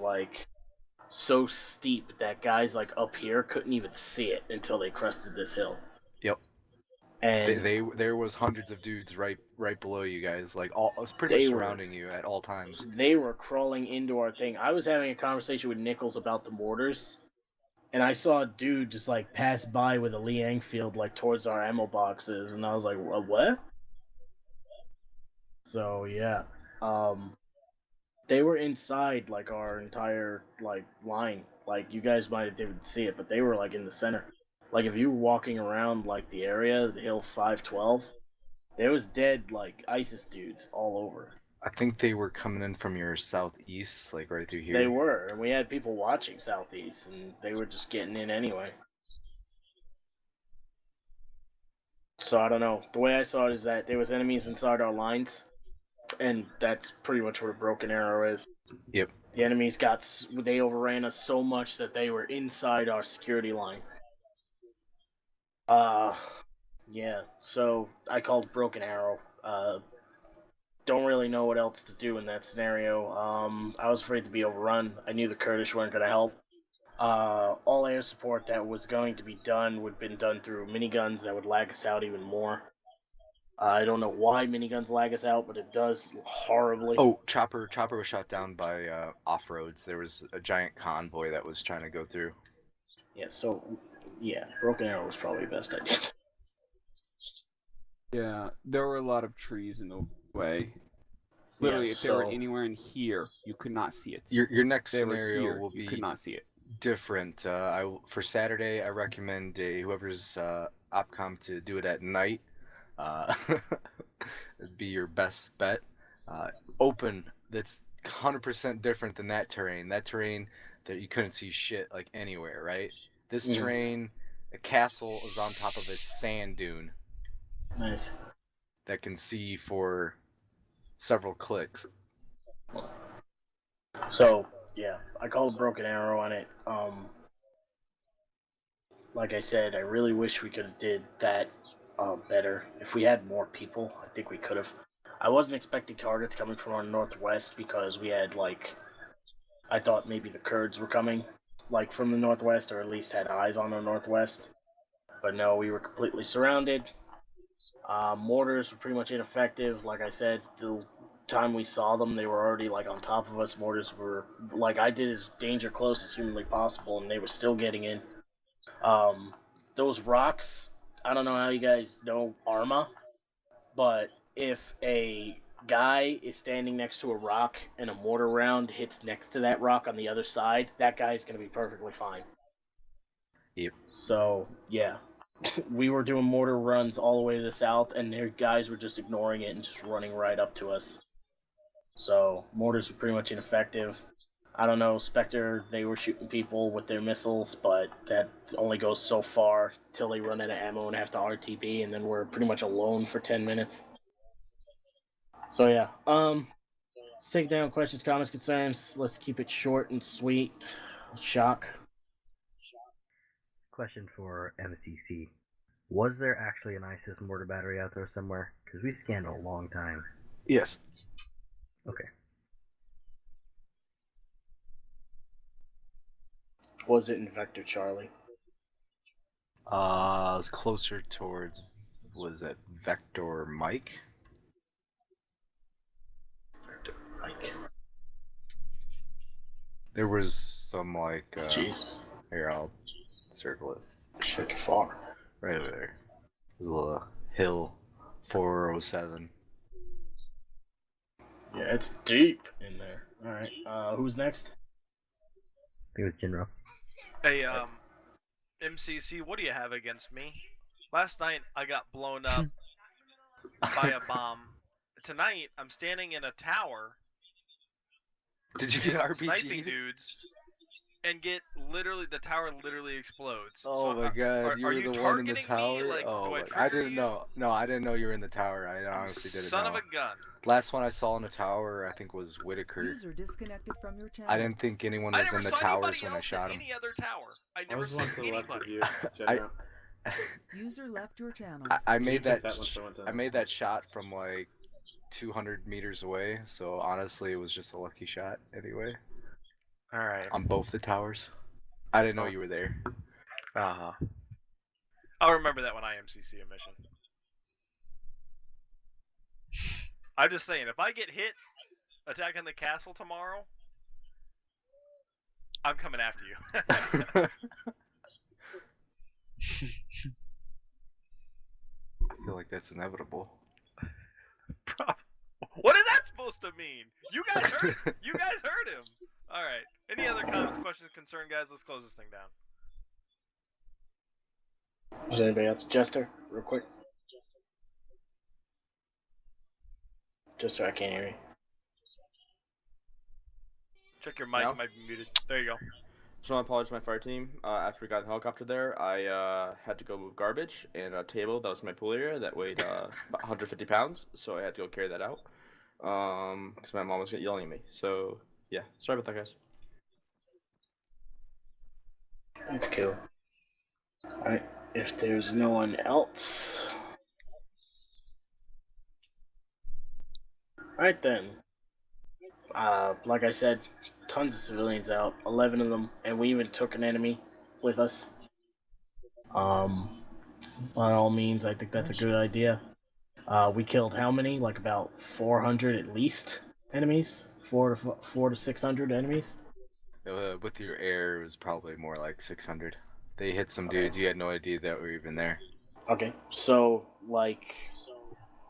so steep that guys up here couldn't even see it until they crested this hill. Yep. And there was hundreds of dudes right below you guys, it was pretty much surrounding you at all times. They were crawling into our thing. I was having a conversation with Nichols about the mortars. And I saw a dude just pass by with a Lee Enfield towards our ammo boxes, and I was like, what? So yeah, they were inside our entire line. You guys might have didn't see it, but they were in the center. If you were walking around the area, the hill 512, there was dead ISIS dudes all over. I think they were coming in from your southeast, right through here. They were, and we had people watching southeast, and they were just getting in anyway. So I don't know. The way I saw it is that there was enemies inside our lines, and that's pretty much what a Broken Arrow is. Yep. The enemies they overran us so much that they were inside our security line. Yeah. So I called Broken Arrow. Don't really know what else to do in that scenario. I was afraid to be overrun. I knew the Kurdish weren't going to help. All air support that was going to be done would have been done through miniguns that would lag us out even more. I don't know why miniguns lag us out, but it does horribly. Oh, Chopper was shot down by off-roads. There was a giant convoy that was trying to go through. Yeah, so, yeah, Broken Arrow was probably the best idea. Yeah, there were a lot of trees in the way. Literally, if they were anywhere in here, you could not see it. Your next scenario will be you could not see it. Different. For Saturday, I recommend whoever's opcom to do it at night. It'd be your best bet. Open. That's 100% different than that terrain. That terrain that you couldn't see shit anywhere, right? This terrain, a castle is on top of a sand dune. Nice. That can see for several clicks. So, yeah, I called Broken Arrow on it. like I said, I really wish we could have did that better. If we had more people, I think we could have. I wasn't expecting targets coming from our northwest because we had, like, I thought maybe the Kurds were coming, like, from the northwest, or at least had eyes on the northwest. But no, we were completely surrounded. Mortars were pretty much ineffective. Like I said, the time we saw them, they were already, like, on top of us. Mortars were, like, I did as danger close as humanly possible, and they were still getting in. Those rocks, I don't know how you guys know Arma, but if a guy is standing next to a rock and a mortar round hits next to that rock on the other side, that guy's going to be perfectly fine. Yep. So, yeah. We were doing mortar runs all the way to the south, and their guys were just ignoring it and just running right up to us. So, mortars were pretty much ineffective. I don't know, Spectre, they were shooting people with their missiles, but that only goes so far till they run out of ammo and have to RTB, and then we're pretty much alone for 10 minutes. So yeah, let's take down questions, comments, concerns. Let's keep it short and sweet. Shock. Question for MCC. Was there actually an ISIS mortar battery out there somewhere? Because we scanned a long time. Yes. Okay. Was it in Vector Charlie? It was closer towards, was it Vector Mike? Vector Mike. There was some, like, Jesus. Here, I'll circle it. It's freaking far. Right over there. There's a little hill, 407. Yeah, it's deep in there. Alright, who's next? I think it was Jinro. Hey, MCC, what do you have against me? Last night I got blown up by a bomb. Tonight I'm standing in a tower. Did you get RPG'd? Sniping dudes, and get the tower literally explodes. Oh so my god, you are were you the one in the targeting tower? me? Like, oh, do I didn't know. No, I didn't know you were in the tower. I honestly didn't know. Son of a gun. Last one I saw in the tower, I think, was Whitaker. User disconnected from your channel. I didn't think anyone was in the towers when I shot him. Any other tower. I never saw anybody. User left your channel. I made that shot from like 200 meters away, so honestly it was just a lucky shot anyway. Alright. On both the towers. I didn't know you were there. Uh-huh. I'll remember that when I MCC a mission. I'm just saying, if I get hit attacking the castle tomorrow, I'm coming after you. I feel like that's inevitable. What is that supposed to mean? You guys heard him. Alright. Any other comments, questions, concern, guys? Let's close this thing down. Is anybody else? Jester, real quick. Jester, I can't hear you. Check your mic, it might be muted. There you go. Just want to apologize to my fire team. After we got the helicopter there, I had to go move garbage and a table that was in my pool area that weighed about 150 pounds, so I had to go carry that out. Because my mom was yelling at me. So, yeah. Sorry about that, guys. That's cool. Alright, if there's no one else... Alright then. Like I said, tons of civilians out, 11 of them, and we even took an enemy with us. By all means, I think that's a good idea. We killed how many? Like about 400 at least enemies? 400 to 600 enemies? With your air, it was probably more like 600. They hit some dudes, you had no idea that were even there. Okay, so, like,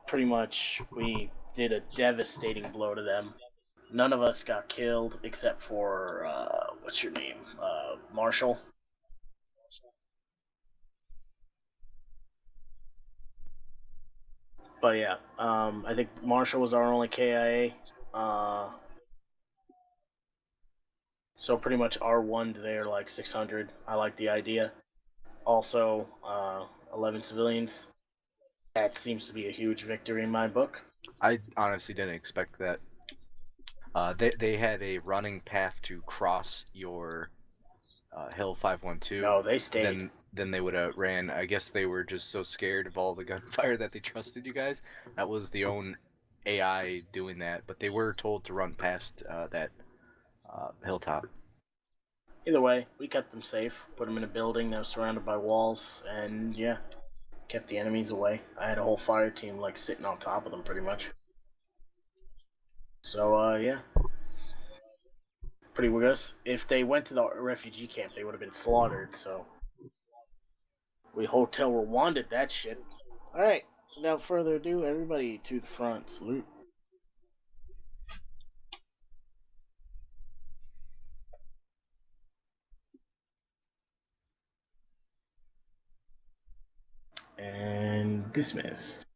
pretty much we did a devastating blow to them. None of us got killed except for, what's your name? Marshall. But yeah, I think Marshall was our only KIA. So pretty much R1 to there, like 600. I like the idea. Also, 11 civilians. That seems to be a huge victory in my book. I honestly didn't expect that. They had a running path to cross your Hill 512. No, they stayed. Then they would have ran. I guess they were just so scared of all the gunfire that they trusted you guys. That was the own AI doing that, but they were told to run past that hilltop. Either way, we kept them safe, put them in a building that was surrounded by walls, and yeah, kept the enemies away. I had a whole fire team like sitting on top of them pretty much. So yeah, pretty good. If they went to the refugee camp, they would have been slaughtered. So we Hotel Rwanda'd that shit. All right, without further ado, everybody to the front. Salute. And dismissed.